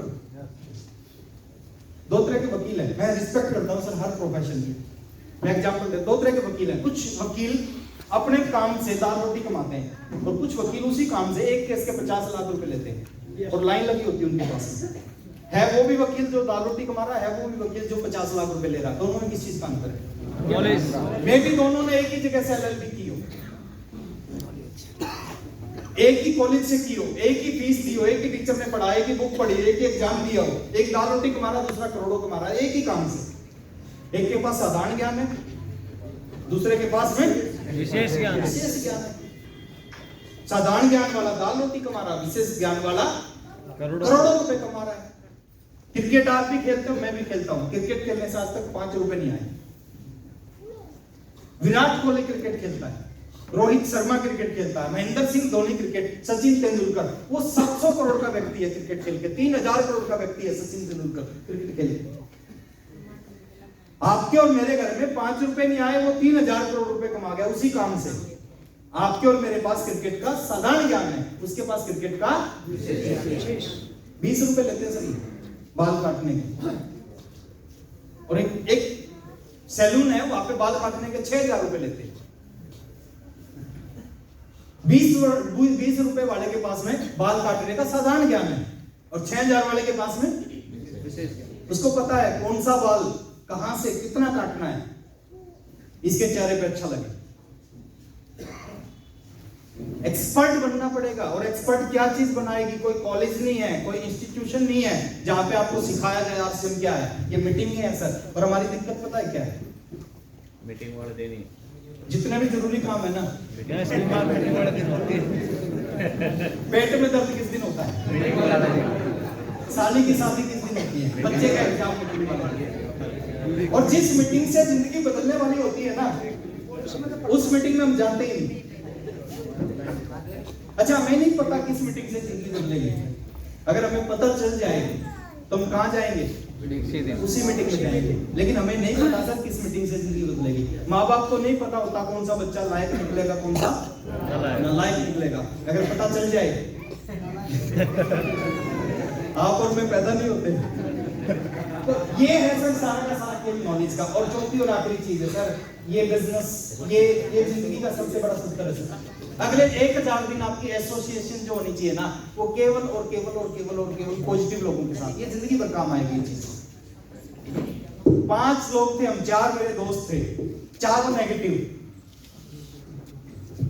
S1: दो तरह के वकील हैं, मैं रिस्पेक्ट करता हूं सर हर प्रोफेशन की। मैं एग्जांपल दे, दो तरह के वकील हैं। कुछ वकील अपने काम से दाल रोटी कमाते हैं और कुछ वकील उसी काम से एक केस के 50 लाख रुपए लेते हैं और लाइन लगी होती है उनके पास। है वो भी वकील जो दाल रोटी कमा रहा है, वो भी वकील जो 50 लाख रुपए ले रहा है। दोनों में किस चीज का अंतर है?
S2: नॉलेज।
S1: मे भी दोनों ने एक ही जगह से LLB की हो, एक ही कॉलेज से की हो, एक ही फीस दी हो, एक ही टीचर ने पढ़ाया, एक ही बुक पढ़ी, एक ही एग्जाम दिया हो, एक दाल रोटी कमा रहा, दूसरा करोड़ों कमा रहा है, एक ही काम से। एक के पास साधारण ज्ञान है, दूसरे के पास में
S2: विशेष ज्ञान।
S1: विशेष ज्ञान है। साधारण ज्ञान वाला दाल रोटी कमा रहा, विशेष ज्ञान वाला करोड़ों रुपए कमा रहा है। क्रिकेट आप भी खेलते हो, मैं भी खेलता हूं। क्रिकेट खेलने से आज तक 5 रुपए नहीं आए। विराट कोहली क्रिकेट खेलता है, रोहित शर्मा क्रिकेट खेलता है, महेंद्र सिंह धोनी क्रिकेट, सचिन तेंदुलकर, वो 700 करोड़ का व्यक्ति है क्रिकेट खेल के, 3000 करोड़ का व्यक्ति है सचिन तेंदुलकर क्रिकेट खेल के। आपके और मेरे घर में 5 रुपए नहीं आए, वो 3000 करोड़ रुपए कमा गया उसी काम से। आपके और मेरे पास क्रिकेट का साधारण ज्ञान है, उसके पास क्रिकेट का 20 रुपए लेते हैं सर बाल काटने के, और एक सैलून है वहां पे बाल काटने के 6000 रुपए लेते हैं। 20 रुपए वाले के पास में बाल काटने का साधारण ज्ञान है और 6000 वाले के पास में उसको पता है कौन सा बाल कहां से कितना काटना है, इसके चेहरे पे अच्छा लगे। एक्सपर्ट बनना पड़ेगा, और एक्सपर्ट क्या चीज बनाएगी? कोई कॉलेज नहीं है, कोई इंस्टीट्यूशन नहीं है जहां पे आपको सिखाया जाए आरसीएम क्या है। ये मीटिंग है सर, और हमारी दिक्कत पता है क्या है?
S3: मीटिंग वाले दिन ही
S1: जितने भी जरूरी काम है ना,
S2: मीटिंग वाले दिन होती है।
S1: पेट में दर्द किस दिन होता है? साली की शादी किस दिन होती है? बच्चे का एग्जाम मीटिंग वाला। और जिस मीटिंग से जिंदगी बदलने वाली होती है ना, उस मीटिंग में हम जाते ही नहीं। अच्छा, हमें नहीं पता किस मीटिंग से जिंदगी बदलेगी। अगर हमें पता चल जाए तो हम कहां जाएंगे? उसी मीटिंग में जाएंगे। लेकिन हमें नहीं पता सर किस मीटिंग से जिंदगी बदलेगी। माँ बाप को नहीं पता होता कौन सा बच्चा लायक निकलेगा, कौन सा नालायक निकलेगा। अगर पता चल जाए आप और मैं पैदा नहीं होते। तो ये है सर सारा का सारा खेल नॉलेज का। और चौथी और आखिरी चीज है सर, ये बिजनेस, ये जिंदगी का सबसे बड़ा सूत्र है सर। अगले 1000 दिन आपकी एसोसिएशन जो होनी चाहिए ना, वो केवल और केवल और केवल और केवल पॉजिटिव लोगों के साथ, ये जिंदगी भर काम आएगी ये चीज। 5 लोग थे हम, 4 मेरे दोस्त थे, 4 नेगेटिव।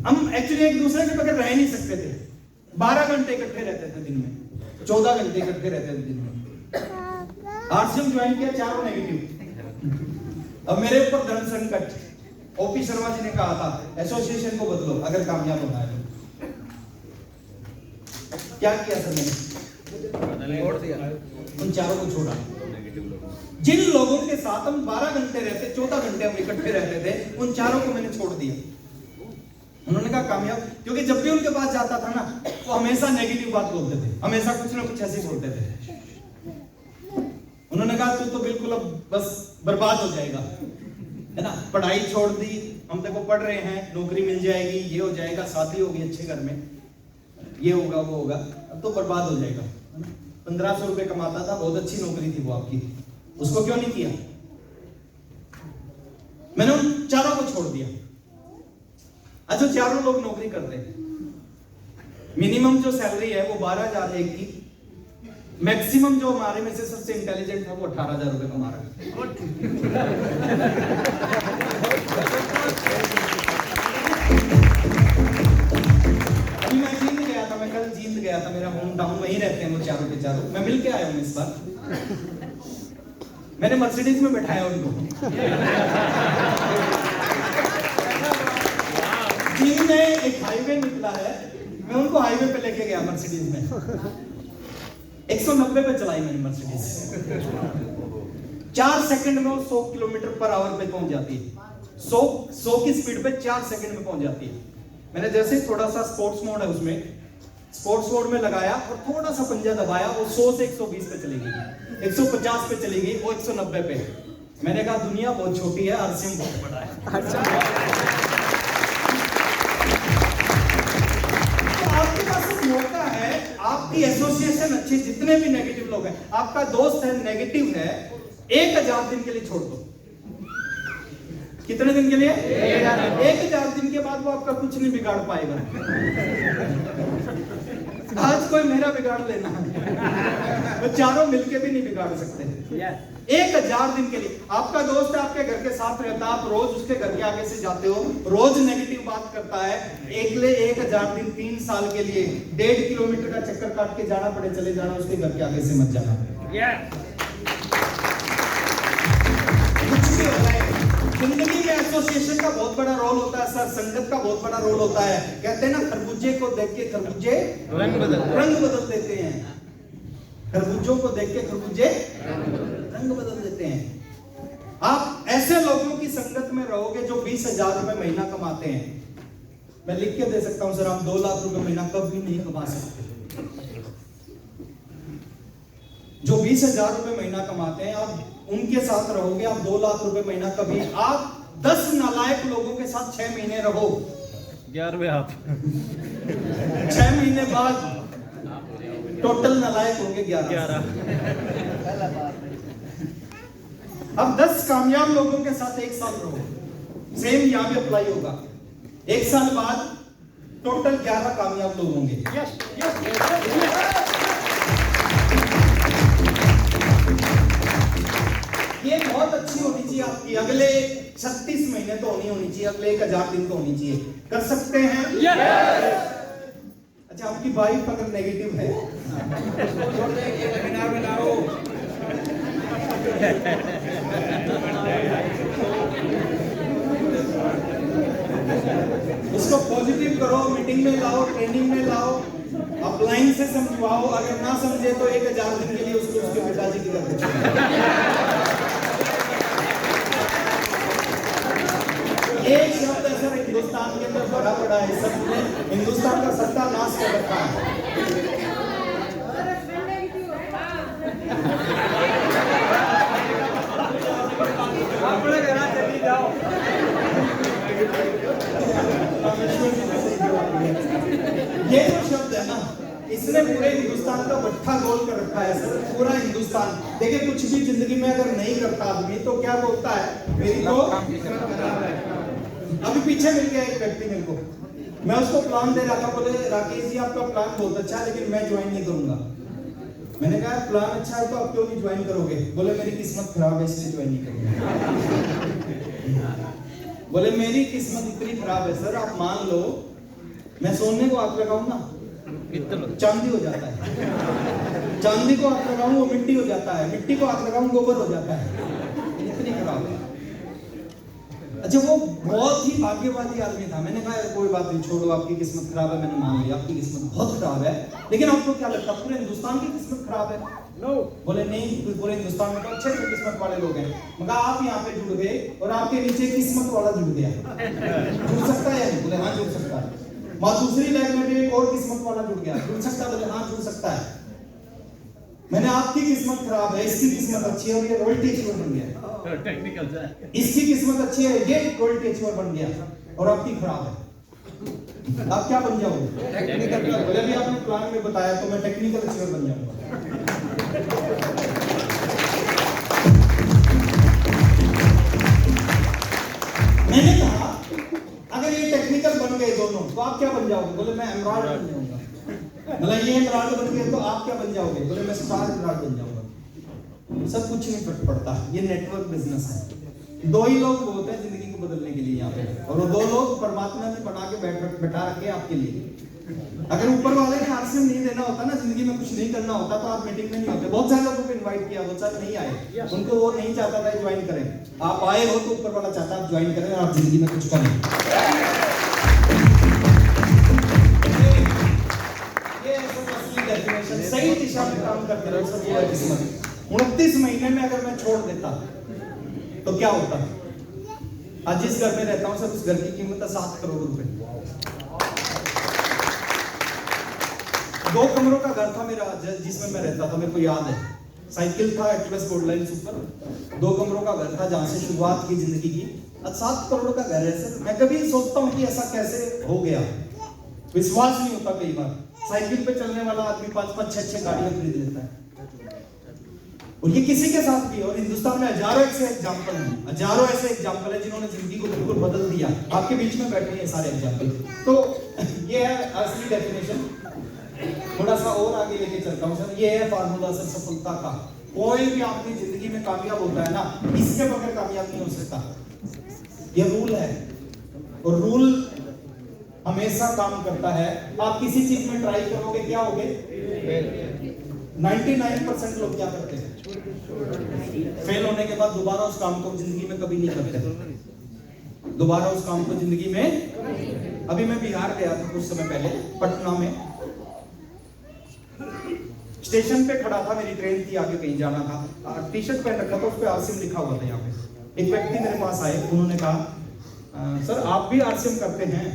S1: हम एक्चुअली एक दूसरे के बगैर रह नहीं सकते थे। 12 घंटे इकट्ठे रहते थे दिन में, 14 घंटे इकट्ठे रहते थे दिन में। आरसीएम ज्वाइन किया, 4 नेगेटिव। अब मेरे ऊपर धन संकट, ओपी शर्मा जी ने कहा था एसोसिएशन को बदलो अगर कामयाब होना है। क्या किया सर मैंने?
S3: छोड़ दिया,
S1: उन 4 को छोड़ा। जिन लोगों के साथ हम 12 घंटे रहते, 14 घंटे हम इकट्ठे रहते थे, उन 4 को मैंने छोड़ दिया। उन्होंने कहा कामयाब, क्योंकि जब भी उनके पास जाता था ना, वो हमेशा नेगेटिव बात बोलते थे, हमेशा कुछ ना कुछ ऐसे बोलते थे। उन्होंने कहा तू तो बिल्कुल अब बस बर्बाद हो जाएगा, है ना, पढ़ाई छोड़ दी, हम देखो पढ़ रहे हैं, नौकरी मिल जाएगी, ये हो जाएगा, शादी होगी अच्छे घर में, ये होगा वो होगा, अब तो बर्बाद हो जाएगा। 1500 रुपए कमाता था, बहुत अच्छी नौकरी थी वो आपकी, उसको क्यों नहीं किया? मैंने उन 4 को छोड़ दिया। अच्छा, 4 लोग नौकरी करते हैं, मिनिमम जो सैलरी है वो 12,000 एक की, मैक्सिमम जो हमारे में से सबसे इंटेलिजेंट था वो 18,000 रुपए कमा रहा है। अभी मैं जींद गया था, मैं कल जींद गया था, मेरा होम टाउन, वहीं रहते हैं वो 4 के 4। मैं मिल के आया हूँ इस बार। मैंने मर्सिडीज में बैठाया उनको। जींद में एक हाईवे निकला है, मैं उनको हाईवे पे लेके गया मर्सिडीज में। 190 पे चलाई मैंने मर्सिडीज। 4 सेकंड में वो 100 किलोमीटर पर आवर पे पहुंच जाती है। 100 की स्पीड पे 4 सेकंड में पहुंच जाती है। मैंने जैसे थोड़ा सा स्पोर्ट्स मोड है उसमें, स्पोर्ट्स मोड में लगाया और थोड़ा सा पंजा दबाया, वो 100 से 120 पे चली गई, 150 पे चली गई, वो 190 पे। मैंने कहा दुनिया बहुत छोटी है, आरसीएम बहुत बड़ा है। आपके पास एक मौका है, आपकी एसोसिएशन अच्छी, जितने भी नेगेटिव लोग हैं, आपका दोस्त है नेगेटिव है, 1000 दिन के लिए छोड़ दो। कितने दिन के लिए? 1000 दिन के बाद वो आपका कुछ नहीं बिगाड़ पाएगा। आज कोई मेरा बिगाड़ लेना है, वो 4 मिलके भी नहीं बिगाड़ सकते। 1000 दिन के लिए आपका दोस्त है, आपके घर के साथ रहता है, आप रोज उसके घर के आगे से जाते हो, रोज नेगेटिव बात करता है, 1000 दिन 3 साल के लिए 1.5 किलोमीटर का चक्कर काट के जाना पड़े, चले जाना, उसके घर के आगे से मत जाना। कुछ भी होता है जिंदगी में, एसोसिएशन का बहुत बड़ा रोल होता है सर, संगत का बहुत बड़ा रोल होता है। कहते हैं ना, खरबूजे को देख के खरबूजे रंग बदल देते हैं। खरबूजों को देख के खरबूजे रंग बदल देते हैं। आप ऐसे लोगों की संगत में रहोगे जो 20,000 रुपए महीना कमाते हैं। मैं लिख के दे सकता हूं सर, आप 2 लाख रुपए महीना कभी नहीं कमा सकते। जो 20,000 रुपए महीना कमाते हैं, आप उनके साथ रहोगे, आप 2 लाख रुपए महीना कभी। आप 10 नालायक लोगों के साथ 6 महीने रहो,
S3: 11वें आप
S1: 6 महीने बाद टोटल नालायक होंगे 11। अब 10 कामयाब लोगों के साथ 1 साल रहो, सेम यहां भी अप्लाई होगा। 1 साल बाद टोटल 11 कामयाब लोग होंगे। ये बहुत अच्छी होनी चाहिए आपकी, अगले 36 महीने तो होनी चाहिए, अगले 1000 दिन तो होनी चाहिए। कर सकते हैं? अच्छा, आपकी वाइफ अगर नेगेटिव है, वेबिनार में लाओ, उसको पॉजिटिव करो, मीटिंग में लाओ, ट्रेनिंग में लाओ, आप लाइन से समझवाओ। अगर ना समझे तो 1000 दिन के लिए उसको उसके पिताजी की कर देते। एक शब्द है सर हिंदुस्तान के अंदर बड़ा बड़ा है, सब ने हिंदुस्तान का सत्यानाश कर रखा है। रखा है सर, पूरा हिंदुस्तान। देखिए कुछ भी जिंदगी में अगर नहीं करता आदमी तो क्या बोलता है, मेरी तो अभी पीछे मिल गया एक व्यक्ति मेरे को, मैं उसको प्लान दे रहा था, बोले राकेश जी आपका प्लान बहुत अच्छा है लेकिन मैं ज्वाइन नहीं करूंगा। मैंने कहा प्लान अच्छा है तो आप क्यों नहीं ज्वाइन करोगे? बोले मेरी किस्मत खराब है इसलिए ज्वाइन नहीं करूंगा। बोले मेरी किस्मत इतनी खराब है सर, आप मान लो मैं सोने को हाथ लगाऊं ना चांदी हो जाता है, चांदी को हाथ लगाऊं वो मिट्टी हो जाता है, मिट्टी को हाथ लगाऊं गोबर हो जाता है, इतनी खराब है। अच्छा वो बहुत ही भाग्यवादी आदमी था। मैंने कहा कोई बात नहीं छोड़ो, आपकी किस्मत खराब है, मैंने मान लिया आपकी किस्मत बहुत खराब है, लेकिन आपको क्या लगता है पूरे हिंदुस्तान की किस्मत खराब है?
S4: नो।
S1: बोले नहीं, पूरे हिंदुस्तान में तो अच्छे अच्छे किस्मत वाले लोग हैं। मगर आप यहाँ पे जुड़ गए और आपके नीचे किस्मत वाला जुड़ गया, जुड़ सकता है? बोले हाँ जुड़ सकता है। वहां दूसरी लाइन में भी एक और किस्मत वाला जुड़ गया, जुड़ सकता है? बोले हाँ जुड़ सकता है। मैंने आपकी किस्मत खराब है, इसकी किस्मत अच्छी है और ये रॉयल्टी अचीवर बन गया।
S3: टेक्निकल से
S1: इसकी किस्मत अच्छी है, ये रॉयल्टी अचीवर बन गया और आपकी खराब है। आप क्या बन जाओगे? टेक्निकल। बोले अभी आपने प्लान में बताया तो मैं टेक्निकल अचीवर बन जाऊंगा। मैंने कहा अगर ये टेक्निकल बन गए दोनों तो आप क्या बन जाओगे? बोले मैं एमराल्ड बन जाऊंगा। मतलब ये एमराल्ड बन गए तो आप क्या बन जाओगे? बोले मैं स्टार एमराल्ड बन जाऊंगा। सब कुछ नहीं फर्क पड़ता, ये नेटवर्क बिजनेस है। दो ही लोग होते हैं जिंदगी को बदलने के लिए यहाँ पे, और वो दो लोग परमात्मा ने बना के बैठा रखे आपके लिए। अगर ऊपर वाले ने आरसीएम नहीं देना होता ना, जिंदगी में कुछ नहीं करना होता तो आप मीटिंग में नहीं होते। बहुत सारे लोगों को इनवाइट किया, बहुत सारे नहीं आए, उनको वो नहीं चाहता था ज्वाइन करें। आप आए हो तो ऊपर वाला चाहता आप ज्वाइन करें और आप जिंदगी में कुछ करें। ये असली डेफिनेशन, सही दिशा में काम करते रहो सब। ये किस्मत 29 महीने में अगर मैं छोड़ देता तो क्या होता? आज जिस घर में रहता हूं सर, उस घर की कीमत है 7 करोड़ रुपए। 2 कमरों का घर था मेरा जिसमें मैं रहता था, मेरे को याद है। साइकिल था एटलस बोर्ड लाइन सुपर, 2 कमरों का घर था जहां से शुरुआत की जिंदगी की। आज 7 करोड़ का घर है सर। मैं कभी सोचता हूं कि ऐसा कैसे हो गया, विश्वास नहीं होता। कई बार साइकिल पे चलने वाला आदमी 5-5, 6-6 गाड़ियां खरीद लेता है, और ये किसी के साथ भी। और हिंदुस्तान में हजारों ऐसे एग्जाम्पल हैं, हजारों ऐसे एग्जाम्पल है जिन्होंने जिंदगी को बिल्कुल बदल दिया। आपके बीच में बैठे हैं सारे एग्जाम्पल। तो ये है असली डेफिनेशन। थोड़ा सा और आगे लेके चलता हूं सर। ये है फार्मूला सर सफलता का। कोई भी अपनी जिंदगी में कामयाब होता है ना, इसके बगैर कामयाब नहीं हो सकता। ये रूल है, और रूल हमेशा काम करता है। आप किसी चीज में ट्राई करोगे, क्या होगे? 99% लोग क्या करते हैं? फेल होने के बाद दोबारा उस काम को जिंदगी में कभी नहीं करते, दोबारा उस काम को जिंदगी में। अभी मैं बिहार गया था कुछ समय पहले, पटना में स्टेशन पे खड़ा था, मेरी ट्रेन थी, आगे कहीं जाना था। टी शर्ट पहन रखा था, उस पे आरसीएम लिखा हुआ था। यहाँ पे एक व्यक्ति मेरे पास आए, उन्होंने कहा सर आप भी आरसीएम करते हैं?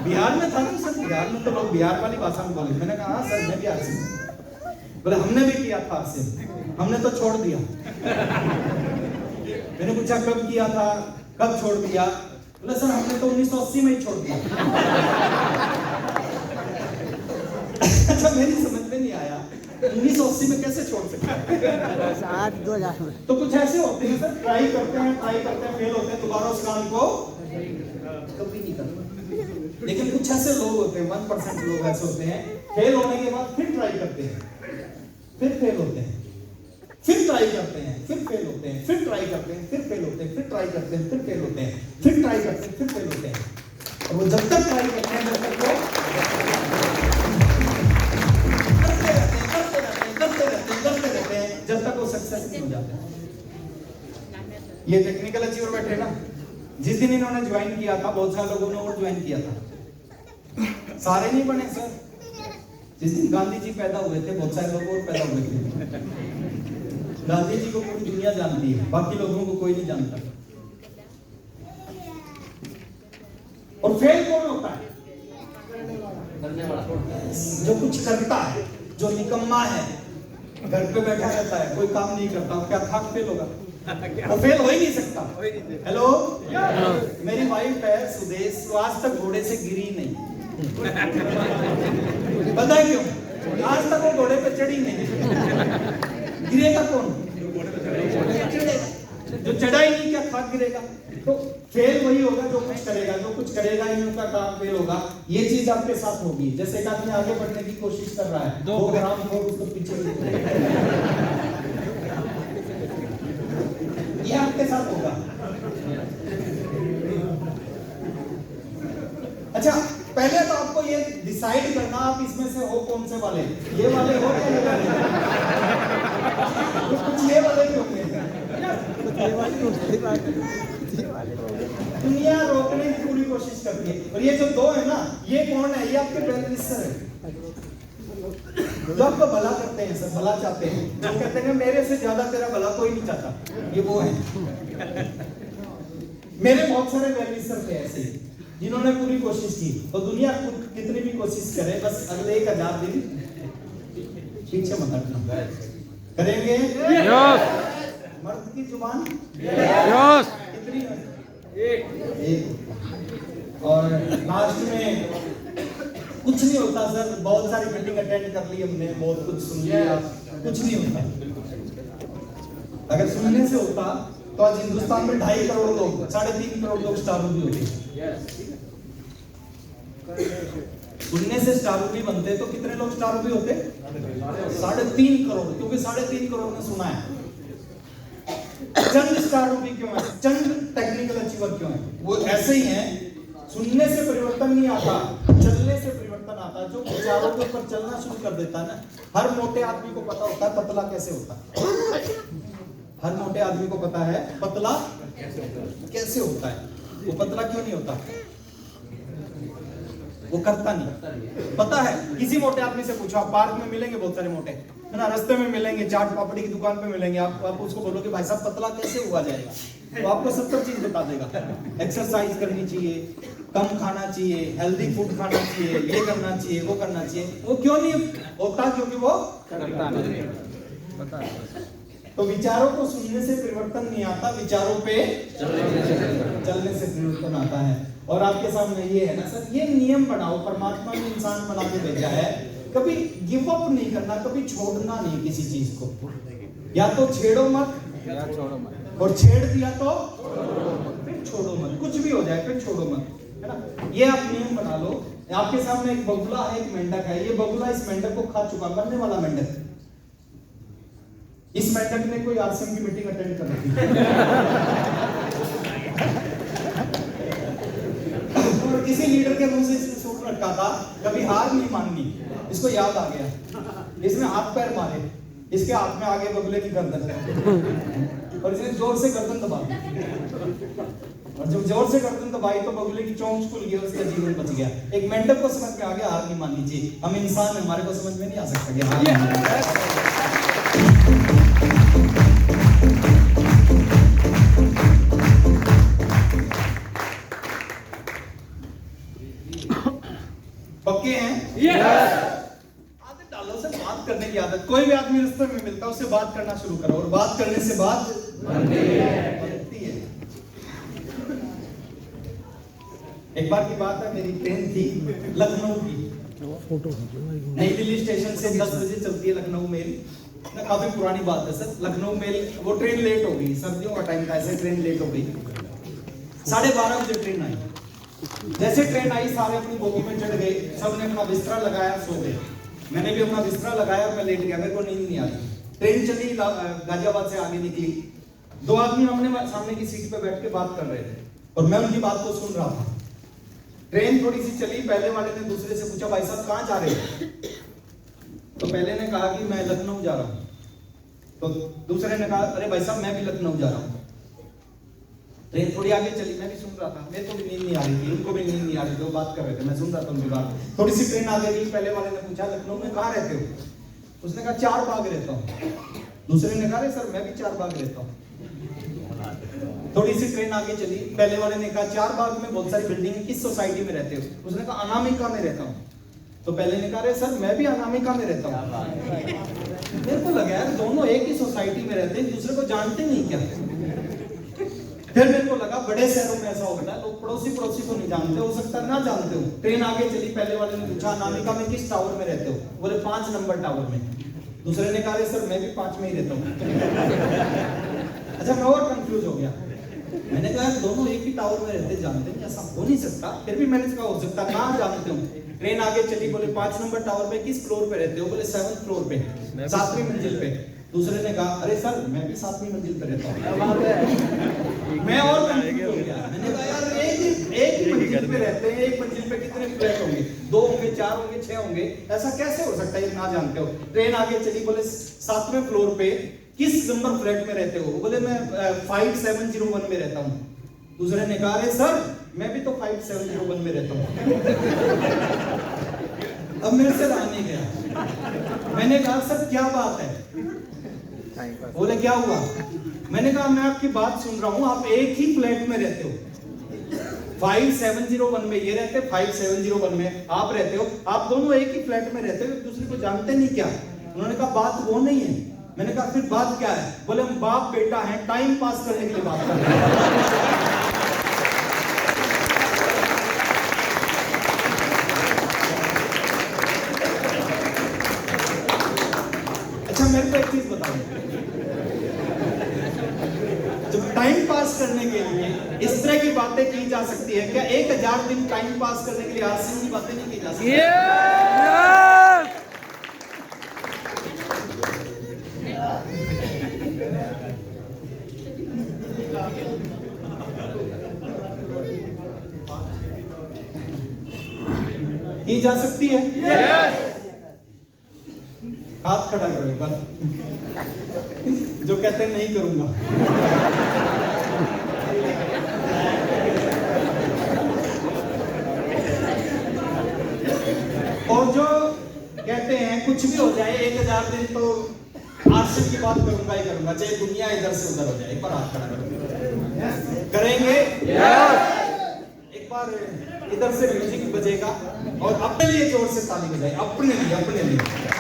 S1: बिहार में था ना सर, बिहार में तो लोग बिहार वाली भाषा में बोले। मैंने कहा सर मैं भी आरसीएम। बोले हमने भी किया था आरसीएम, हमने तो छोड़ दिया। मैंने पूछा कब किया था, कब छोड़ दिया? बोले सर हमने तो 1980 में ही छोड़ दिया। अच्छा मेरी समझ में नहीं आया, 1980 में कैसे छोड़ सकते हैं?
S4: 2000 में।
S1: तो कुछ ऐसे होते हैं सर, ट्राई करते हैं, फेल होते हैं, दोबारा उस काम को कभी नहीं करते। लेकिन कुछ ऐसे लोग होते हैं, 1% लोग ऐसे होते हैं, फेल होने के बाद फिर ट्राई करते हैं, फिर फेल होते हैं, फिर ट्राई करते हैं, फिर फेल होते हैं, फिर ट्राई करते हैं, फिर फेल होते हैं, फिर ट्राई करते हैं, फिर फेल होते हैं, फिर ट्राई करते हैं, फिर फेल होते हैं। और वो जब तक ट्राई करते हैं, जब तक वो करते रहते हैं, जब तक वो सक्सेस नहीं हो जाते। ये टेक्निकल अचीवर बैठे ना, जिस दिन इन्होंने ज्वाइन किया था, बहुत सारे लोगों ने और ज्वाइन किया था, सारे नहीं बने सर। जिस दिन गांधी जी पैदा हुए थे, बहुत सारे लोग और पैदा हुए थे। गांधी जी को पूरी दुनिया जानती है, बाकी लोगों को कोई नहीं जानता। और फेल कौन होता है? जो कुछ करता है, जो निकम्मा है, घर पे बैठा रहता है, कोई काम नहीं करता, क्या खाक फेल होगा? वो फेल हो ही नहीं सकता। हेलो, मेरी वाइफ है सुदेश, आज तक घोड़े से गिरी नहीं। पता है क्यों? आज तक वो घोड़े पे चढ़ी नहीं, गिरेगा कौन? जो चढ़ा ही नहीं, क्या खाक गिरेगा? तो फेल वही होगा जो कुछ करेगा, जो कुछ करेगा ही उनका काम फेल होगा। ये चीज आपके साथ होगी। जैसे एक आदमी आगे बढ़ने की कोशिश कर रहा है, 2 ग्राम को उसको पीछे ये आपके साथ होगा। अच्छा, पहले तो आपको ये डिसाइड करना आप इसमें से हो कौन से वाले, ये वाले हो या ये वाले? कुछ ये वाले भी होंगे। दुनिया रोकने की पूरी कोशिश करती है। और ये जो 2 है ना, ये कौन है? ये आपके वेलविशर है, जो आपको भला करते हैं, सब भला चाहते हैं, जो कहते हैं मेरे से ज्यादा तेरा भला कोई नहीं चाहता, ये वो है। मेरे बहुत सारे वेलविशर थे ऐसे जिन्होंने पूरी कोशिश की। तो दुनिया कितनी भी कोशिश करे, बस अगले 1000 दिन पीछे मत हटना। करेंगे? मर्द की जुबान कितनी है? एक। और लास्ट में कुछ नहीं होता सर, बहुत सारी मीटिंग अटेंड कर ली हमने, बहुत कुछ सुन लिया, कुछ नहीं होता। अगर सुनने से होता तो आज हिंदुस्तान में 2.5 करोड़ लोग, 3.5 करोड़ लोग स्टार मूवी होते। सुनने से स्टार मूवी बनते तो कितने लोग स्टार मूवी होते? 3.5 करोड़, क्योंकि 3.5 करोड़ ने सुना है। चंद स्टार मूवी क्यों है? चंद टेक्निकल अचीवर क्यों है? वो ऐसे ही हैं। सुनने से परिवर्तन नहीं आता, चलने से परिवर्तन आता। जो विचारों के ऊपर चलना शुरू कर देता है ना, हर मोटे आदमी को पता होता है पतला कैसे होता है। हर मोटे आदमी को पता है पतला कैसे होता है। वो पतला क्यों नहीं होता? वो करता नहीं। पता है, किसी मोटे आदमी से पूछो, आप पार्क में मिलेंगे बहुत सारे मोटे, है ना, रास्ते में मिलेंगे, चाट पापड़ी की दुकान पे मिलेंगे, आप उसको बोलोगे भाई साहब पतला कैसे हुआ जाएगा, तो आपको 70 चीज बता देगा। एक्सरसाइज करनी चाहिए, कम खाना चाहिए, हेल्दी फूड खाना चाहिए, ये करना चाहिए, वो करना चाहिए। वो क्यों नहीं होता? क्योंकि वो करता नहीं। तो विचारों को सुनने से परिवर्तन नहीं आता, विचारों पे चलने से परिवर्तन आता है। और आपके सामने ये है ना सर, ये नियम बनाओ, परमात्मा ने इंसान बना के भेजा है, कभी गिव अप नहीं करना, कभी छोड़ना नहीं किसी चीज को। या तो छेड़ो मत या छोड़ो मत, और छेड़ दिया तो फिर छोड़ो मत, कुछ भी हो जाए फिर छोड़ो मत, है ना। ये आप नियम बना लो। आपके सामने एक बगुला है, एक मेंढक है। ये बगुला इस मेंढक को खा चुका, मरने वाला मेंढक। इस मेंढक ने कोई आरसीएम की मीटिंग अटेंड कर रखी और किसी लीडर के मुंह से इसने सुन रखा था कभी हार नहीं माननी। इसको याद आ गया, इसने हाथ पैर मारे, इसके हाथ में आगे बगुले की गर्दन और इसने जोर से गर्दन दबा दी। और जब जोर से गर्दन दबाई तो बगुले की चोंच खुल गई, उसका जीवन बच गया। एक मेंढक को समझ में आ गया हार नहीं माननी चाहिए। हम इंसान हैं, हमारे को समझ में नहीं आ सकता कि हार नहीं माननी। पक्के हैं? आदत डालो से बात करने की आदत। कोई भी आदमी रास्ते में मिलता है उससे बात करना शुरू करो, और बात करने से बात बनती है। एक बार की बात है, मेरी ट्रेन थी लखनऊ की, नई दिल्ली स्टेशन से 10 बजे चलती है लखनऊ मेल। काफी पुरानी बात है सर। लखनऊ मेल, वो ट्रेन लेट हो गई, सर्दियों का टाइम था, ऐसे ट्रेन लेट हो गई। 12:30 बजे ट्रेन आई। जैसे ट्रेन आई सारे अपनी बोगी में चढ़ गए, सबने अपना बिस्तरा लगाया, सो गए। मैंने भी अपना बिस्तरा लगाया और मैं लेट गया, मेरे को नींद नहीं आई। ट्रेन चली, गाजियाबाद से आगे निकली। 2 आदमी हमने सामने की सीट पे बैठ के बात कर रहे थे और मैं उनकी बात को सुन रहा था। ट्रेन थोड़ी सी चली, पहले वाले ने दूसरे से पूछा भाई साहब कहाँ जा रहे हैं? तो पहले ने कहा कि मैं लखनऊ जा रहा हूँ। तो दूसरे ने कहा अरे भाई साहब मैं भी लखनऊ जा रहा हूँ। ट्रेन थोड़ी आगे चली, मैं भी सुन रहा था, मेरे को भी नींद नहीं आ रही थी, उनको भी नींद नहीं आ रही थी, वो बात कर रहे थे, मैं सुन रहा था उनकी बात। थोड़ी सी ट्रेन आगे गई, पहले वाले ने पूछा लखनऊ में कहाँ रहते हो? उसने कहा 4 बाग रहता हूँ। दूसरे ने कहा सर मैं भी 4 बाग रहता हूँ। थोड़ी सी ट्रेन आगे चली, पहले वाले ने कहा 4 बाग में बहुत सारी बिल्डिंग है, किस सोसाइटी में रहते हो? उसने कहा अनामिका में रहता हूँ। तो पहले ने कहा सर मैं भी अनामिका में रहता हूँ। मेरे को लगा यार दोनों एक ही सोसाइटी में रहते हैं, दूसरे को जानते नहीं क्या? फिर मेरे को लगा बड़े शहरों में ऐसा होता है, लोग पड़ोसी पड़ोसी को नहीं जानते, हो सकता है ना जानते हो। ट्रेन आगे चली, पहले वाले ने पूछा अनामिका में किस टावर में रहते हो, बोले 5 नंबर टावर में। दूसरे ने कहा सर मैं भी 5 में ही रहता हूँ। अच्छा मैं और कंफ्यूज हो गया, मैंने कहा दोनों एक ही टावर में रहते, जानते नहीं, ऐसा हो नहीं सकता। फिर भी मैंने कहा हो सकता ना जानते हो। ट्रेन आगे चली, बोले 5 नंबर टावर पे किस फ्लोर पे रहते हो, बोले 7th फ्लोर पे, 7वीं मंजिल पे। दूसरे ने कहा अरे सर मैं भी 7वीं मंजिल पे रहता हूँ। मैं और कंफ्यूज हो गया, मैंने कहा यार एक ही मंजिल पे रहते हैं, एक मंजिल पे कितने फ्लैट होंगे, 2 होंगे, 4 होंगे, 6 होंगे, ऐसा कैसे हो सकता है, ये ना जानते हो। ट्रेन आगे चली, बोले 7वें फ्लोर पे किस नंबर फ्लैट में रहते हो, बोले मैं 5701 में रहता हूँ। दूसरे ने कहा अरे सर मैं भी तो 5701 में रहता हूँ। अब मेरे से रहा नहीं गया, मैंने कहा सर क्या बात है, बोले क्या हुआ। मैंने कहा मैं आपकी बात सुन रहा हूँ, आप एक ही फ्लैट में रहते हो, 5701 में ये रहते, 5701 में आप रहते हो, आप दोनों एक ही फ्लैट में रहते हो, एक दूसरे को जानते नहीं क्या। उन्होंने कहा बात वो नहीं है। मैंने कहा फिर बात क्या है, बोले हम बाप बेटा हैं, टाइम पास करने के लिए बात कर रहे हैं। अच्छा मेरे को एक चीज बताओ, जब टाइम पास करने के लिए इस तरह की बातें की जा सकती है, क्या 1000 दिन टाइम पास करने के लिए आरसीएम की बातें नहीं की जा सकती? की जा सकती है। हाथ खड़ा करो एक बार, जो कहते हैं नहीं करूंगा। और जो कहते हैं कुछ भी हो जाए 1000 दिन तो आरसीएम की बात करूंगा ही करूंगा, चाहे दुनिया इधर से उधर हो जाए। एक बार हाथ खड़ा करो, करेंगे। एक बार इधर से म्यूजिक बजेगा और अपने लिए जोर से ताली बजाए, अपने लिए